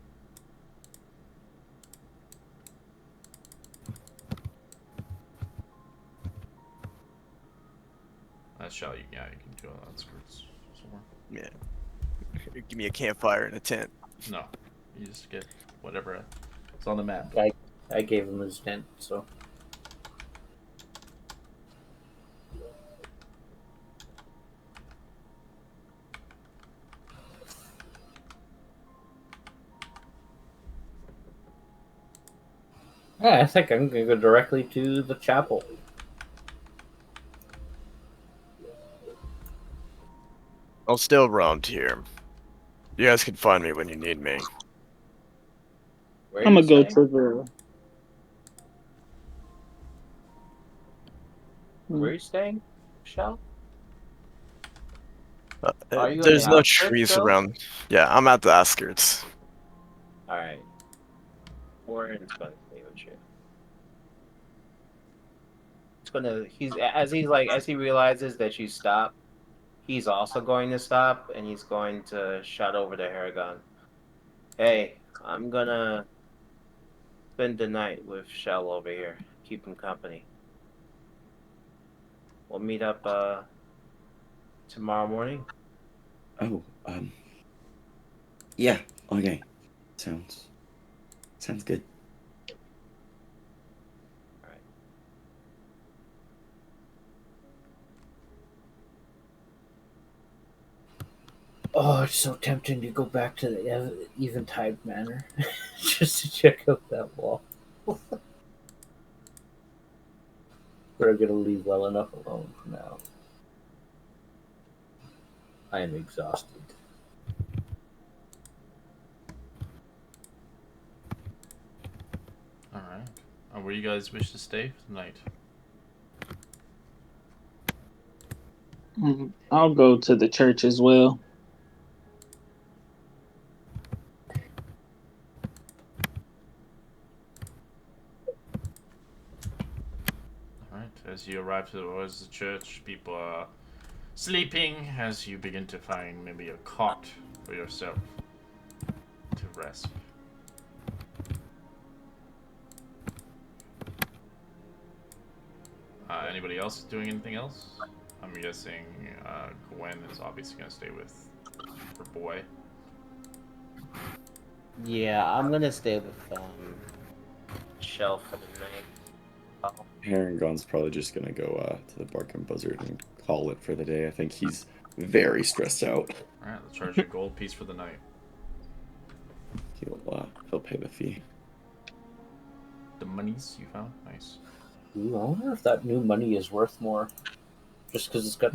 That's shall you? Yeah, you can do all that skirts somewhere. Yeah. Give me a campfire and a tent. No, you just get whatever. It's on the map. I gave him his tent, so. Yeah, I think I'm going to go directly to the chapel. I'm still around here. You guys can find me when you need me. I'm gonna go to the. Where are you staying, Shell? Are you There's in the no outskirts trees still? around. Yeah, I'm at the outskirts. Alright. Warren's gonna stay with you. As he realizes that you stop, he's also going to stop and he's going to shout over to Haragon. Hey, I'm gonna spend the night with Shell over here. Keep him company. We'll meet up tomorrow morning. Oh, yeah, okay. Sounds good. Alright. Oh, it's so tempting to go back to the Eventide Manor just to check out that wall. But I'm gonna leave well enough alone for now. I am exhausted. Alright. And where you guys wish to stay for the night? I'll go to the church as well. Alright. As you arrive towards the church, people are sleeping as you begin to find maybe a cot for yourself to rest. Anybody else doing anything else? I'm guessing Gwen is obviously going to stay with her boy. Yeah, I'm gonna stay with Shell for the night. Harangon's probably just gonna go to the Bark and Buzzard and call it for the day. I think he's very stressed out. Alright, let's charge you a gold piece for the night. He'll pay the fee. The monies you found? Nice. Ooh, I wonder if that new money is worth more. Just because it's got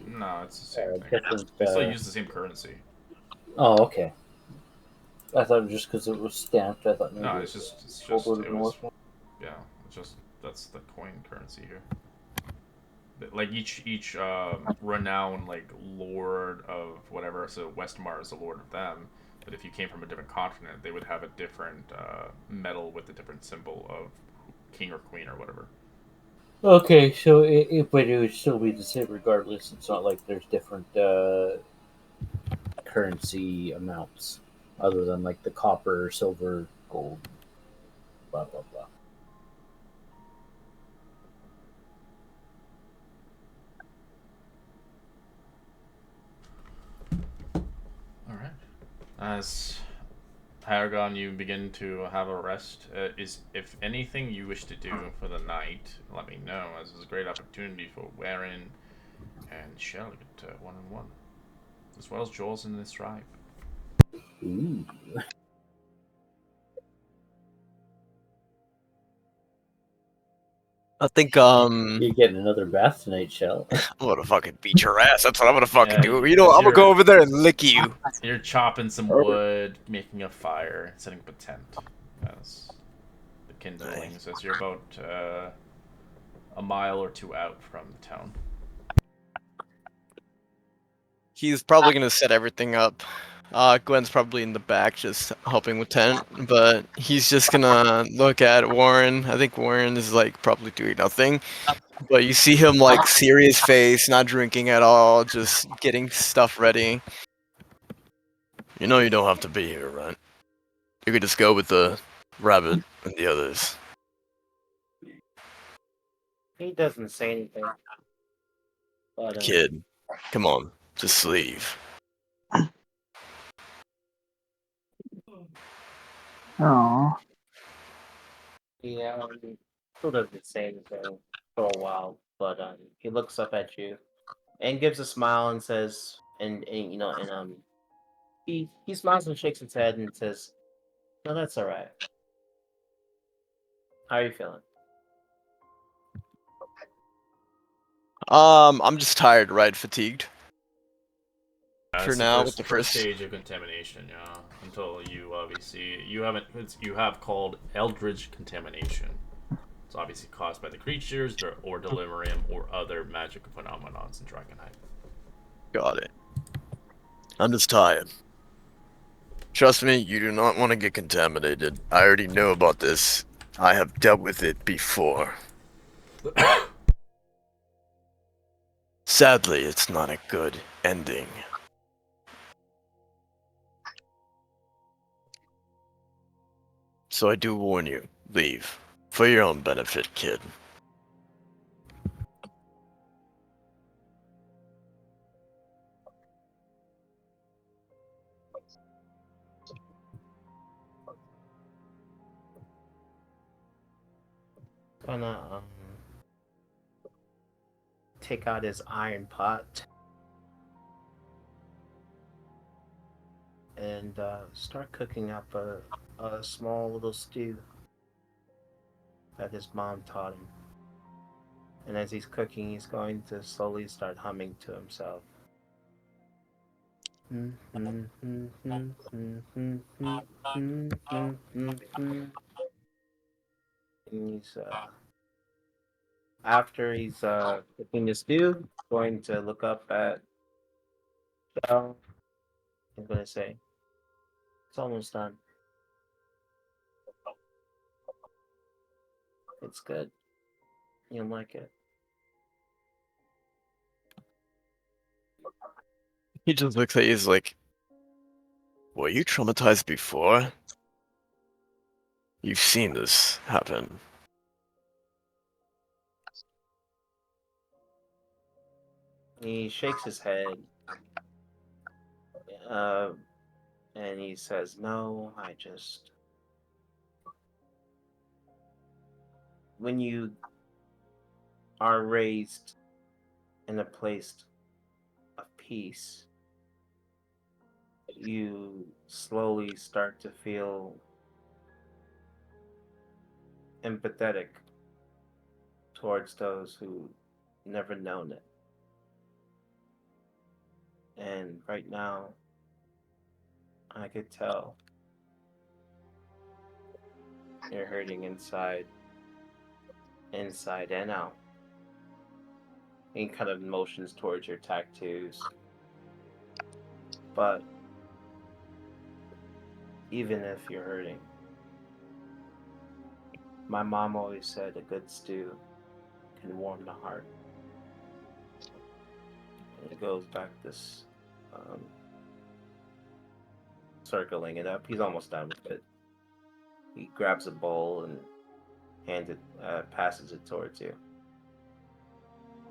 No, it's the same thing. different. They still use the same currency. Oh, okay. I thought it was just because it was stamped. I thought maybe No, it's just it was, more. yeah, it's just that's the coin currency here. Like each renowned like lord of whatever, so Westmar is the lord of them. But if you came from a different continent, they would have a different medal with a different symbol of king or queen or whatever. Okay, so but it would still be the same regardless. It's not like there's different currency amounts other than like the copper, silver, gold, blah blah blah. All right. As Paragon, you begin to have a rest. If anything you wish to do for the night, let me know. As it's a great opportunity for Warren and Shell to get 1-on-1, as well as Joel's in this drive. Ooh. I think You're getting another bath tonight, Shell. I'm gonna fucking beat your ass. That's what I'm gonna fucking Yeah, do. You know, I'm gonna go over there and lick you. You're chopping some wood, making a fire, setting up a tent. As the kindlings, as you're about a mile or two out from the town. He's probably gonna set everything up. Gwen's probably in the back just helping with tent, but he's just gonna look at Warren. I think Warren is like probably doing nothing, but you see him like serious face, not drinking at all, just getting stuff ready. You know you don't have to be here, right? You could just go with the rabbit and the others. He doesn't say anything. But, Kid, come on, just leave. Oh, Yeah, still doesn't say anything for a while, but he looks up at you and gives a smile and says, and you know, and he smiles and shakes his head and says, "No, that's all right. How are you feeling?" I'm just tired, right? Fatigued. For That's now, the with the first first stage of contamination, yeah. Until you obviously you have called eldritch contamination. It's obviously caused by the creatures or delirium or other magic phenomenons in Drakkenheim. Got it. I'm just tired. Trust me, you do not want to get contaminated. I already know about this. I have dealt with it before. Sadly, it's not a good ending. So I do warn you, leave. For your own benefit, kid. Gonna take out his iron pot. and start cooking up a small little stew that his mom taught him. And as he's cooking, he's going to slowly start humming to himself. And he's after he's cooking the stew, going to look up at Shell. He's going to say, "It's almost done. It's good. You'll like it." He just looks at you, he's like, were you traumatized before? You've seen this happen. He shakes his head, and he says, "No, I just when you are raised in a place of peace, you slowly start to feel empathetic towards those who never known it. And right now, I could tell you're hurting inside and out." He kind of motions towards your tattoos. But even if you're hurting, my mom always said a good stew can warm the heart. And it goes back this circling it up. He's almost done with it. He grabs a bowl and passes it towards you.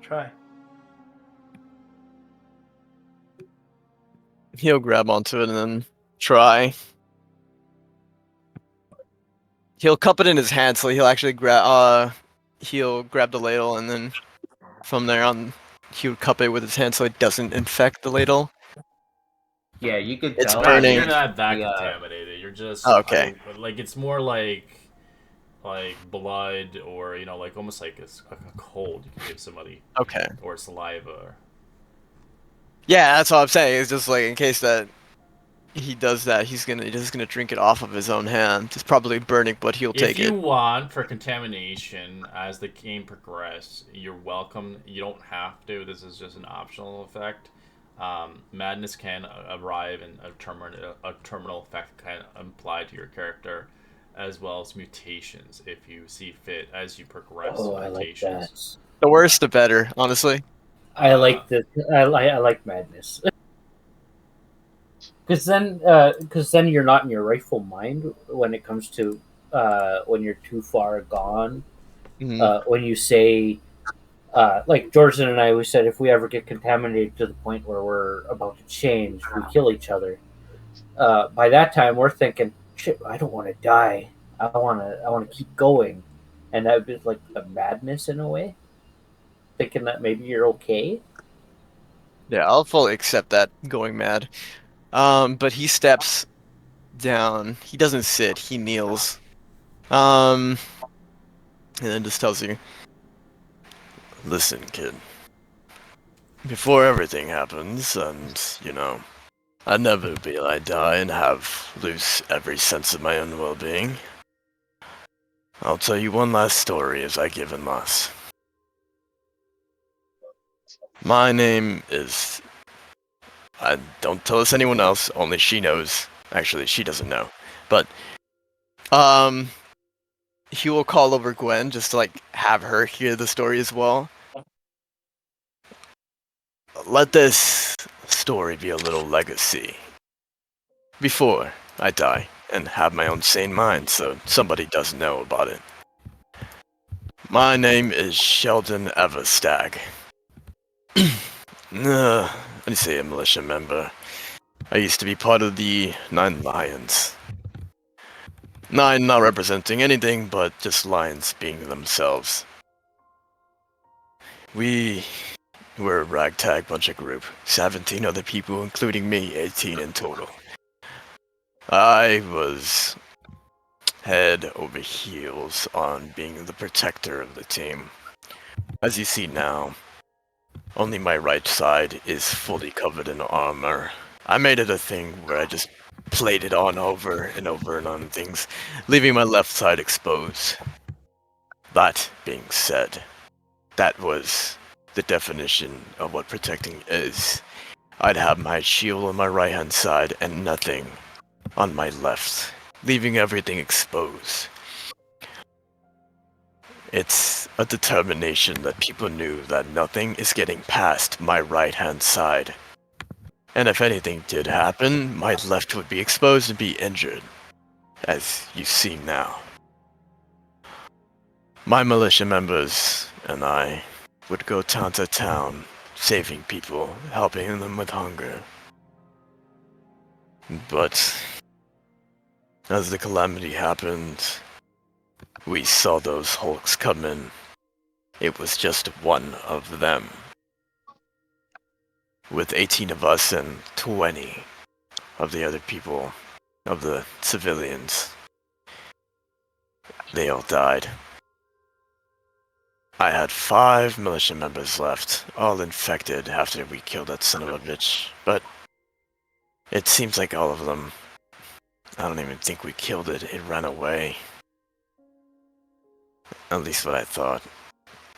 Try. He'll grab onto it and then try. He'll cup it in his hand, so he'll actually he'll grab the ladle, and then from there on, he'll cup it with his hand so it doesn't infect the ladle. Yeah, you could It's tell. burning. You're not that Yeah. contaminated. You're just Okay. like it's more like blood, or like almost like a cold you can give somebody, Okay. or saliva. Yeah, that's all I'm saying. It's just like in case that he does that, he's just gonna drink it off of his own hand. It's probably burning, but he'll take If you it. want for contamination as the game progresses, you're welcome. You don't have to. This is just an optional effect. Madness can arrive, and a terminal effect can apply to your character, as well as mutations if you see fit as you progress. Oh, I like that. Mutations. The worse, the better, honestly. I like the I like madness. Because then you're not in your rightful mind when it comes to when you're too far gone. Mhm. When you say, like Jordan and I, we said if we ever get contaminated to the point where we're about to change, we kill each other. By that time, we're thinking, shit, I don't want to die. I want to keep going, and that would be like a madness in a way. Thinking that maybe you're okay. Yeah, I'll fully accept that going mad. But he steps down. He doesn't sit. He kneels. And then just tells you, listen, kid. Before everything happens, and, I'd never be like die and lose every sense of my own well-being. I'll tell you one last story as I give in loss. My name is... don't tell us anyone else, only she knows. Actually, she doesn't know. But, he will call over Gwen just to, have her hear the story as well. Let this story be a little legacy. Before I die and have my own sane mind, so somebody does know about it. My name is Sheldon Everstag. Let me say a militia member. I used to be part of the 9 Lions. 9 not representing anything but just lions being themselves. We were a ragtag bunch of group. 17 other people, including me, 18 in total. I was head over heels on being the protector of the team. As you see now, only my right side is fully covered in armor. I made it a thing where I just played it on over and over and on things, leaving my left side exposed. That being said, that was the definition of what protecting is. I'd have my shield on my right hand side and nothing on my left, leaving everything exposed. It's a determination that people knew that nothing is getting past my right hand side. And if anything did happen, my left would be exposed and be injured, as you see now. My militia members and I would go town to town, saving people, helping them with hunger. But as the calamity happened, we saw those hulks come in. It was just one of them. With 18 of us and 20 of the other people, of the civilians. They all died. I had 5 militia members left, all infected after we killed that son of a bitch, but it seems like all of them, I don't even think we killed it, it ran away. At least what I thought.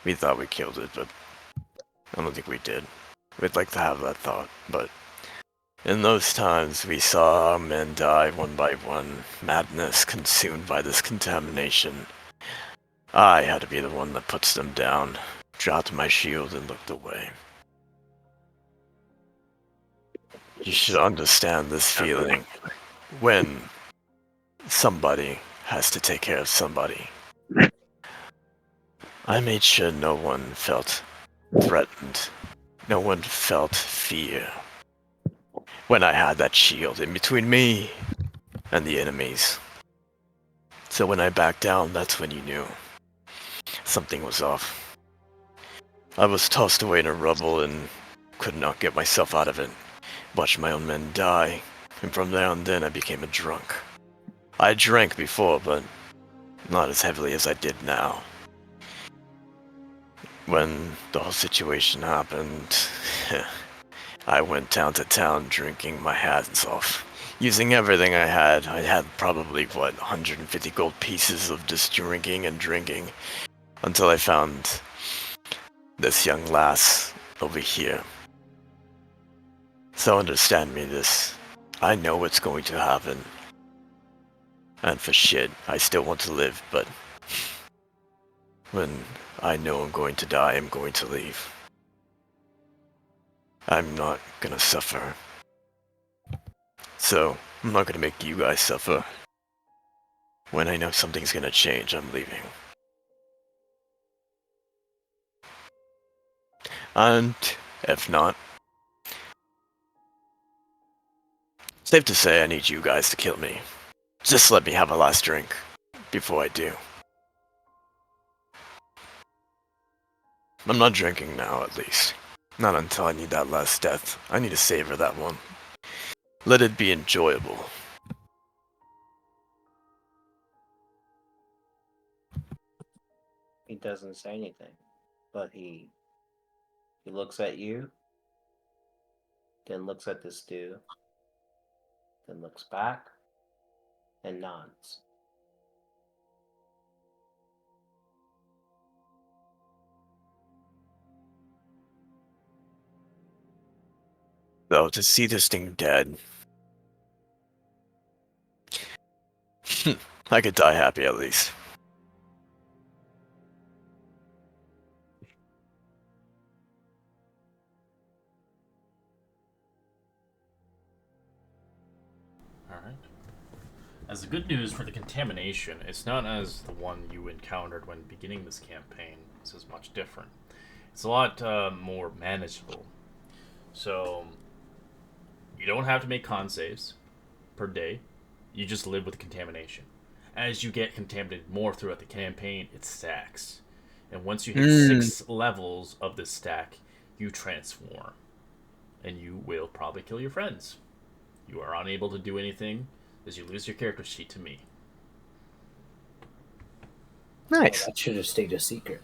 We thought we killed it, but I don't think we did. We'd like to have that thought, but in those times we saw our men die one by one, madness consumed by this contamination. I had to be the one that puts them down, dropped my shield and looked away. You should understand this feeling when somebody has to take care of somebody. I made sure no one felt threatened. No one felt fear. When I had that shield in between me and the enemies. So when I backed down, that's when you knew something was off. I was tossed away in a rubble and could not get myself out of it. Watched my own men die, and from there on then I became a drunk. I drank before, but not as heavily as I did now. When the whole situation happened, I went town to town drinking my hands off. Using everything I had probably, 150 gold pieces of just drinking and drinking. Until I found this young lass over here. So understand me this. I know what's going to happen. And for shit, I still want to live, but when I know I'm going to die, I'm going to leave. I'm not gonna suffer. So, I'm not gonna make you guys suffer. When I know something's gonna change, I'm leaving. And if not, safe to say I need you guys to kill me. Just let me have a last drink before I do. I'm not drinking now, at least. Not until I need that last death. I need to savor that one. Let it be enjoyable. He doesn't say anything, but he looks at you, then looks at the stew, then looks back, and nods. Though, to see this thing dead, I could die happy at least. Alright. As the good news for the contamination, it's not as the one you encountered when beginning this campaign. This is much different. It's a lot more manageable. So, you don't have to make con saves per day. You just live with contamination. As you get contaminated more throughout the campaign, it stacks. And once you hit 6 levels of this stack, you transform. And you will probably kill your friends. You are unable to do anything is you lose your character sheet to me. Nice. That should have stayed a secret.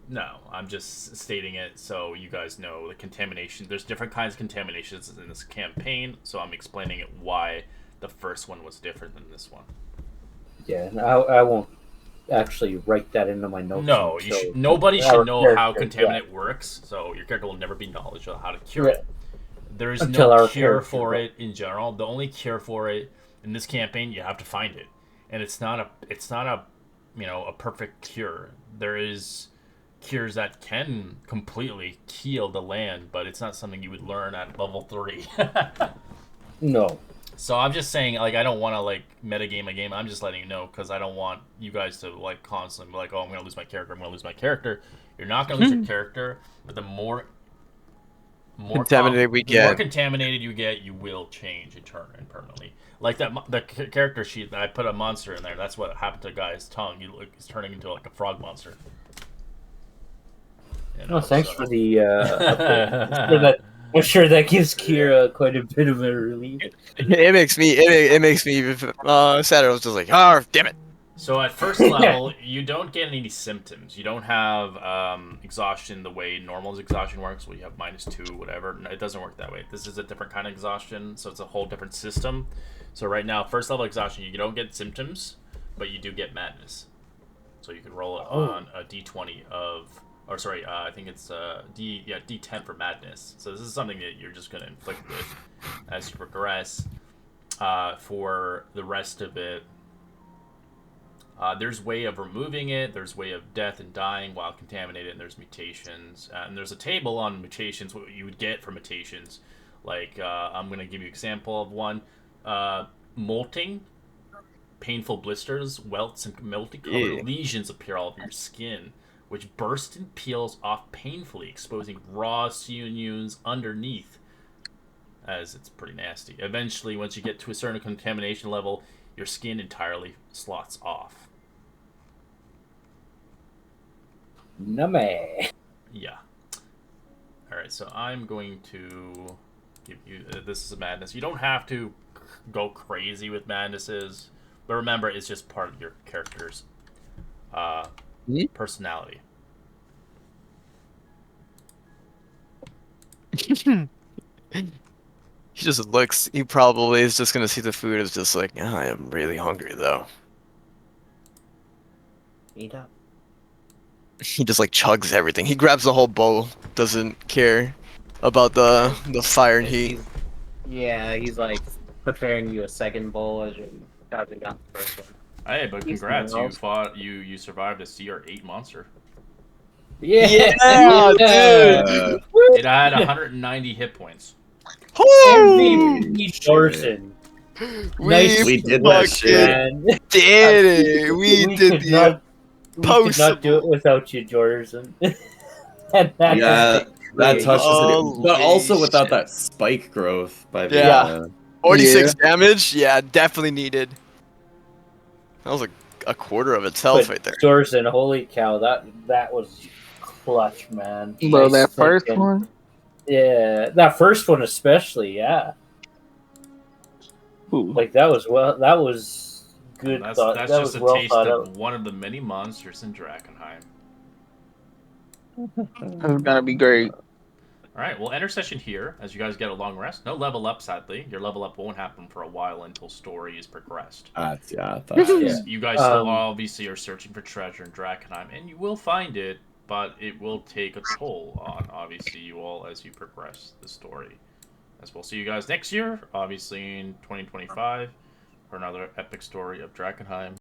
No, I'm just stating it so you guys know the contamination. There's different kinds of contaminations in this campaign, so I'm explaining it why the first one was different than this one. Yeah, I won't actually write that into my notes. No, nobody should know how contaminant works, so your character will never be knowledge of how to cure it. There is no cure for it in general. The only cure for it in this campaign, you have to find it, and it's not a a perfect cure. There is cures that can completely heal the land, but it's not something you would learn at level 3. No. So I'm just saying, like, I don't want to, like, metagame a game. I'm just letting you know, because I don't want you guys to, like, constantly be like, oh, I'm going to lose my character, I'm going to lose my character. You're not going to lose your character, but the more contaminated the more contaminated you get, you will change and turn and permanently. Like the character sheet that I put a monster in there, that's what happened to a guy's tongue. He's turning into, like, a frog monster. Thanks for the update. I'm sure that gives Kira quite a bit of a relief. It makes me sad. I was just like, oh, damn it. So at first level, you don't get any symptoms. You don't have exhaustion the way normal exhaustion works, where you have -2, whatever. No, it doesn't work that way. This is a different kind of exhaustion, so it's a whole different system. So right now, first level exhaustion, you don't get symptoms, but you do get madness. So you can roll it on a d20 of... Or sorry, I think it's D10 for madness. So this is something that you're just going to inflict with as you progress. For the rest of it, there's way of removing it. There's way of death and dying while contaminated. And there's mutations. And there's a table on mutations, what you would get for mutations. Like, I'm going to give you an example of one. Molting. Painful blisters, welts, and multicolored lesions appear all over your skin, which burst and peels off painfully, exposing raw sinews underneath, as it's pretty nasty. Eventually, once you get to a certain contamination level, your skin entirely slots off. Numme. Yeah. Alright, so I'm going to give you... this is a madness. You don't have to go crazy with madnesses, but remember, it's just part of your character's personality. He just looks. He probably is just gonna see the food as just like, oh, I am really hungry though. Eat up. He just like chugs everything. He grabs the whole bowl. Doesn't care about the fire and heat. He's like preparing you a second bowl as you're chopping down the first one. Hey, but congrats! You survived a CR8 monster. Yeah, dude. It had 190 hit points. MVP Dorson. We did that shit. Did it? We did the post. We could not do it without you, Dorson. That touches it, but also without that spike growth by the 46 damage. Yeah, definitely needed. That was a quarter of itself right there. Dorson, holy cow, that was clutch, man. Well, that first one? Yeah, that first one especially, yeah. Ooh. Like, that was good. That's that just was a well taste thought of out. one of the many monsters in Drakkenheim. That's gonna be great. Alright, we'll enter session here as you guys get a long rest. No level up, sadly. Your level up won't happen for a while until story is progressed. I thought You guys still obviously are searching for treasure in Drakkenheim, and you will find it, but it will take a toll on, obviously, you all as you progress the story. As we'll see you guys next year, obviously in 2025, for another epic story of Drakkenheim.